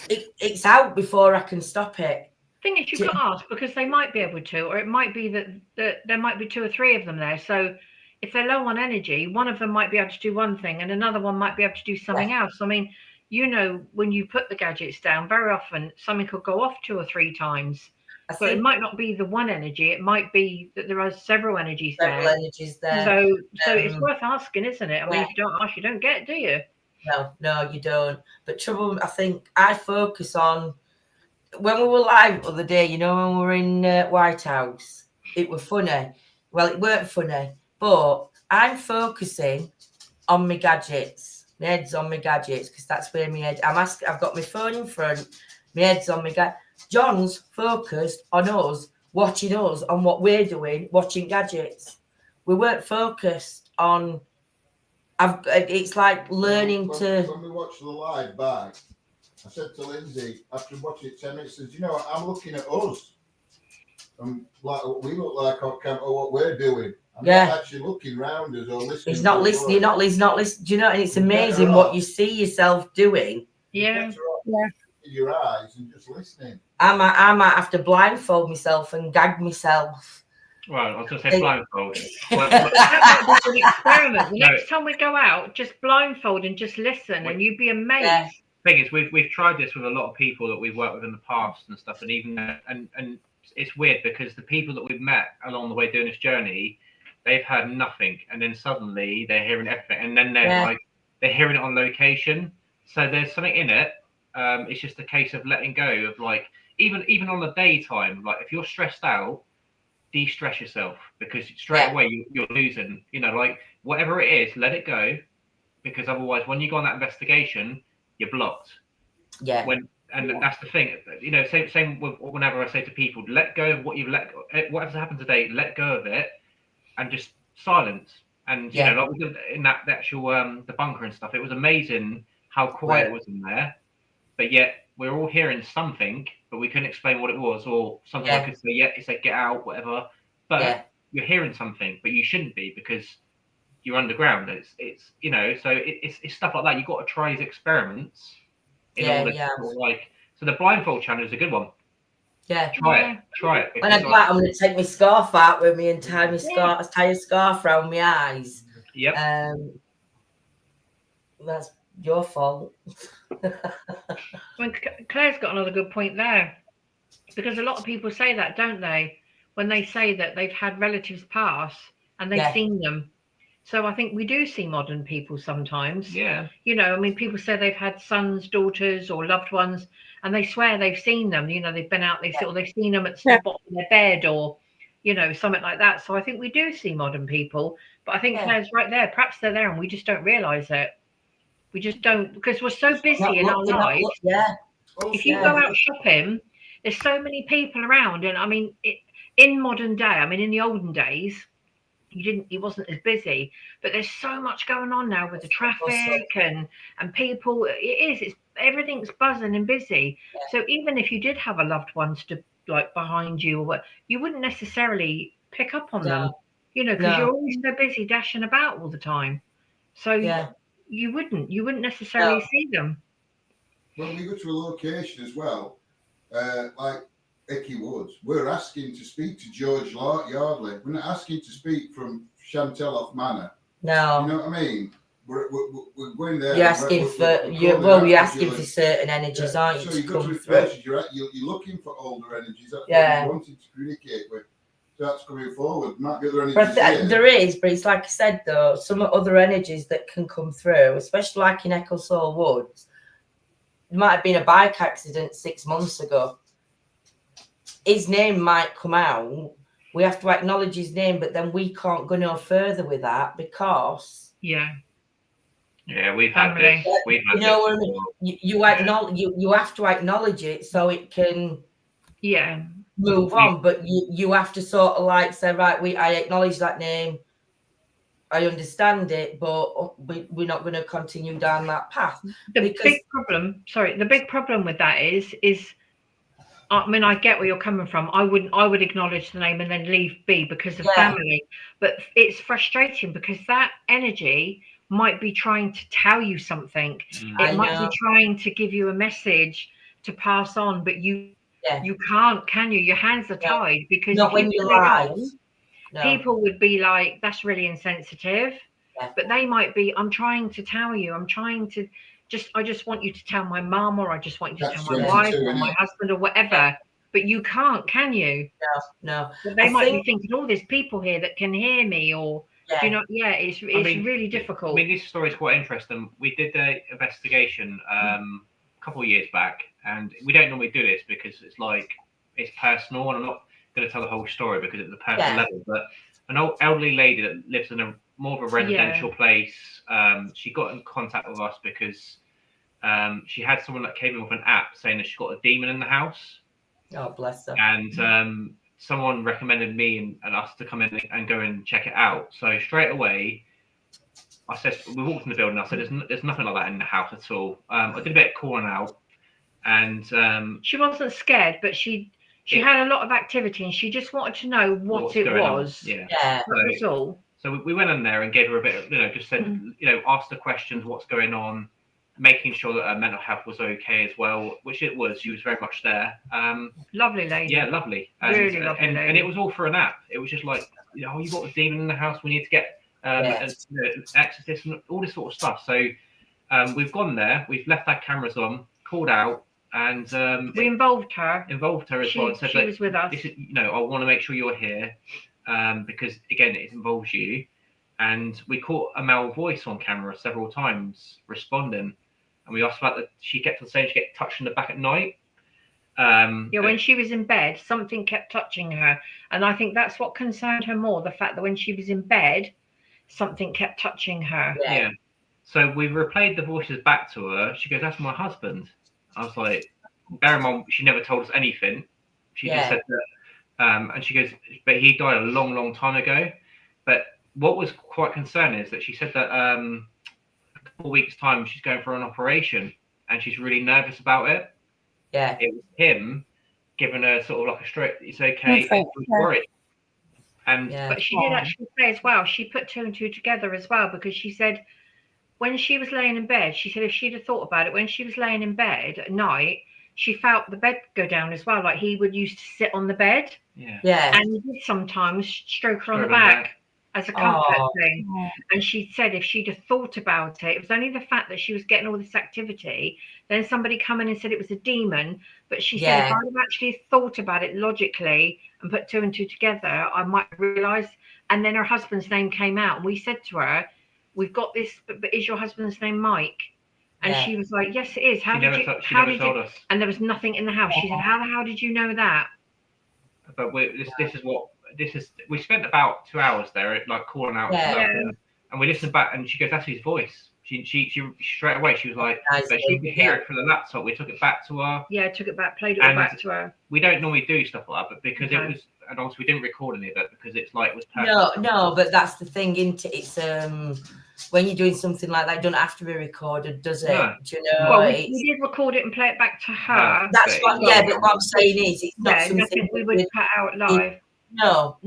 it's out before I can stop it. Thing is, you could ask, because they might be able to, or it might be that there might be 2 or 3 of them there. So if they're low on energy, one of them might be able to do one thing and another one might be able to do something else. I mean, you know, when you put the gadgets down, very often something could go off 2 or 3 times. But it might not be the one energy. It might be that there are several energies there. So it's worth asking, isn't it? I mean, if you don't ask, you don't get, do you? No, you don't. But trouble, I think I focus on, when we were live the other day, you know, when we were in White House, it was funny. Well, it weren't funny, but I'm focusing on my gadgets. My head's on my gadgets, because that's where my head. I've got my phone in front. My head's on my gadgets. John's focused on us, watching us on what we're doing, watching gadgets. We weren't focused on. It's like learning to. When we watch the live back, I said to Lindsay after watching it 10 minutes, says, you know, I'm looking at us. Like we look like on camera, what we're doing. I'm not actually looking round us or listening. He's not listening. You're not listening. Do you know? And it's amazing what you see yourself doing. Yeah. Your eyes and just listening. I might have to blindfold myself and gag myself. Well, I was going to say blindfold. That might be an experiment. The next time we go out, just blindfold and just listen, and you'd be amazed. Yeah. Thing is, we've tried this with a lot of people that we've worked with in the past and stuff, and even and it's weird because the people that we've met along the way doing this journey, they've heard nothing, and then suddenly they're hearing everything, and then they're hearing it on location. So there's something in it. It's just a case of letting go of, like, even on the daytime, like if you're stressed out, de-stress yourself, because straight away you're losing. You know, like whatever it is, let it go, because otherwise, when you go on that investigation, you're blocked. Yeah. That's the thing. You know, same with whenever I say to people, let go of what you've whatever's happened today, let go of it, and just silence. And you know, like we did in the actual the bunker and stuff, it was amazing how quiet it was in there, but yet we're all hearing something, but we couldn't explain what it was, or something I could say, it's like get out, whatever. But you're hearing something, but you shouldn't be, because you're underground. It's you know, so it's stuff like that. You've got to try these experiments in order to sort of like. So the blindfold challenge is a good one. Yeah, try it. When I go out, I'm going to take my scarf out with me and tie a scarf around my eyes. Yep. That's your fault. When Claire's got another good point there, because a lot of people say that, don't they? When they say that they've had relatives pass and they've seen them. So I think we do see modern people sometimes. Yeah. You know, I mean, people say they've had sons, daughters, or loved ones, and they swear they've seen them. You know, they've been out, they've seen them at the bottom of their bed, or, you know, something like that. So I think we do see modern people. But I think Claire's right there. Perhaps they're there and we just don't realise it. We just don't, because we're so busy in our lives. If you go out shopping, there's so many people around. And I mean, in modern day, I mean, in the olden days, it wasn't as busy, but there's so much going on now with the traffic and people. Everything's buzzing and busy. So even if you did have a loved one stood like behind you or what, you wouldn't necessarily pick up on them, you know, because you're always so busy dashing about all the time. So you wouldn't necessarily see them. When we go to a location as well, like Icky Woods, we're asking to speak to George Yardley. We're not asking to speak from Chanteloff Manor. No. You know what I mean? We're going there. You're asking you're asking for certain energies, aren't you? So you go to places, you're looking for older energies. That's what you're wanting to communicate with. So that's coming forward. Might be other energies. There is, but it's like I said though, some other energies that can come through, especially like in Ecclesall Woods. There might have been a bike accident 6 months ago. His name might come out. We have to acknowledge his name, but then we can't go no further with that because we've had this. You know what I mean? You acknowledge. You have to acknowledge it so it can move on. But you have to sort of like say, right, I acknowledge that name. I understand it, but we're not going to continue down that path. The big problem with that is I mean, I get where you're coming from. I would acknowledge the name and then leave be because of family. But it's frustrating because that energy might be trying to tell you something. It might be trying to give you a message to pass on, but you can't, can you? Your hands are tied because not when you're live. People would be like, that's really insensitive. But they might be, I'm trying to tell you, I just want you to tell my mum, or I just want you to tell my wife or my husband or whatever. But you can't, can you? No. But they might be thinking, oh, there's people here that can hear me, or you know, it's really difficult. I mean, this story is quite interesting. We did the investigation a couple of years back, and we don't normally do this because it's personal, and I'm not going to tell the whole story because it's a personal level. But an old elderly lady that lives in more of a residential place, she got in contact with us because she had someone that came in with an app saying that she got a demon in the house. Oh, bless her. And someone recommended me and us to come in and go and check it out. So straight away, I said, we walked in the building. I said, there's nothing like that in the house at all. I did a bit of calling out, and she wasn't scared, but she had a lot of activity, and she just wanted to know what it was. That's all. So we went in there and gave her a bit of, just said, asked the questions, what's going on, making sure that her mental health was okay as well, which it was. She was very much there. Lovely lady. Yeah, lovely. Really lovely lady. And it was all for an app. It was just like, you got a demon in the house. We need to get an exorcist and all this sort of stuff. So we've gone there. We've left our cameras on, called out, and we involved her as well. And said, she was with us. This is, I want to make sure you're here because again, it involves you. And we caught a male voice on camera several times responding. And we asked about she kept on saying she get touched in the back at night. When she was in bed, something kept touching her, and I think that's what concerned her more, the fact that when she was in bed, something kept touching her. Yeah. So we replayed the voices back to her. She goes, "That's my husband." I was like, bear in mind, she never told us anything. She just said that. And she goes, "But he died a long, long time ago." But what was quite concerning is that she said that a couple of weeks' time she's going for an operation and she's really nervous about it. Yeah. It was him giving her sort of like a straight, "It's okay, don't worry." But she did actually say as well, she put 2 and 2 together as well, because she said when she was laying in bed, she said if she'd have thought about it, when she was laying in bed at night, she felt the bed go down as well. Like he would used to sit on the bed. Yeah. And he did sometimes stroke her on the back as a comfort thing. And she said if she'd have thought about it, it was only the fact that she was getting all this activity, then somebody come in and said it was a demon. But she said if I'd have actually thought about it logically and put 2 and 2 together, I might realize. And then her husband's name came out, and we said to her, "We've got this, but is your husband's name Mike?" And she was like, "Yes, it is." How did you? And there was nothing in the house. She said, "How did you know that?" But this is we spent about 2 hours there, like calling out stuff, and we listened back, and she goes, "That's his voice." She straight away she was like, but she could hear it from the laptop. We took it back to her. Yeah, took it back, played it all back to her. We don't normally do stuff like that, but because it was, and also we didn't record any of it because it's like it was perfect. No, but that's the thing, isn't it? It's when you're doing something like that, it doesn't have to be recorded, does it? No. Do you know? Well, we did record it and play it back to her. That's what. But what I'm saying is, it's not something we would put out live. No.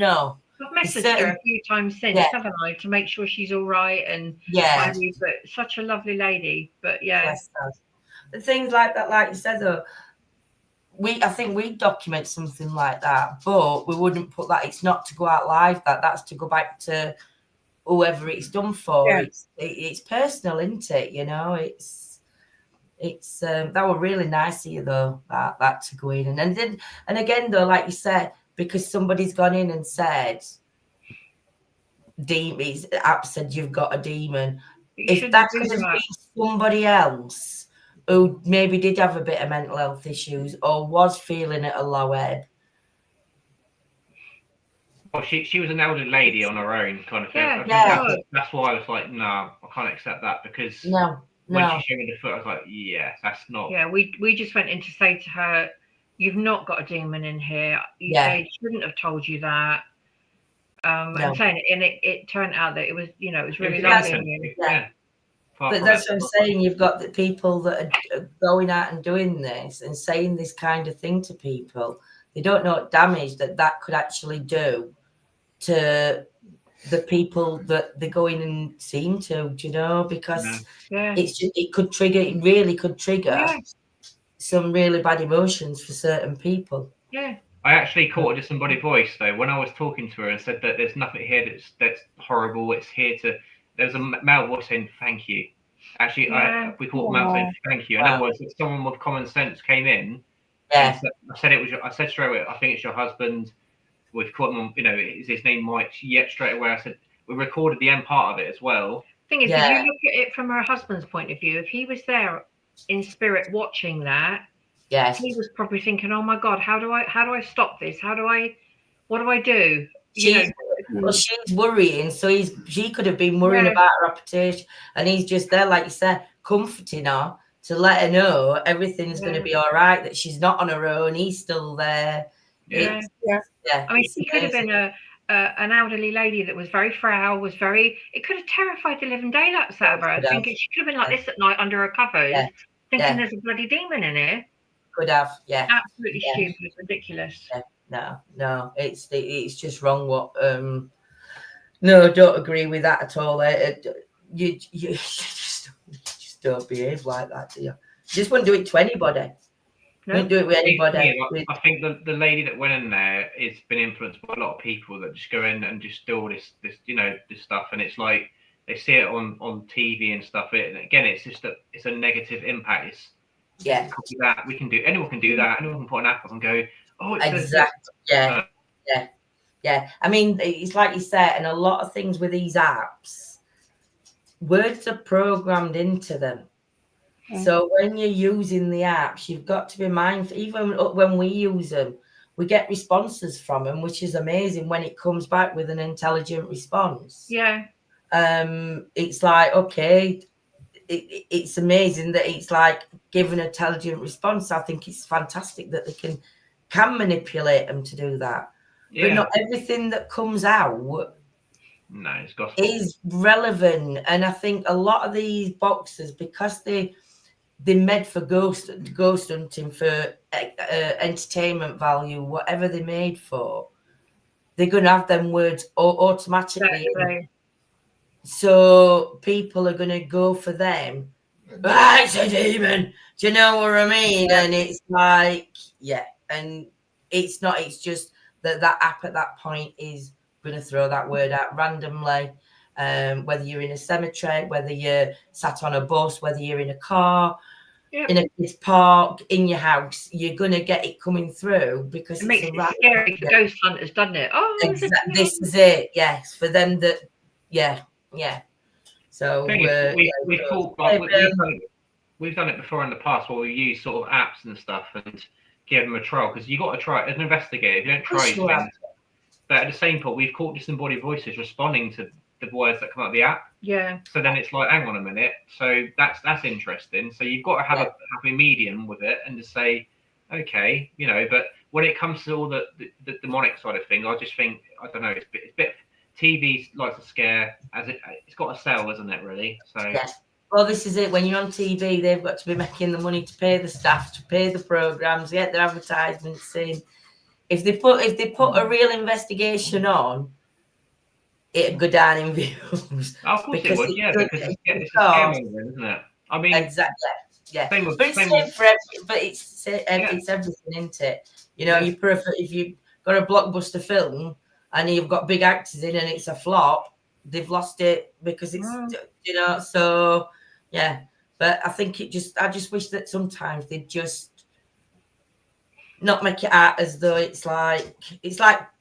I've messaged her a few times since, haven't I, to make sure she's all right and but such a lovely lady. But the things like that, like you said though, I think we document something like that, but we wouldn't put that. It's not to go out live. That's to go back to whoever it's done for. It's personal, isn't it? You know, it's that were really nice of you though, that to go in and again though, like you said, because somebody's gone in and said demons, app said you've got a demon. If that could have been somebody else who maybe did have a bit of mental health issues or was feeling at a low ebb. Well, she was an elderly lady on her own kind of thing. That's why I was like, no, I can't accept that, because when she showed me the foot, I was like, that's not. Yeah, we just went in to say to her, "You've not got a demon in here. They shouldn't have told you that." And saying it, and it turned out that it was, it was really lovely. But that's what I'm saying. You've got the people that are going out and doing this and saying this kind of thing to people. They don't know what damage that could actually do to the people that they're going and seem to, do you know? Because it really could trigger some really bad emotions for certain people. Yeah. I actually caught just somebody's voice though when I was talking to her and said that there's nothing here that's horrible. It's here to. There was a male voice saying thank you. Actually, we caught the male saying thank you. In other words, if someone with common sense came in, I said it was. I said straight away, I think it's your husband. We've caught him on. Is his name Mike? Yet straight away, I said we recorded the end part of it as well. Thing is, if you look at it from her husband's point of view, if he was there in spirit watching that. Yes. He was probably thinking, "Oh my God, how do I stop this? What do I do?" She's worrying, so she could have been worrying about her reputation, and he's just there, like you said, comforting her to let her know everything's going to be all right, that she's not on her own. He's still there. I mean, she could have been an elderly lady that was very frail, it could have terrified the living daylights out of her. I think she could have been like this at night under her covers, thinking there's a bloody demon in here. Could have, absolutely stupid, ridiculous. No, it's just wrong. What? No, don't agree with that at all. You just don't behave like that, do you? You just wouldn't do it to anybody. No. Wouldn't do it with anybody. I think the lady that went in there has been influenced by a lot of people that just go in and just do all this this stuff, and it's like they see it on TV and stuff. Again, it's just it's a negative impact. It's copy that. Anyone can do that. Anyone can put an app up and go, oh, it's exactly. Yeah. I mean, it's like you said, and a lot of things with these apps, words are programmed into them. So when you're using the apps, you've got to be mindful. Even when we use them, we get responses from them, which is amazing when it comes back with an intelligent response. Yeah. It's like, okay, it's amazing that it's like giving an intelligent response. I think it's fantastic that they can manipulate them to do that. Yeah. But not everything that comes out it's gospel. is relevant. And I think a lot of these boxers, because they're made for ghost hunting, for entertainment value, whatever they're made for, they're going to have them words automatically. Exactly. So people are going to go for them. It's a demon. Do you know what I mean? And it's like, and it's not. It's just that app at that point is going to throw that word out randomly. Whether you're in a cemetery, whether you're sat on a bus, whether you're in a car, in a kids' park, in your house, you're going to get it coming through because it makes it scary for ghost hunters, doesn't it? Oh, exactly. This is it. Yes, for them that, yeah. So we've done it before in the past where we use sort of apps and stuff and give them a trial, because you got to try it as an investigator. If you don't try things, but at the same point, we've caught disembodied voices responding to the words that come out of the app. Yeah. So then it's like, hang on a minute. So that's interesting. So you've got to have a happy medium with it and to say, okay, But when it comes to all the demonic side of things, I just think, I don't know, it's a bit. TV likes to scare, it's got to sell, isn't it? Really. So. Yes. Well, this is it. When you're on TV, they've got to be making the money to pay the staff, to pay the programs, get their advertisements in. If they put a real investigation on, it'd go down in views. Of course it would, because it's a scare movement, isn't it? I mean, exactly. Yeah. But it's everything, isn't it? If you've got a blockbuster film and you've got big actors in and it's a flop, they've lost it because it's so but I think I just wish that sometimes they'd just not make it out as though it's like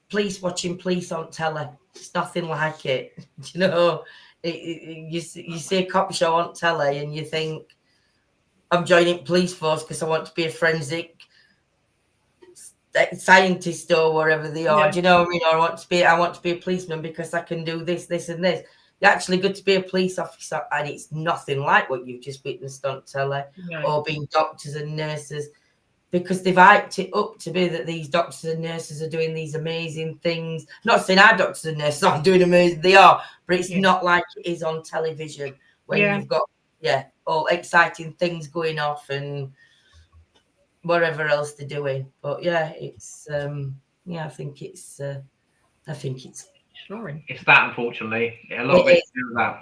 police watching police on telly. It's nothing like it. You see a cop show on telly and you think, I'm joining police force because I want to be a forensic scientist or whatever they are. Do you know what I mean? Or I want to be a policeman because I can do this, this, and this. You're actually good to be a police officer, and it's nothing like what you've just witnessed on telly or being doctors and nurses, because they've hyped it up to be that these doctors and nurses are doing these amazing things. Not saying our doctors and nurses aren't doing amazing, they are, but it's not like it is on television when you've got all exciting things going off and whatever else they're doing. But it's I think it's snoring. It's that, unfortunately. A lot of it's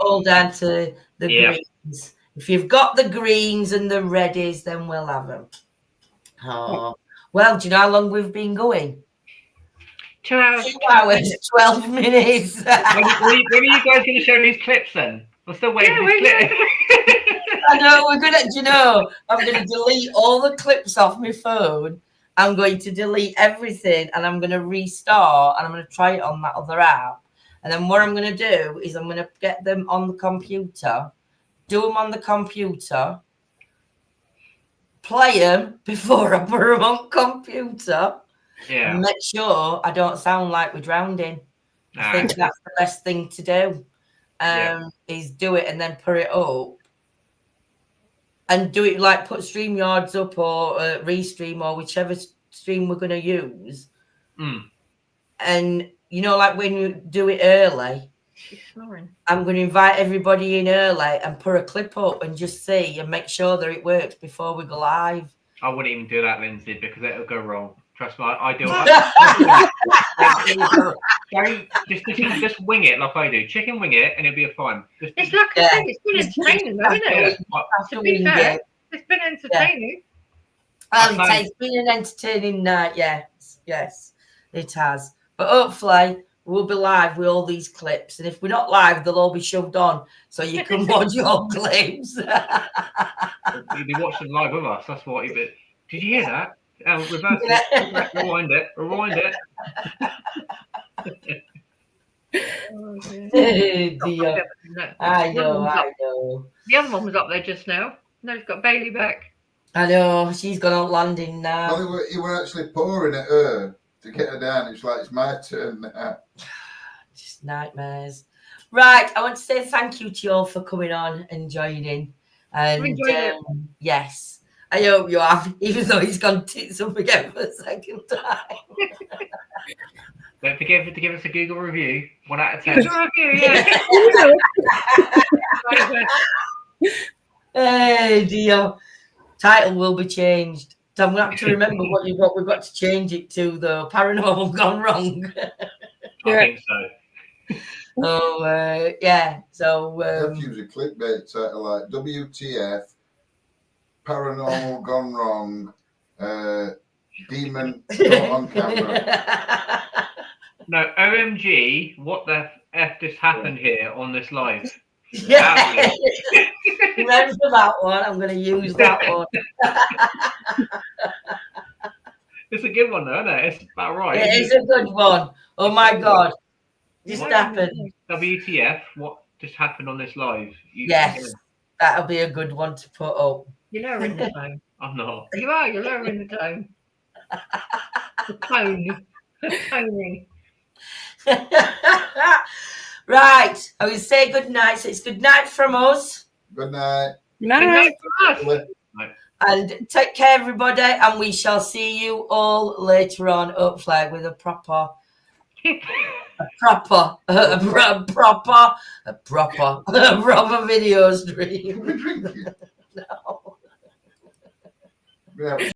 all down to the greens. If you've got the greens and the reddies, then we'll have them. Oh, well, do you know how long we've been going? 2 hours. 2 hours, 12 minutes. When are you guys going to show these clips then? We're still waiting for these clips. I know, I'm going to delete all the clips off my phone. I'm going to delete everything and I'm going to restart and I'm going to try it on that other app. And then what I'm going to do is I'm going to get them on the computer, do them on the computer, play them before I put them on computer, and make sure I don't sound like we're drowning. I think that's the best thing to do, is do it and then put it up. And do it like put StreamYards up or Restream or whichever stream we're going to use. And, like when you do it early, I'm going to invite everybody in early and put a clip up and just see and make sure that it works before we go live. I wouldn't even do that, Lindsay, because it'll go wrong. Trust me, I do. Just wing it like I do. Chicken wing it, and it'll be fine. It's like I said, it's been entertaining, though, isn't it? To be fair, it's been entertaining. It's been an entertaining night. Yes, it has. But hopefully, we'll be live with all these clips, and if we're not live, they'll all be shoved on, so you can watch your clips. You'll be watching live with us. That's what you did. Did you hear that? Reverse it. Rewind it. I know. The other one was up there just now. No, he's got Bailey back. I know, she's gone on landing now. Well, you were actually pouring at her to get her down. It's like, it's my turn now. Just nightmares. Right, I want to say thank you to you all for coming on and joining. And yes, I hope you have, even though he's gone tits up again for the second time. Don't forget to give us a Google review. 1 out of 10. Google review, yeah. Hey dear. Title will be changed. So I'm going to have to remember what we've got to change it to, though. Paranormal Gone Wrong. I think so. Oh, yeah. So Let's use a clickbait title like WTF, Paranormal Gone Wrong, Demon Caught on Camera. No, OMG, what the F just happened here on this live? Yeah. Remember that one? I'm going to use that one. It's a good one, though, isn't it? It's about right. It is a good one. Oh my God. Just happened. WTF, what just happened on this live? Yes, that'll be a good one to put up. You're lowering the tone. I'm not. You are, you're lowering the tone. The tone. The toning. Right, I will say good night. So it's good night from us. Good night. Good night for us. And take care, everybody. And we shall see you all later on, hopefully, with a proper video stream. No. Yeah.